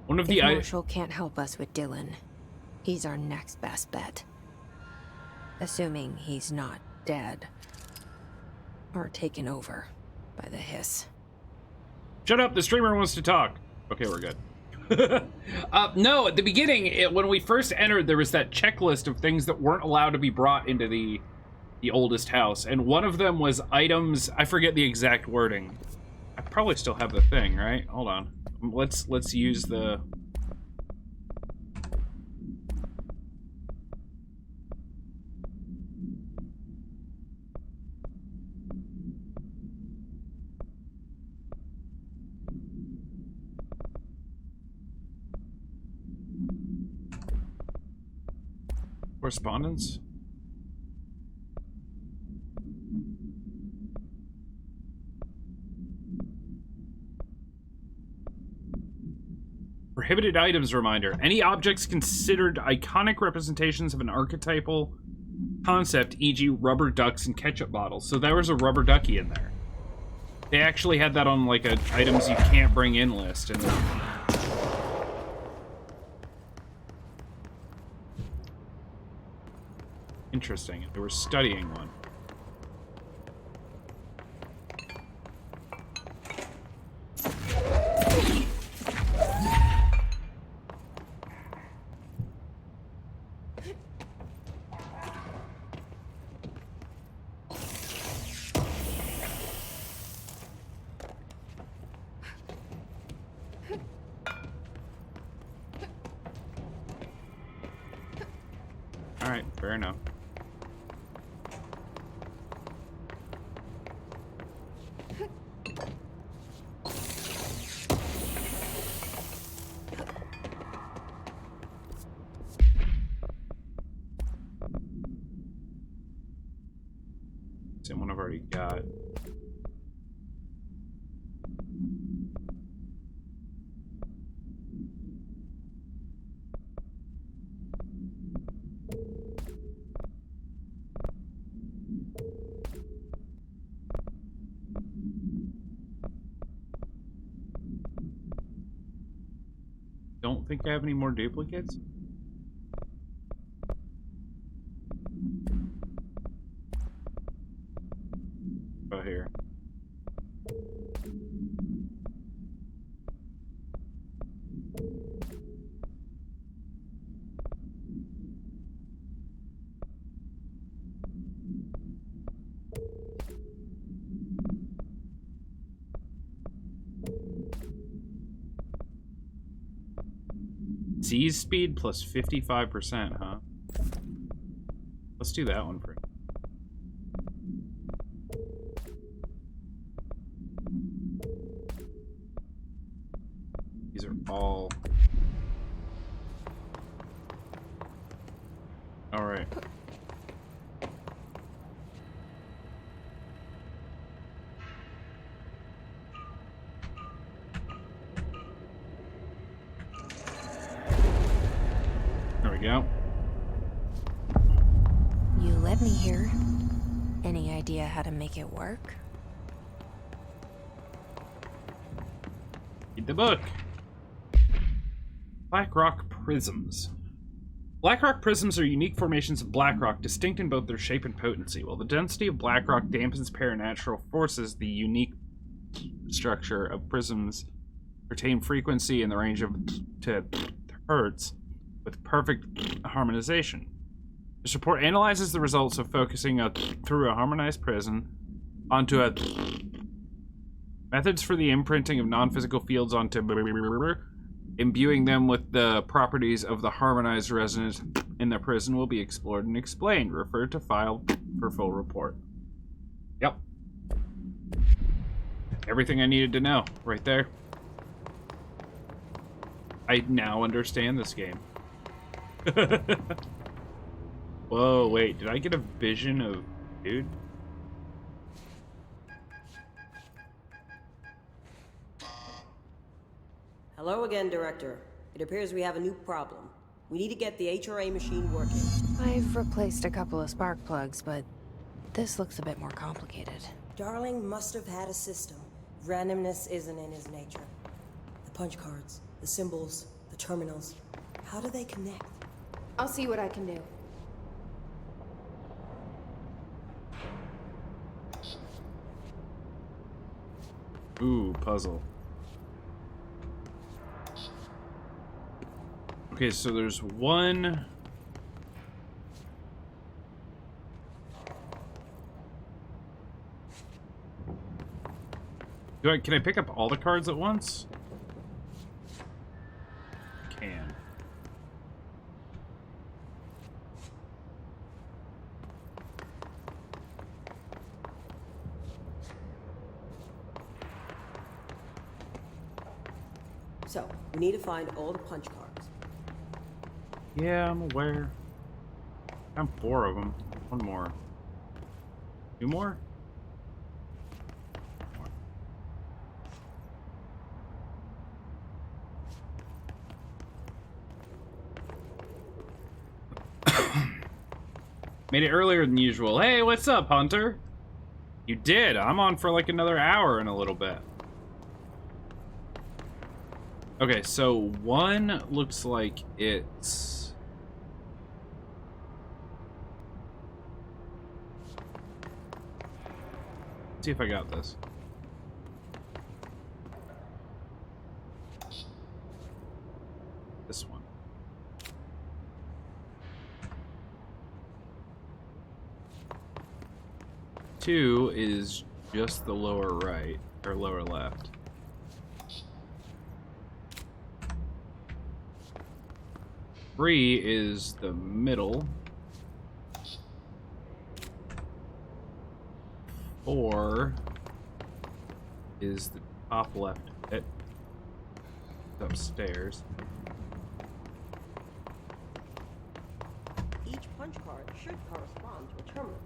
One of the If Marshall can't help us with Dylan, he's our next best bet. Assuming he's not dead. Or taken over by the hiss. Shut up, the streamer wants to talk. Okay, we're good. No, at the beginning, when we first entered, there was that checklist of things that weren't allowed to be brought into the oldest house, and one of them was items. I forget the exact wording. I probably still have the thing, right? Hold on. Let's use the. Correspondence? Prohibited items reminder. Any objects considered iconic representations of an archetypal concept, e.g. rubber ducks and ketchup bottles. So there was a rubber ducky in there. They actually had that on like a items you can't bring in list. And interesting. They were studying one. All right, fair enough. already got. Don't think I have any more duplicates. Oh, here. Seize speed plus 55%, huh? Let's do that one first. These are all... Alright. There we go. You led me here. Any idea how to make it work? Read the book. Black rock prisms. Black rock prisms are unique formations of black rock, distinct in both their shape and potency. While the density of black rock dampens paranatural forces, the unique structure of prisms retain frequency in the range of to hertz with perfect harmonization. This report analyzes the results of focusing through a harmonized prism onto a methods for the imprinting of non-physical fields onto imbuing them with the properties of the harmonized resonance in the prism will be explored and explained. Refer to file for full report. Yep. Everything I needed to know right there. I now understand this game. Whoa, wait, did I get a vision of dude? Hello again, Director. It appears we have a new problem. We need to get the HRA machine working. I've replaced a couple of spark plugs, but this looks a bit more complicated. Darling must have had a system. Randomness isn't in his nature. The punch cards, the symbols, the terminals. How do they connect? I'll see what I can do. Ooh, puzzle. Okay, so there's one... Can I pick up all the cards at once? Can. So, we need to find all the punch cards. Yeah, I'm aware. I'm 4 of them. One more. 2 more? Made it earlier than usual. Hey, what's up, Hunter? You did. I'm on for like another hour in a little bit. Okay, so one looks like it's... Let's see if I got this. This one. Two is just the lower right, or lower left. Three is the middle. 4 is the top left bit. It's upstairs. Each punch card should correspond to a terminal.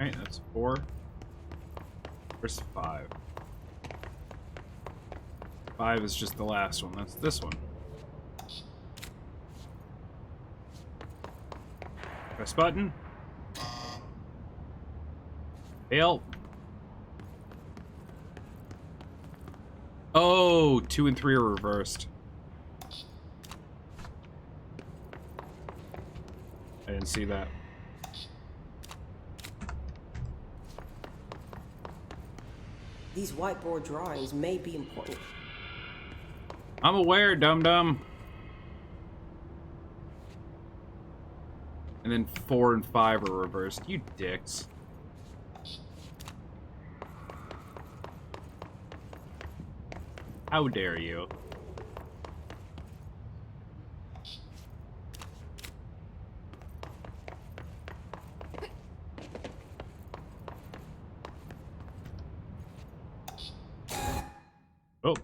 Alright, that's 4. Where's 5? 5 is just the last one. That's this one. Press button. Fail. Oh, 2 and 3 are reversed. I didn't see that. These whiteboard drawings may be important. I'm aware, dum-dum. And then 4 and 5 are reversed. You dicks. How dare you? Oh.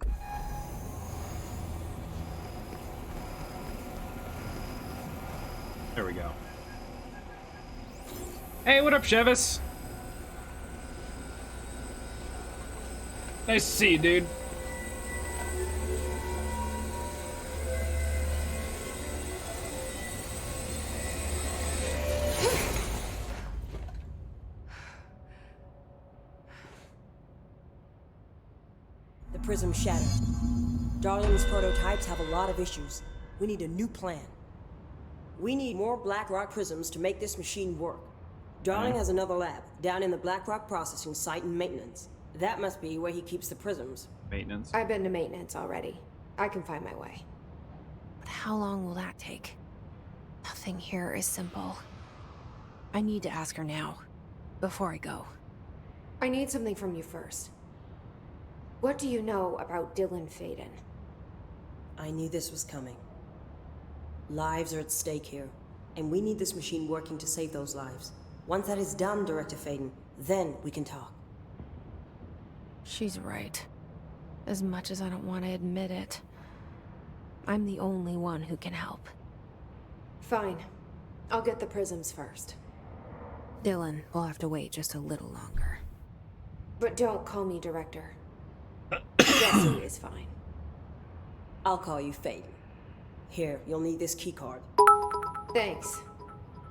There we go. Hey, what up, Chevis? Nice to see you, dude. The prism shattered. Darling's prototypes have a lot of issues. We need a new plan. We need more Blackrock prisms to make this machine work. Darling has another lab, down in the Blackrock processing site in maintenance. That must be where he keeps the prisms. Maintenance. I've been to maintenance already. I can find my way. But how long will that take? Nothing here is simple. I need to ask her now, before I go. I need something from you first. What do you know about Dylan Faden? I knew this was coming. Lives are at stake here, and we need this machine working to save those lives. Once that is done, Director Faden, then we can talk. She's right. As much as I don't want to admit it. I'm the only one who can help. Fine. I'll get the prisms first. Dylan will have to wait just a little longer. But don't call me Director. Jesse is fine. I'll call you Faden. Here, you'll need this keycard. Thanks.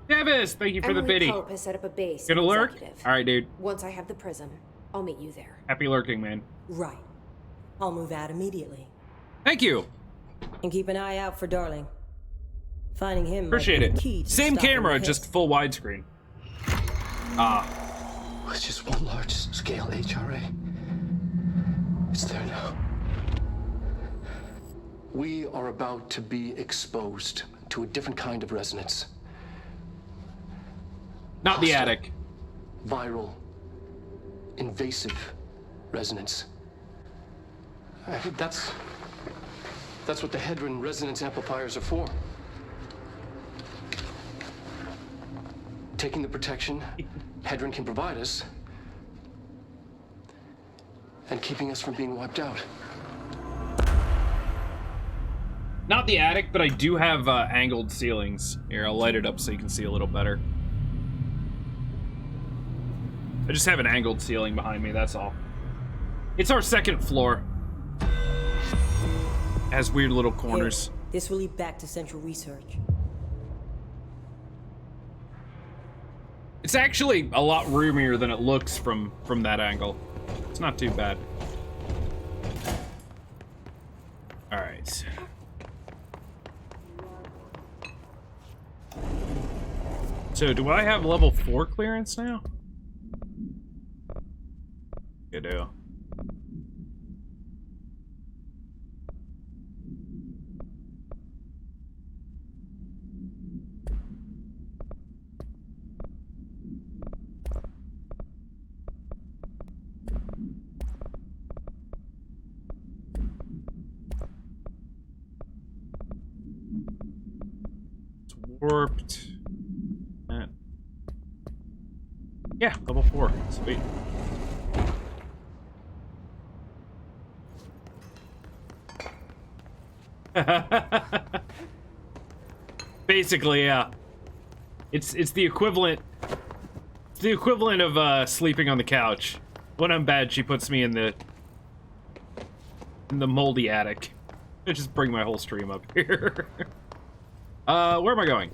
Davis, thank you for the biddy. Pope has set up a base. Gonna lurk? Executive. Alright, dude. Once I have the prism, I'll meet you there. Happy lurking, man. Right. I'll move out immediately. Thank you. And keep an eye out for Darling. Finding him Appreciate might be it. the key to Same stopping camera, the hit. just full widescreen. Ah. It's just one large-scale HRA. It's there now. We are about to be exposed to a different kind of resonance. Not the Hostile, attic. Viral, invasive resonance. That's what the Hedron resonance amplifiers are for. Taking the protection Hedron can provide us and keeping us from being wiped out. Not the attic, but I do have angled ceilings. Here, I'll light it up so you can see a little better. I just have an angled ceiling behind me, that's all. It's our second floor. It has weird little corners. Here, this will lead back to Central Research. It's actually a lot roomier than it looks from that angle. It's not too bad. Alright. So, do I have level 4 clearance now? I do. It's warped. Yeah, level 4. Sweet. Basically, yeah. It's the equivalent It's the equivalent of sleeping on the couch. When I'm bad, she puts me in the moldy attic. I just bring my whole stream up here. Where am I going?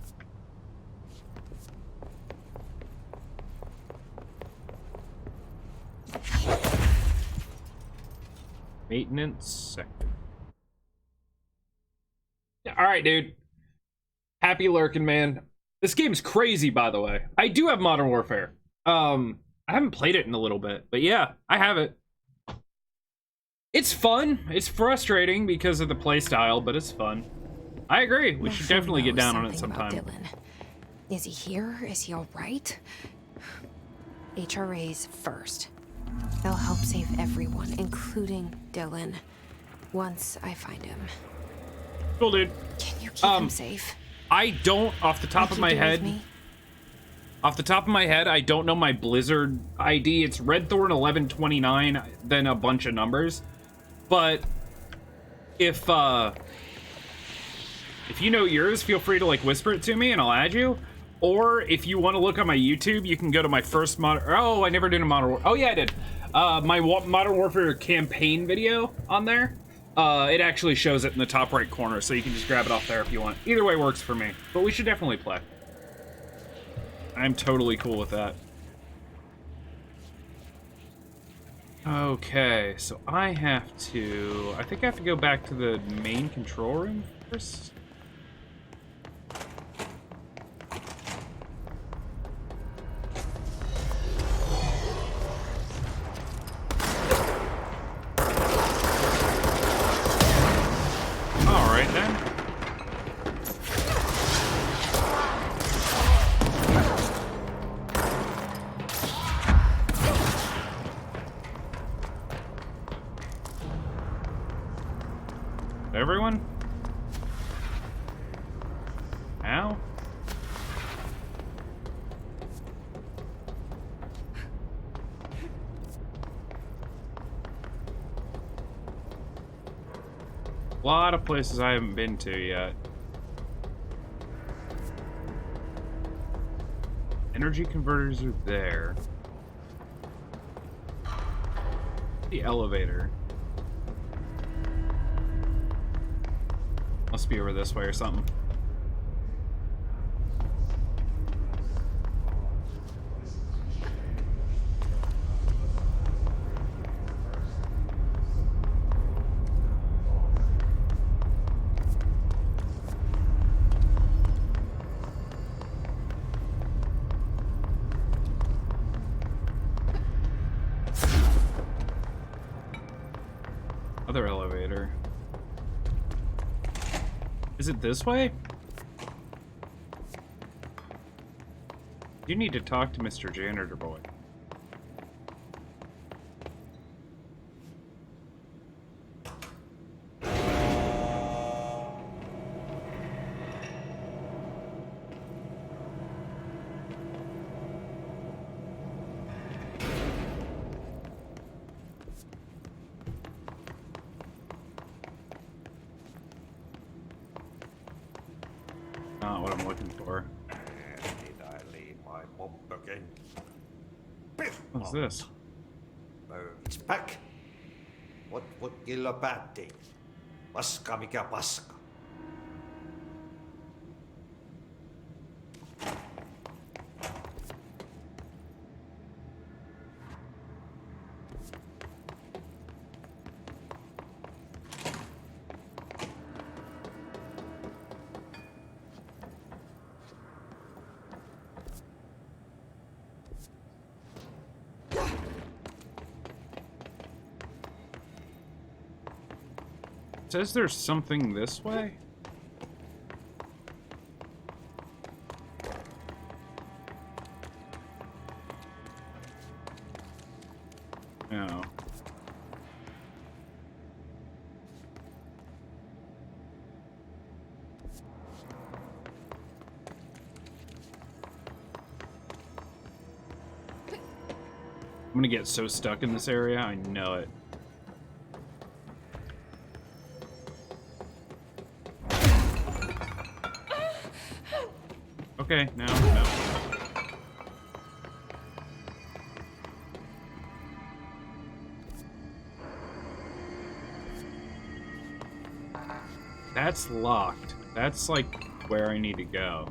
Maintenance sector. All right, dude. Happy lurking, man. This game's crazy, by the way. I do have Modern Warfare. I haven't played it in a little bit, but yeah, I have it. It's fun. It's frustrating because of the playstyle, but it's fun. I agree. We should definitely get down on it sometime. Dylan. Is he here? Is he all right? HRAs first. They'll help save everyone, including Dylan, once I find him. Cool, dude. Can you keep him safe? I don't, off the top of my head. Off the top of my head, I don't know my Blizzard ID. It's Redthorn 1129, then a bunch of numbers. But if you know yours, feel free to like whisper it to me and I'll add you. Or if you want to look on my YouTube, you can go to my first I never did a Modern Warfare. Oh yeah, I did. My Modern Warfare campaign video on there. It actually shows it in the top right corner, so you can just grab it off there if you want. Either way works for me, but we should definitely play. I'm totally cool with that. Okay, so I think I have to go back to the main control room first. Everyone? Ow. A lot of places I haven't been to yet. Energy converters are there. The elevator. Must be over this way or something. Other elevator. Is it this way? You need to talk to Mr. Janitor Boy. Not what I'm looking for. Did I leave my mop again? What's this? It's back. What killa päätti? Paska mikä paska. It says there's something this way? No. I'm gonna get so stuck in this area, I know it. Okay, no. That's locked. That's like where I need to go.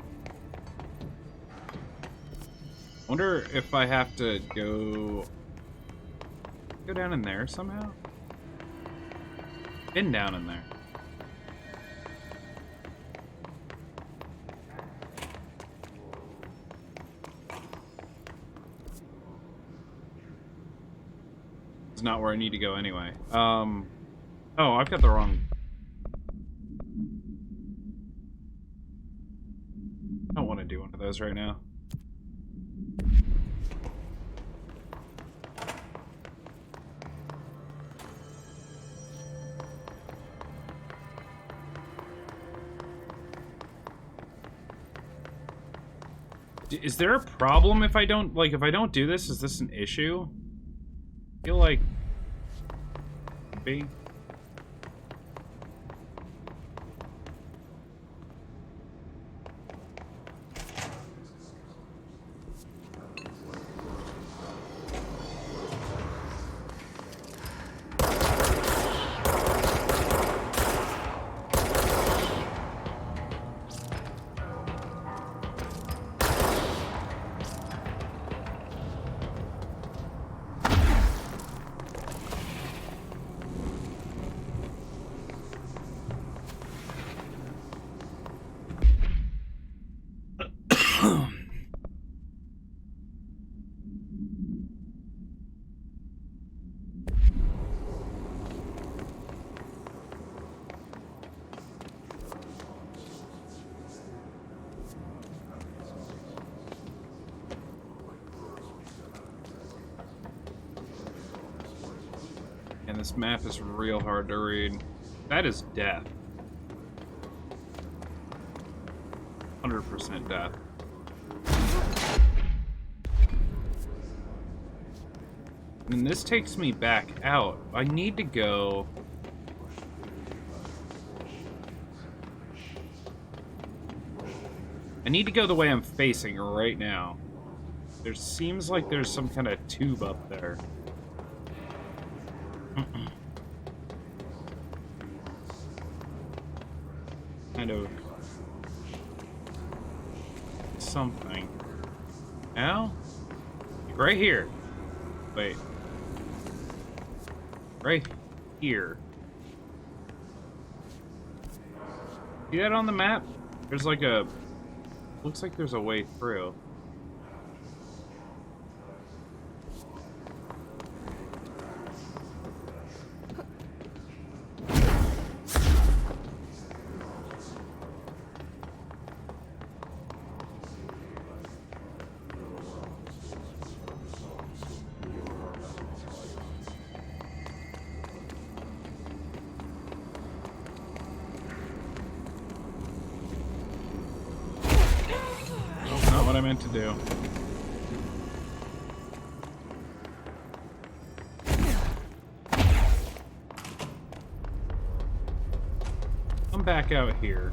Wonder if I have to go down in there somehow? Been down in there. It's not where I need to go anyway. Oh, I've got the wrong... I don't want to do one of those right now. Is there a problem if I don't, like, if I don't do this? Is this an issue? I feel like... Maybe. And this map is real hard to read. That is death. 100% death. And this takes me back out. I need to go... I need to go the way I'm facing right now. There seems like there's some kind of tube up there. Kind of... something. Now? Right here. Wait. Right here. See that on the map? There's like a... looks like there's a way through. What I meant to do. I'm back out here.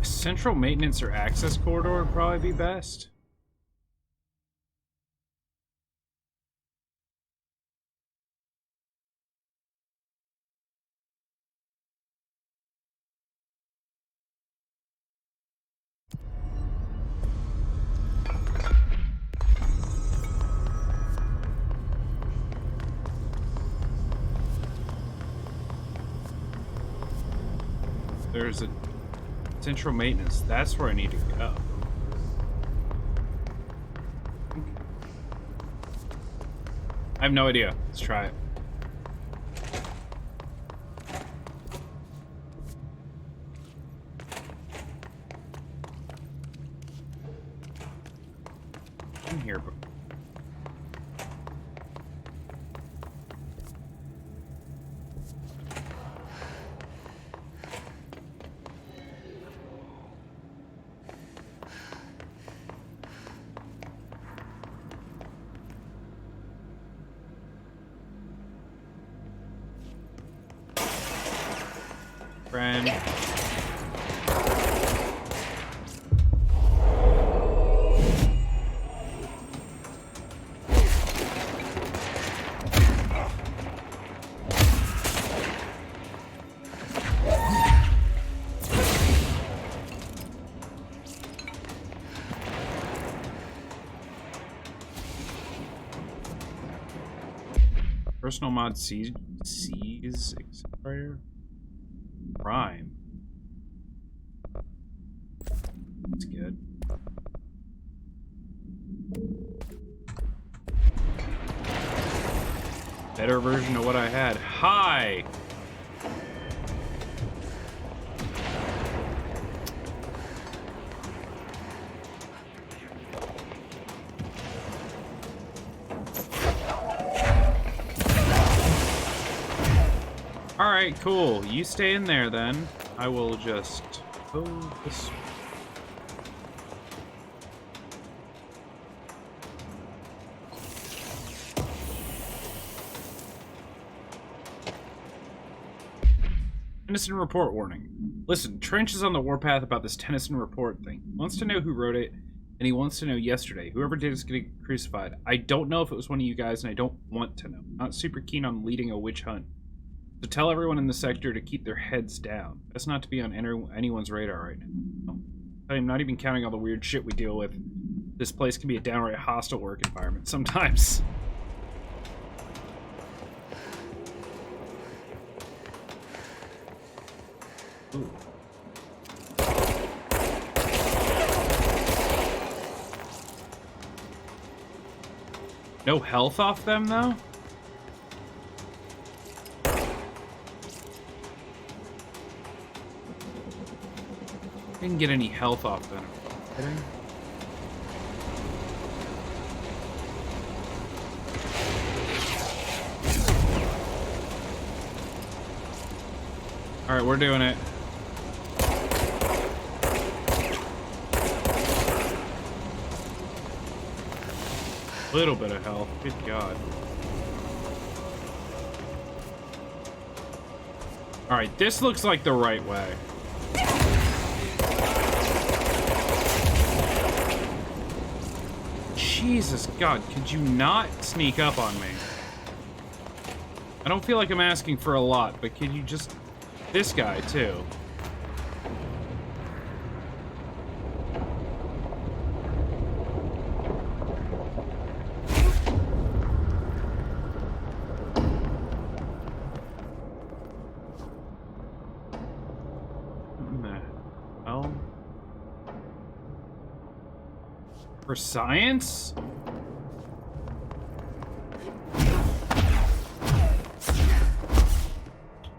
Central maintenance or access corridor would probably be best. There's a central maintenance. That's where I need to go. I have no idea. Let's try it. I'm here. in. Personal mod seize accelerator? Prime. That's good. Better version of what I had. Hi! Alright, cool. You stay in there then. I will just go this way. Tennyson report warning. Listen, Trench is on the warpath about this Tennyson report thing. He wants to know who wrote it, and he wants to know yesterday. Whoever did is getting crucified. I don't know if it was one of you guys, and I don't want to know. I'm not super keen on leading a witch hunt. So tell everyone in the sector to keep their heads down. That's not to be on anyone's radar right now. I'm not even counting all the weird shit we deal with. This place can be a downright hostile work environment sometimes. Ooh. No health off them, though? Didn't get any health off them. Kidding? All right, we're doing it. Little bit of health. Good God. All right, this looks like the right way. Jesus God, could you not sneak up on me? I don't feel like I'm asking for a lot, but could you just... This guy, too. Oh. For science?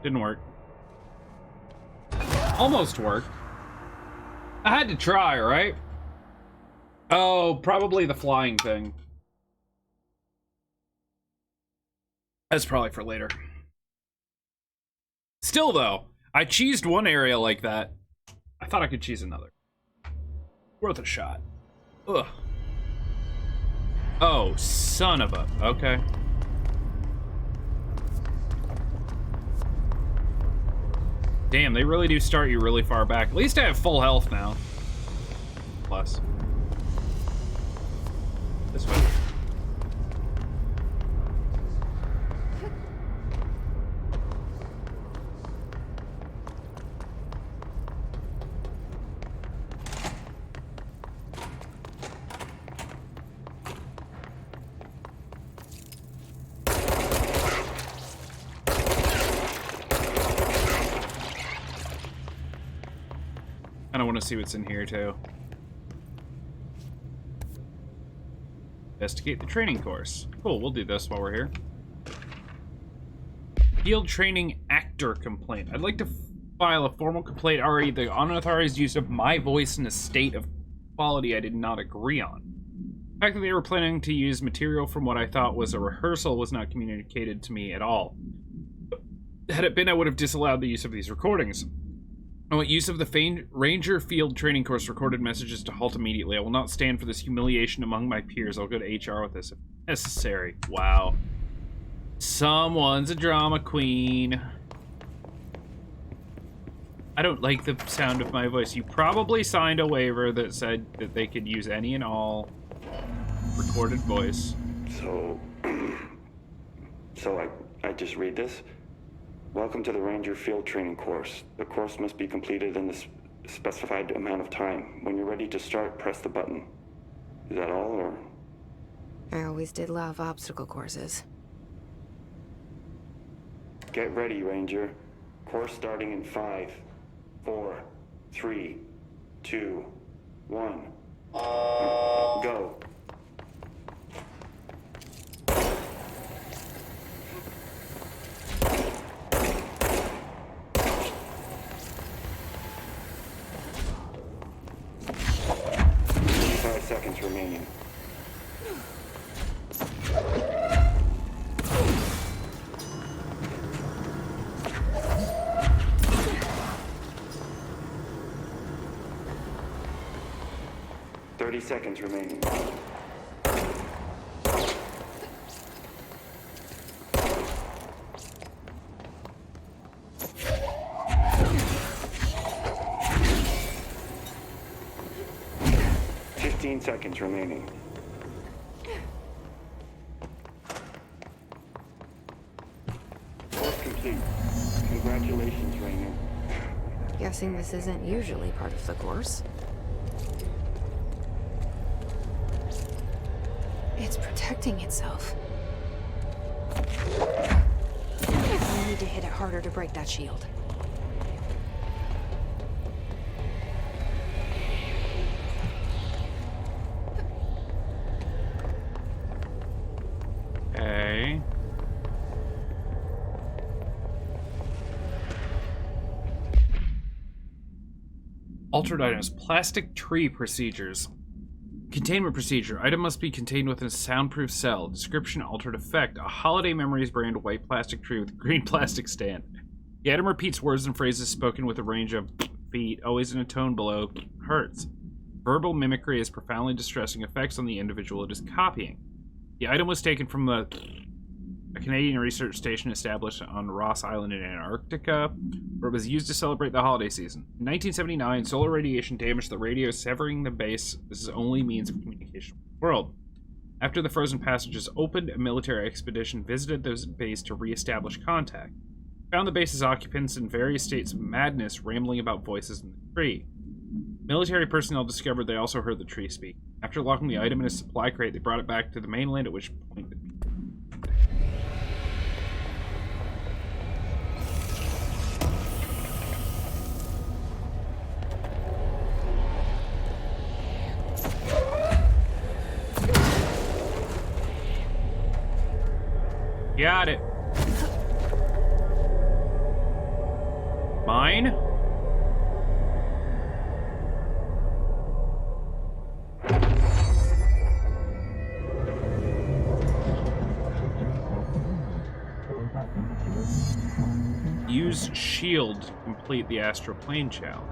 Didn't work. Almost worked. I had to try, right? Oh, probably the flying thing. That's probably for later. Still, though, I cheesed one area like that. I thought I could cheese another. Worth a shot. Ugh. Oh, son of a... Okay. Damn, they really do start you really far back. At least I have full health now. Plus. This way. I want to see what's in here too. Investigate the training course. Cool, we'll do this while we're here. Field training actor complaint. I'd like to file a formal complaint regarding the unauthorized use of my voice in a state of quality I did not agree on. The fact that they were planning to use material from what I thought was a rehearsal was not communicated to me at all. Had it been, I would have disallowed the use of these recordings. I want use of the Ranger Field Training Course recorded messages to halt immediately. I will not stand for this humiliation among my peers. I'll go to HR with this if necessary. Wow. Someone's a drama queen. I don't like the sound of my voice. You probably signed a waiver that said that they could use any and all recorded voice. So I just read this? Welcome to the Ranger Field Training course. The course must be completed in the specified amount of time. When you're ready to start, press the button. Is that all, or? I always did love obstacle courses. Get ready, Ranger. Course starting in 5, 4, 3, 2, 1. Go. Seconds remaining. Seconds remaining. Seconds remaining. Course complete. Congratulations, Rainer. Guessing this isn't usually part of the course. It's protecting itself. I need to hit it harder to break that shield. Okay. Altered items. Plastic tree procedures. Containment procedure. Item must be contained within a soundproof cell. Description: altered effect. A Holiday Memories brand white plastic tree with a green plastic stand. The item repeats words and phrases spoken with a range of feet, always in a tone below hertz. Verbal mimicry has profoundly distressing effects on the individual it is copying. The item was taken from a Canadian research station established on Ross Island in Antarctica, where it was used to celebrate the holiday season. In 1979, solar radiation damaged the radio, severing the base's only means of communication with the world. After the frozen passages opened, a military expedition visited the base to re-establish contact. They found the base's occupants in various states of madness, rambling about voices in the tree. Military personnel discovered they also heard the tree speak. After locking the item in a supply crate, they brought it back to the mainland, at which point got it. Mine? Use shield to complete the astral plane challenge.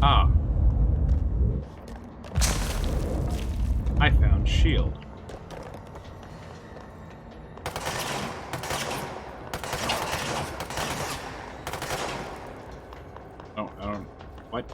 Ah. I found shield. Oh, I don't... What?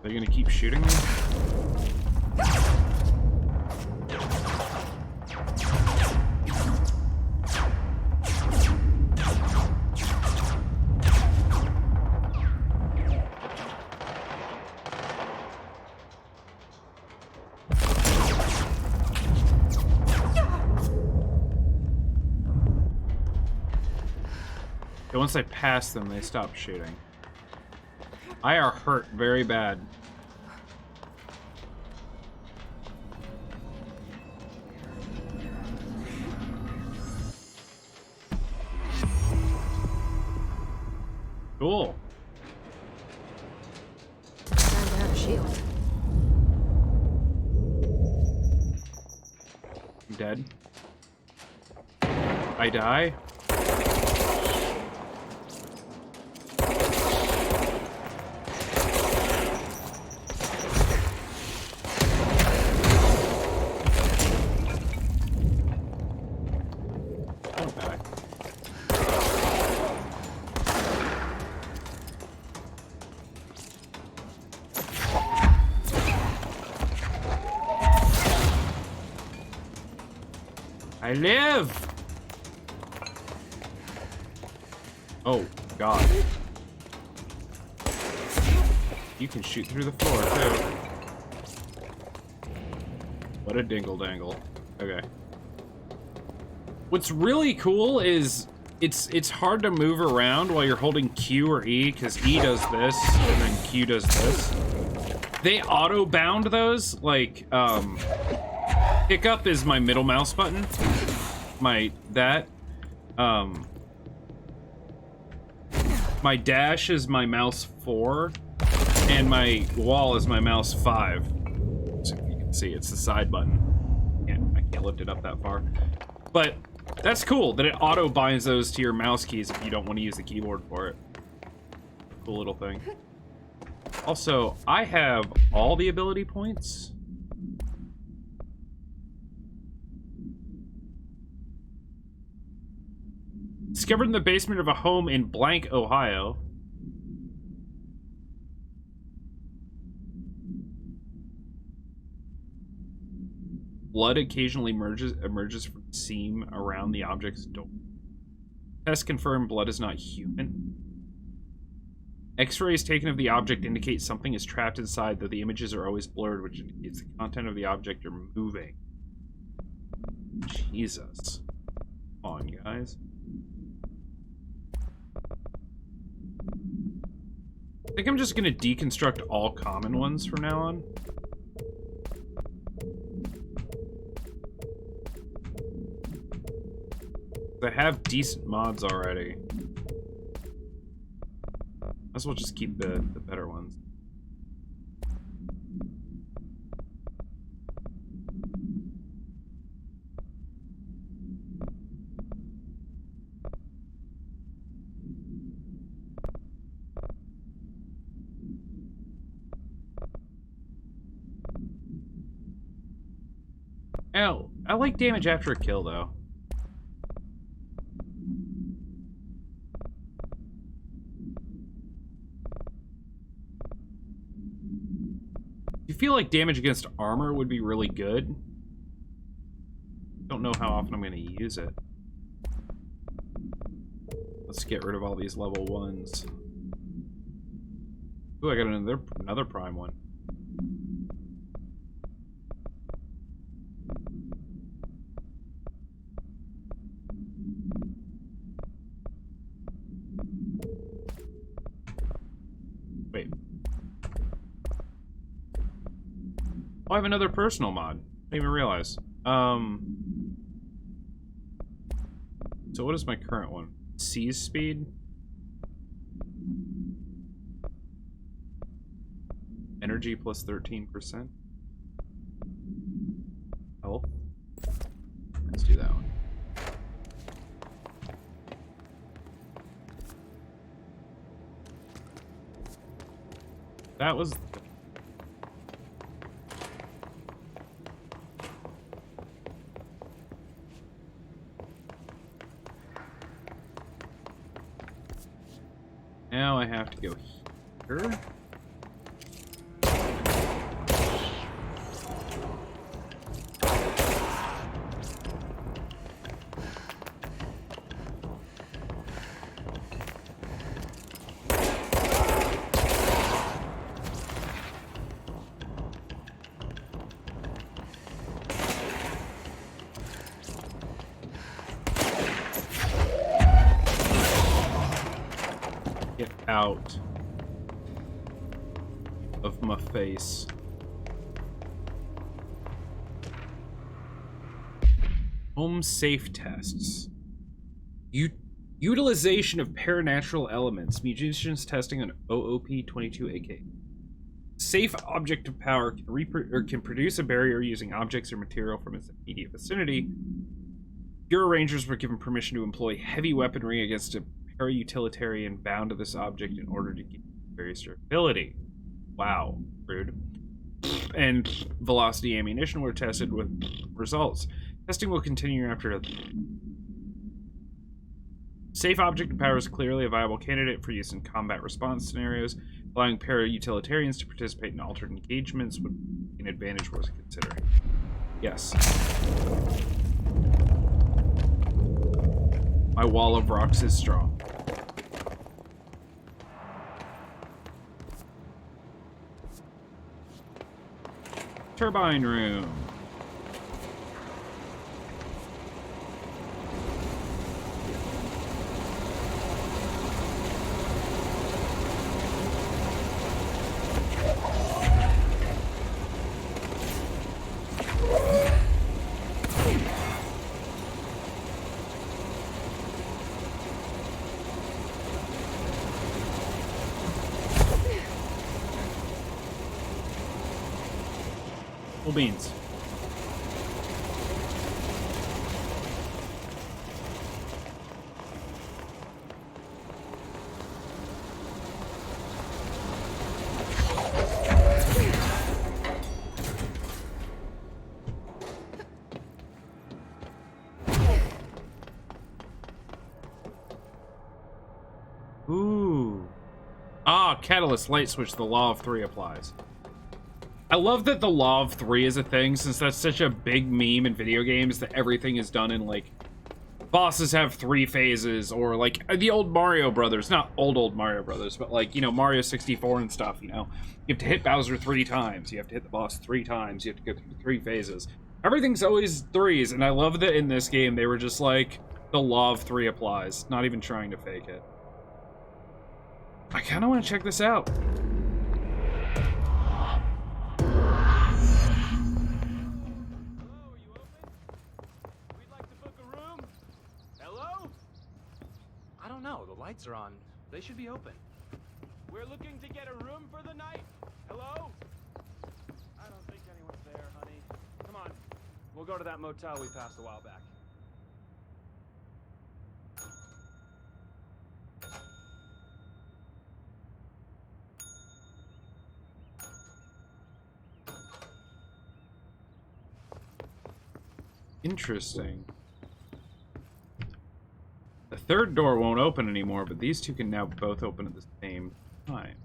Are you gonna keep shooting me? So once I pass them, they stop shooting. I are hurt very bad. Cool. I'm dead. I die. I live! Oh, God. You can shoot through the floor, too. What a dingle-dangle. Okay. What's really cool is it's hard to move around while you're holding Q or E, because E does this, and then Q does this. They auto-bound those, like, pickup is my middle mouse button. My dash is my mouse 4, and my wall is my mouse 5. So you can see it's the side button. I can't lift it up that far. But that's cool that it auto binds those to your mouse keys if you don't want to use the keyboard for it. Cool little thing. Also, I have all the ability points. Discovered in the basement of a home in blank, Ohio. Blood occasionally emerges from the seam around the object's door. Tests confirm blood is not human. X-rays taken of the object indicate something is trapped inside, though the images are always blurred, which indicates the content of the object are moving. Jesus. Come on, guys. I think I'm just gonna deconstruct all common ones from now on. I have decent mods already. Might as well just keep the better ones. Oh, I like damage after a kill, though. You feel like damage against armor would be really good. Don't know how often I'm going to use it. Let's get rid of all these level 1s. Ooh, I got another prime one. Wait. Oh, I have another personal mod. I didn't even realize. So what is my current one? Seize speed? Energy plus 13%. Health. Let's do that one. That was... Now I have to go here. Out of my face. Home safe tests. Utilization of paranatural elements. Munitions testing on OOP-22 AK. safe object of power can produce a barrier using objects or material from its immediate vicinity. Bureau Rangers were given permission to employ heavy weaponry against a para-utilitarian bound to this object in order to gain various durability. Wow, rude. And velocity ammunition were tested with results. Testing will continue after. Safe object of power is clearly a viable candidate for use in combat response scenarios. Allowing para-utilitarians to participate in altered engagements would be an advantage worth considering. Yes. My wall of rocks is strong. Turbine room. Beans. Ooh. Ah, catalyst light switch. The law of 3 applies. I love that the law of 3 is a thing, since that's such a big meme in video games that everything is done in, like, bosses have 3 phases, or, like, the old Mario Brothers, not old Mario Brothers, but, like, you know, Mario 64 and stuff, you know? You have to hit Bowser 3 times, you have to hit the boss 3 times, you have to go through 3 phases. Everything's always 3s, and I love that in this game they were just like, the law of 3 applies, not even trying to fake it. I kind of want to check this out. No, the lights are on. They should be open. We're looking to get a room for the night. Hello? I don't think anyone's there, honey. Come on. We'll go to that motel we passed a while back. Interesting. The third door won't open anymore, but these two can now both open at the same time.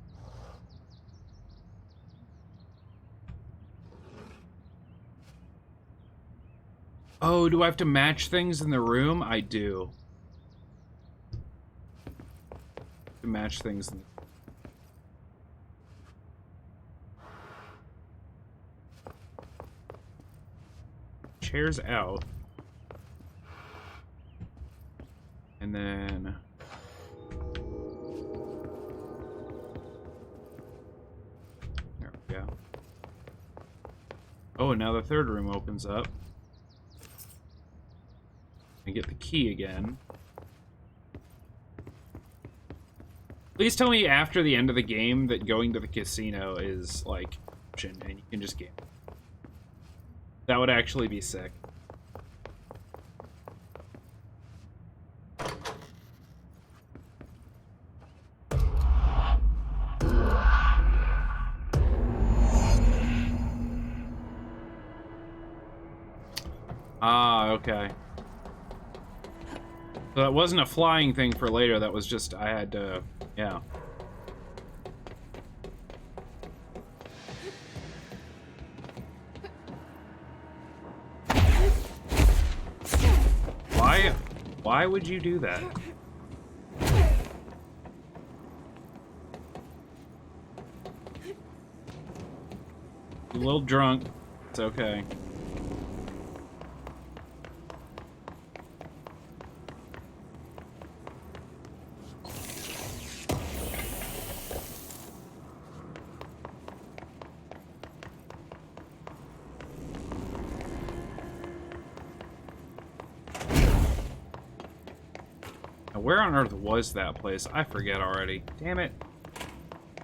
Oh, do I have to match things in the room? I do. To match things in the chairs out. And then there we go. Oh, and now the third room opens up. And get the key again. Please tell me after the end of the game that going to the casino is like option and you can just gamble. That would actually be sick. Ah, okay. So that wasn't a flying thing for later, that was just, I had to, yeah. Why would you do that? A little drunk, it's okay. Where on earth was that place? I forget already. Damn it.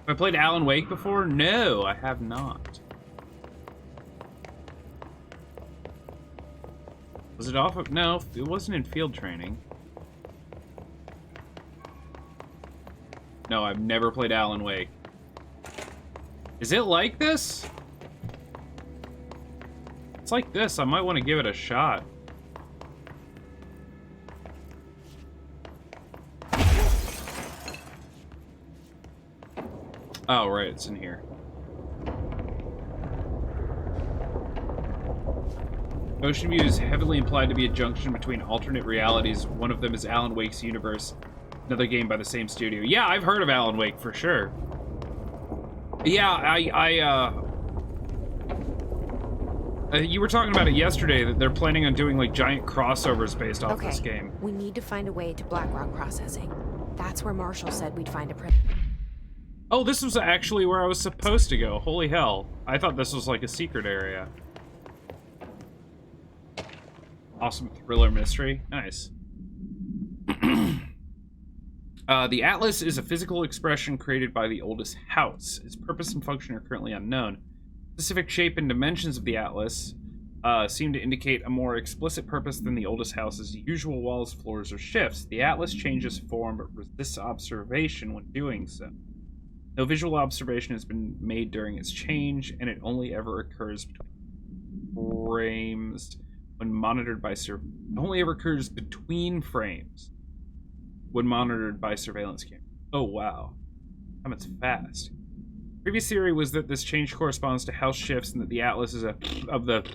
I played Alan Wake before? No, I have not. Was it off of... No, it wasn't in field training. No, I've never played Alan Wake. Is it like this? It's like this. I might want to give it a shot. Oh, right, it's in here. Ocean View is heavily implied to be a junction between alternate realities. One of them is Alan Wake's universe, another game by the same studio. Yeah, I've heard of Alan Wake for sure. Yeah, you were talking about it yesterday, that they're planning on doing like giant crossovers based off this game. We need to find a way to Blackrock processing. That's where Marshall said we'd find a Oh, this was actually where I was supposed to go. Holy hell. I thought this was like a secret area. Awesome thriller mystery. Nice. The Atlas is a physical expression created by the oldest house. Its purpose and function are currently unknown. Specific shape and dimensions of the Atlas seem to indicate a more explicit purpose than the oldest house's usual walls, floors, or shifts. The Atlas changes form but resists observation when doing so. No visual observation has been made during its change, and it only ever occurs between frames when monitored by surveillance cameras. Oh wow, that's fast. Previous theory was that this change corresponds to house shifts and that the Atlas is of the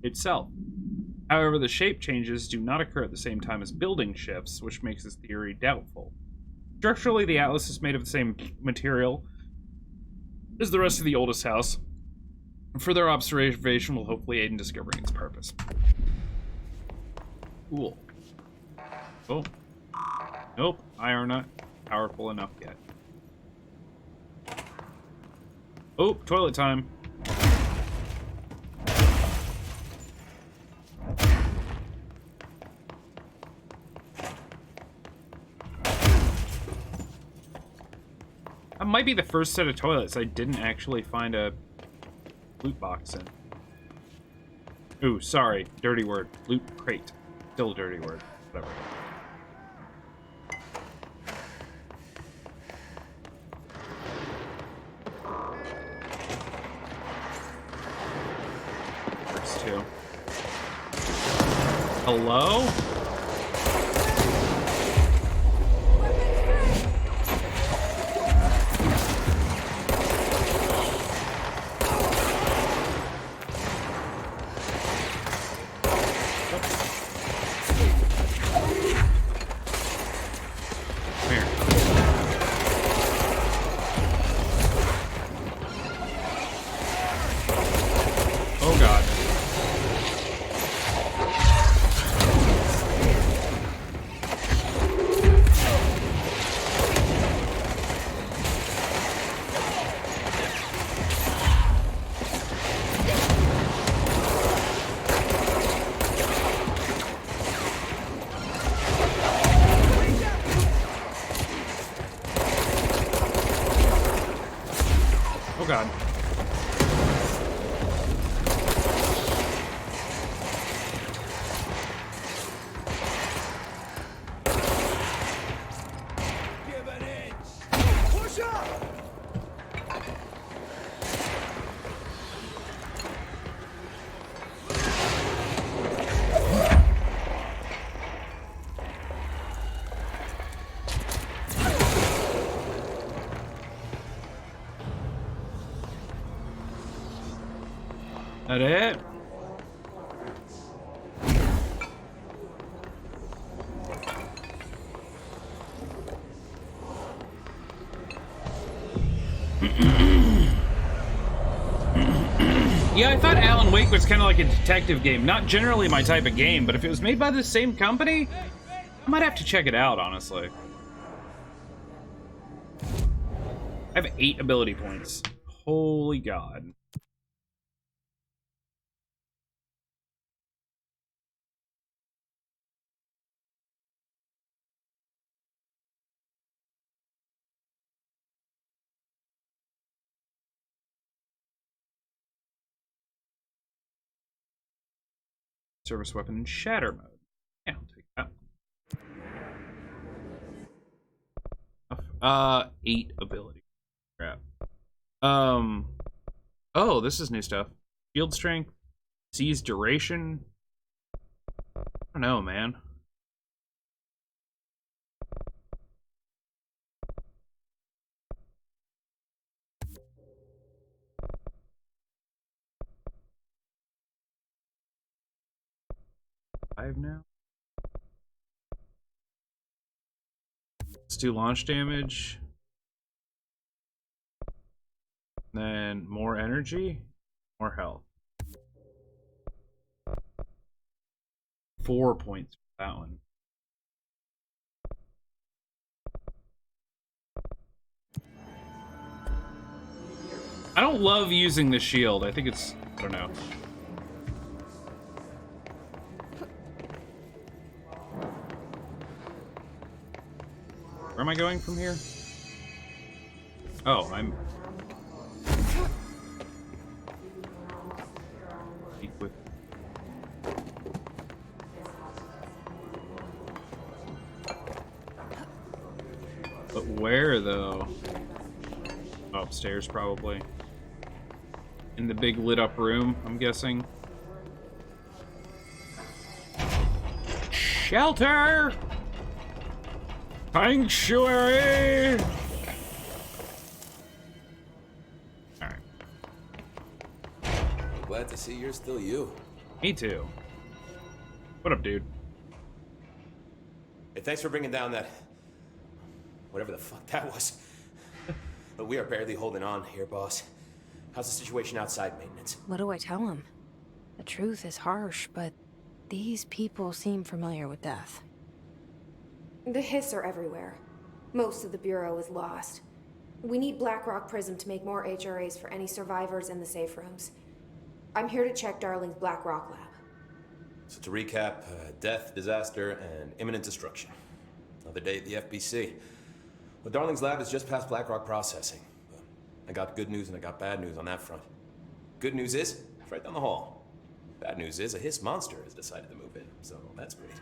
itself. However, the shape changes do not occur at the same time as building shifts, which makes this theory doubtful. Structurally, the Atlas is made of the same material as the rest of the oldest house. Further observation will hopefully aid in discovering its purpose. Cool. Oh. Nope, I are not powerful enough yet. Oh, toilet time. That might be the first set of toilets I didn't actually find a loot box in. Ooh, sorry. Dirty word. Loot crate. Still a dirty word. Whatever. First two. Hello? God. Give an inch. Push up. That it? Yeah, I thought Alan Wake was kind of like a detective game. Not generally my type of game, but if it was made by the same company, I might have to check it out, honestly. I have 8 ability points. Holy God. Service weapon in shatter mode. Yeah, I'll take that. 8 ability. Crap. Oh, this is new stuff. Shield strength, seize duration. I don't know, man. Now. Let's do launch damage. Then more energy, more health. 4 points for that one. I don't love using the shield. I think it's, I don't know. Where am I going from here? Oh, I'm... With... But where, though? Oh, upstairs, probably. In the big lit-up room, I'm guessing. Shelter! Sanctuary! Alright. Glad to see you're still you. Me too. What up, dude? Hey, thanks for bringing down that... whatever the fuck that was. But we are barely holding on here, boss. How's the situation outside maintenance? What do I tell him? The truth is harsh, but these people seem familiar with death. The hiss are everywhere. Most of the Bureau is lost. We need Blackrock Prism to make more HRAs for any survivors in the safe rooms. I'm here to check Darling's Blackrock lab. So to recap, death, disaster, and imminent destruction. Another day at the FBC. Well, Darling's lab is just past Blackrock processing. I got good news and I got bad news on that front. Good news is, it's right down the hall. Bad news is, a hiss monster has decided to move in, so that's great.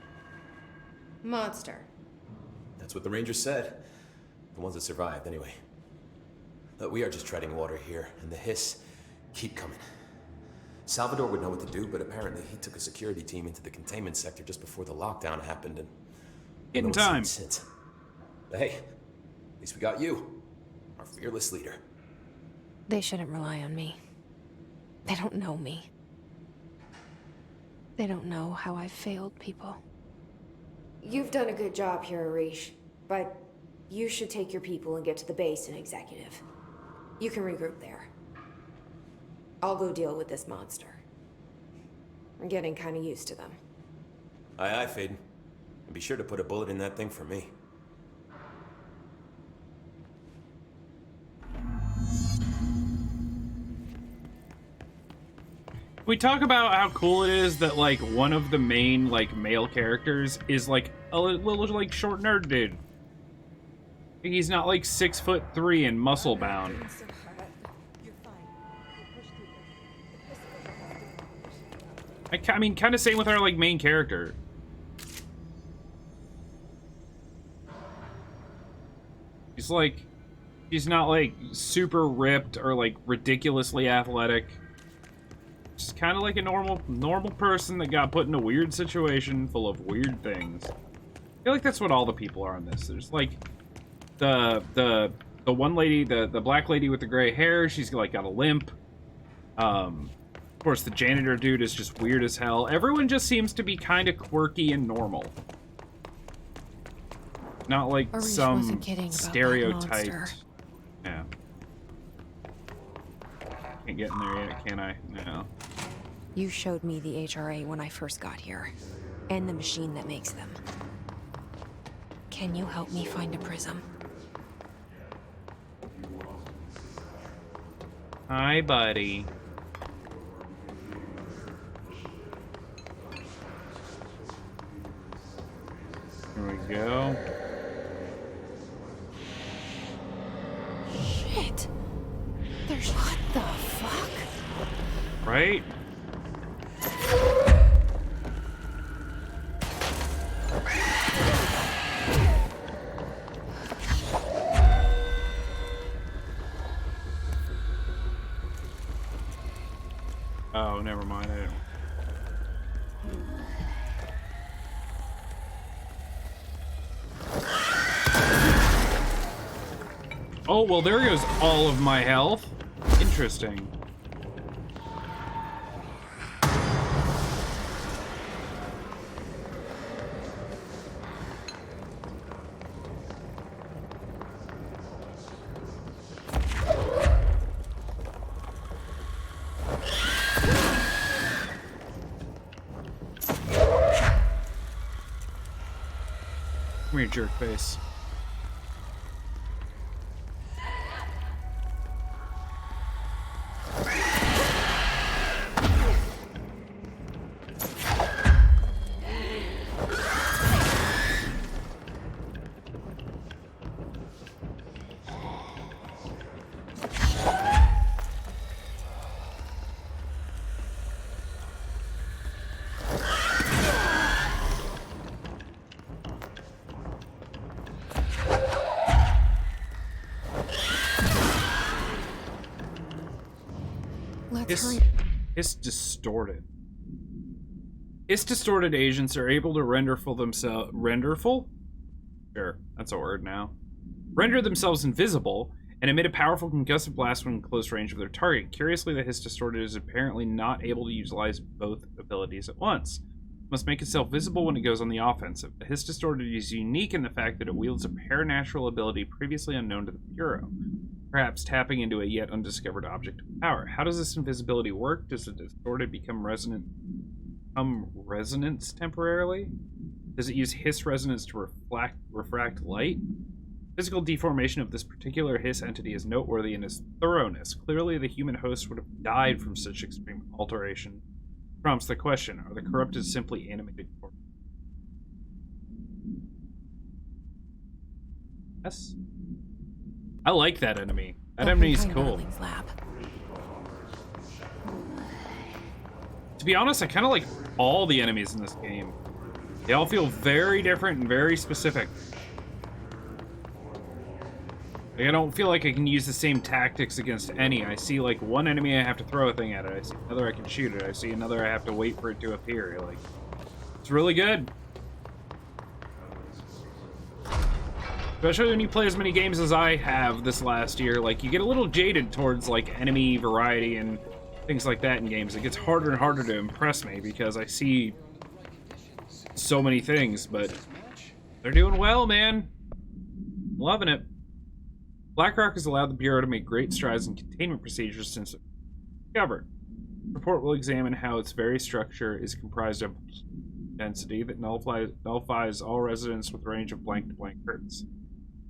Monster. That's what the Rangers said. The ones that survived, anyway. But we are just treading water here, and the hiss keep coming. Salvador would know what to do, but apparently he took a security team into the containment sector just before the lockdown happened, and... in time. Since. But hey, at least we got you, our fearless leader. They shouldn't rely on me. They don't know me. They don't know how I've failed people. You've done a good job here, Arish, but you should take your people and get to the base and executive. You can regroup there. I'll go deal with this monster. I'm getting kind of used to them. Aye, aye, Faden. And be sure to put a bullet in that thing for me. We talk about how cool it is that, like, one of the main, like, male characters is, like, a little, like, short nerd dude. He's not, like, 6'3" and muscle bound. I mean, kind of same with our, like, main character. He's, like, he's not, like, super ripped or, like, ridiculously athletic. Just kind of like a normal person that got put in a weird situation full of weird things. I feel like that's what all the people are on this. There's like the one lady, the black lady with the gray hair. She's like got a limp. Of course, the janitor dude is just weird as hell. Everyone just seems to be kind of quirky and normal. Not like Arish some kidding about stereotyped. that monster. Yeah. Can't get in there yet, can I? No. You showed me the HRA when I first got here, and the machine that makes them. Can you help me find a prism? Hi, buddy. Here we go. Shit! There's what the fuck? Right? Oh, well, there goes all of my health. Interesting. Come here, jerk face. It's distorted. It's distorted agents are able to renderful themselves. Renderful? Sure, that's a word now. Render themselves invisible and emit a powerful concussive blast when in close range of their target. Curiously, the Hiss Distorted is apparently not able to utilize both abilities at once. It must make itself visible when it goes on the offensive. The Hiss Distorted is unique in the fact that it wields a paranatural ability previously unknown to the Bureau, perhaps tapping into a yet undiscovered object of power. How does this invisibility work? Does the Distorted become resonance temporarily? Does it use Hiss resonance to refract light? Physical deformation of this particular Hiss entity is noteworthy in its thoroughness. Clearly, the human host would have died from such extreme alteration. Prompts the question, are the corrupted simply animated corpses? Yes. I like that enemy. That enemy's cool. To be honest, I kind of like all the enemies in this game. They all feel very different and very specific. Like, I don't feel like I can use the same tactics against any. I see, like, one enemy I have to throw a thing at it. I see another I can shoot it. I see another I have to wait for it to appear. Like, it's really good. Especially when you play as many games as I have this last year. Like, you get a little jaded towards, like, enemy variety and things like that in games. It gets harder and harder to impress me because I see so many things, but they're doing well, man. Loving it. BlackRock has allowed the Bureau to make great strides in containment procedures since it was discovered. The report will examine how its very structure is comprised of density that nullifies all residents with a range of blank-to-blank curtains.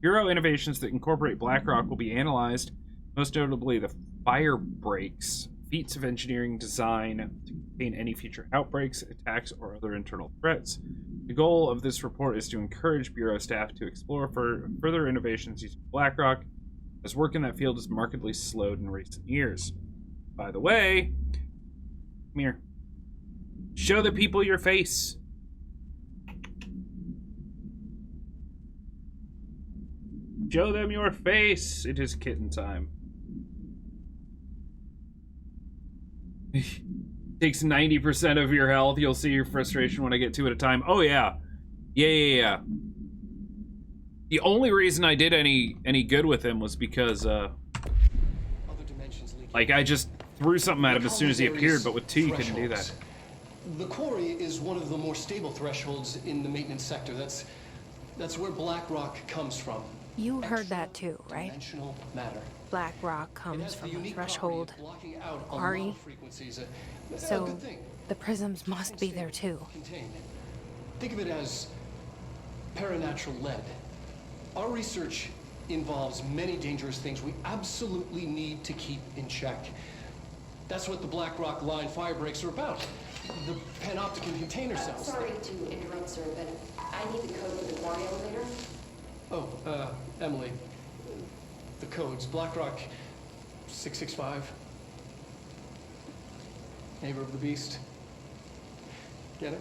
Bureau innovations that incorporate BlackRock will be analyzed, most notably the fire breaks, feats of engineering design to contain any future outbreaks, attacks, or other internal threats. The goal of this report is to encourage Bureau staff to explore further innovations using BlackRock, as work in that field has markedly slowed in recent years. By the way, come here. Show the people your face. Show them your face. It is kitten time. Takes 90% of your health. You'll see your frustration when I get two at a time. Oh, yeah. Yeah. The only reason I did any good with him was because, like, I just threw something at him as soon as he appeared, but with two, you couldn't do that. The quarry is one of the more stable thresholds in the maintenance sector. That's where BlackRock comes from. You heard that too, right? Dimensional matter. BlackRock comes from a threshold quarry. So the prisms must be there too. Think of it as paranatural lead. Our research involves many dangerous things we absolutely need to keep in check. That's what the BlackRock line fire breaks are about. The panopticon container cells. Sorry to interrupt, sir, but I need the code for the quarry elevator. Oh, Emily. The codes. BlackRock 665. Neighbor of the Beast. Get it?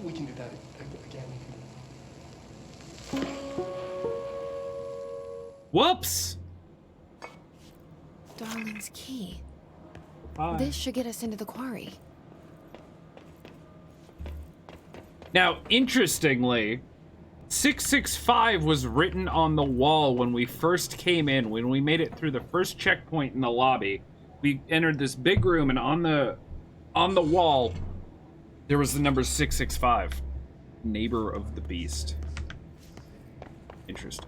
We can do that again. Whoops! Darling's key. Hi. This should get us into the quarry. Now, interestingly, 665 was written on the wall when we first came in. When we made it through the first checkpoint in the lobby, we entered this big room, and on the wall, there was the number 665. Neighbor of the Beast. Interesting.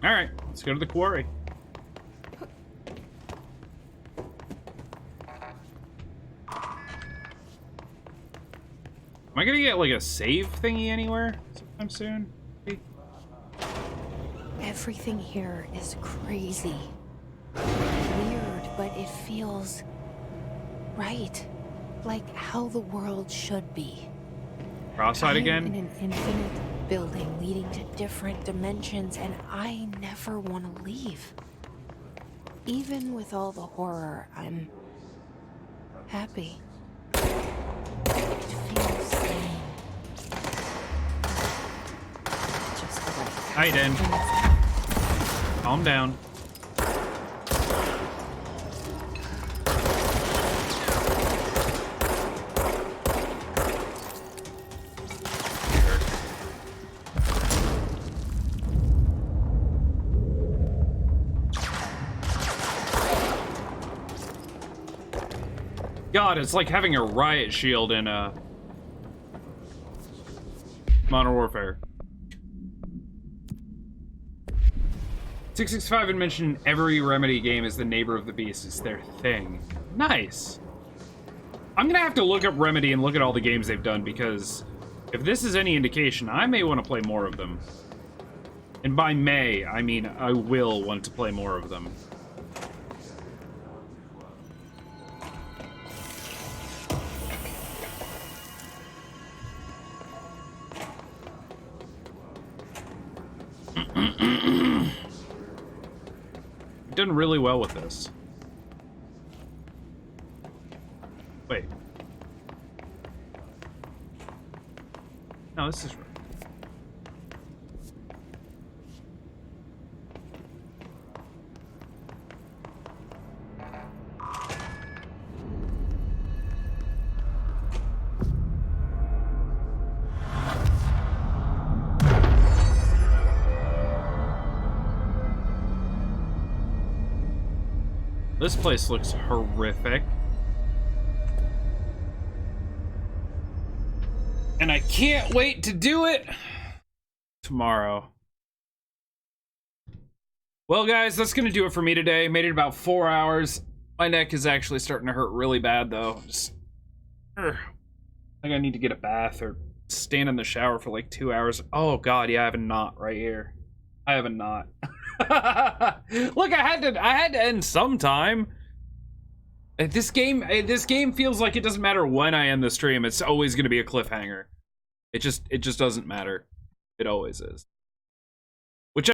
Alright, let's go to the quarry. Am I gonna get, like, a save thingy anywhere sometime soon? Maybe? Everything here is crazy. Weird, but it feels right. Like how the world should be. Cross-eyed again? I'm in an infinite building leading to different dimensions, and I never want to leave. Even with all the horror, I'm happy. It feels sane. Just right. Aiden. Calm down. God, it's like having a riot shield in Modern Warfare. 665 had mentioned every Remedy game is the neighbor of the beast. It's their thing. Nice. I'm gonna have to look up Remedy and look at all the games they've done, because if this is any indication, I may want to play more of them. And by may, I mean I will want to play more of them. Done really well with this. Wait. No, this is right. This place looks horrific. And I can't wait to do it tomorrow. Well, guys, that's gonna do it for me today. Made it about 4 hours. My neck is actually starting to hurt really bad, though. I think I need to get a bath or stand in the shower for like 2 hours. Oh God, yeah, I have a knot right here. I have a knot. Look, I had to end sometime. This game feels like it doesn't matter when I end the stream. It's always going to be a cliffhanger. It just doesn't matter. It always is.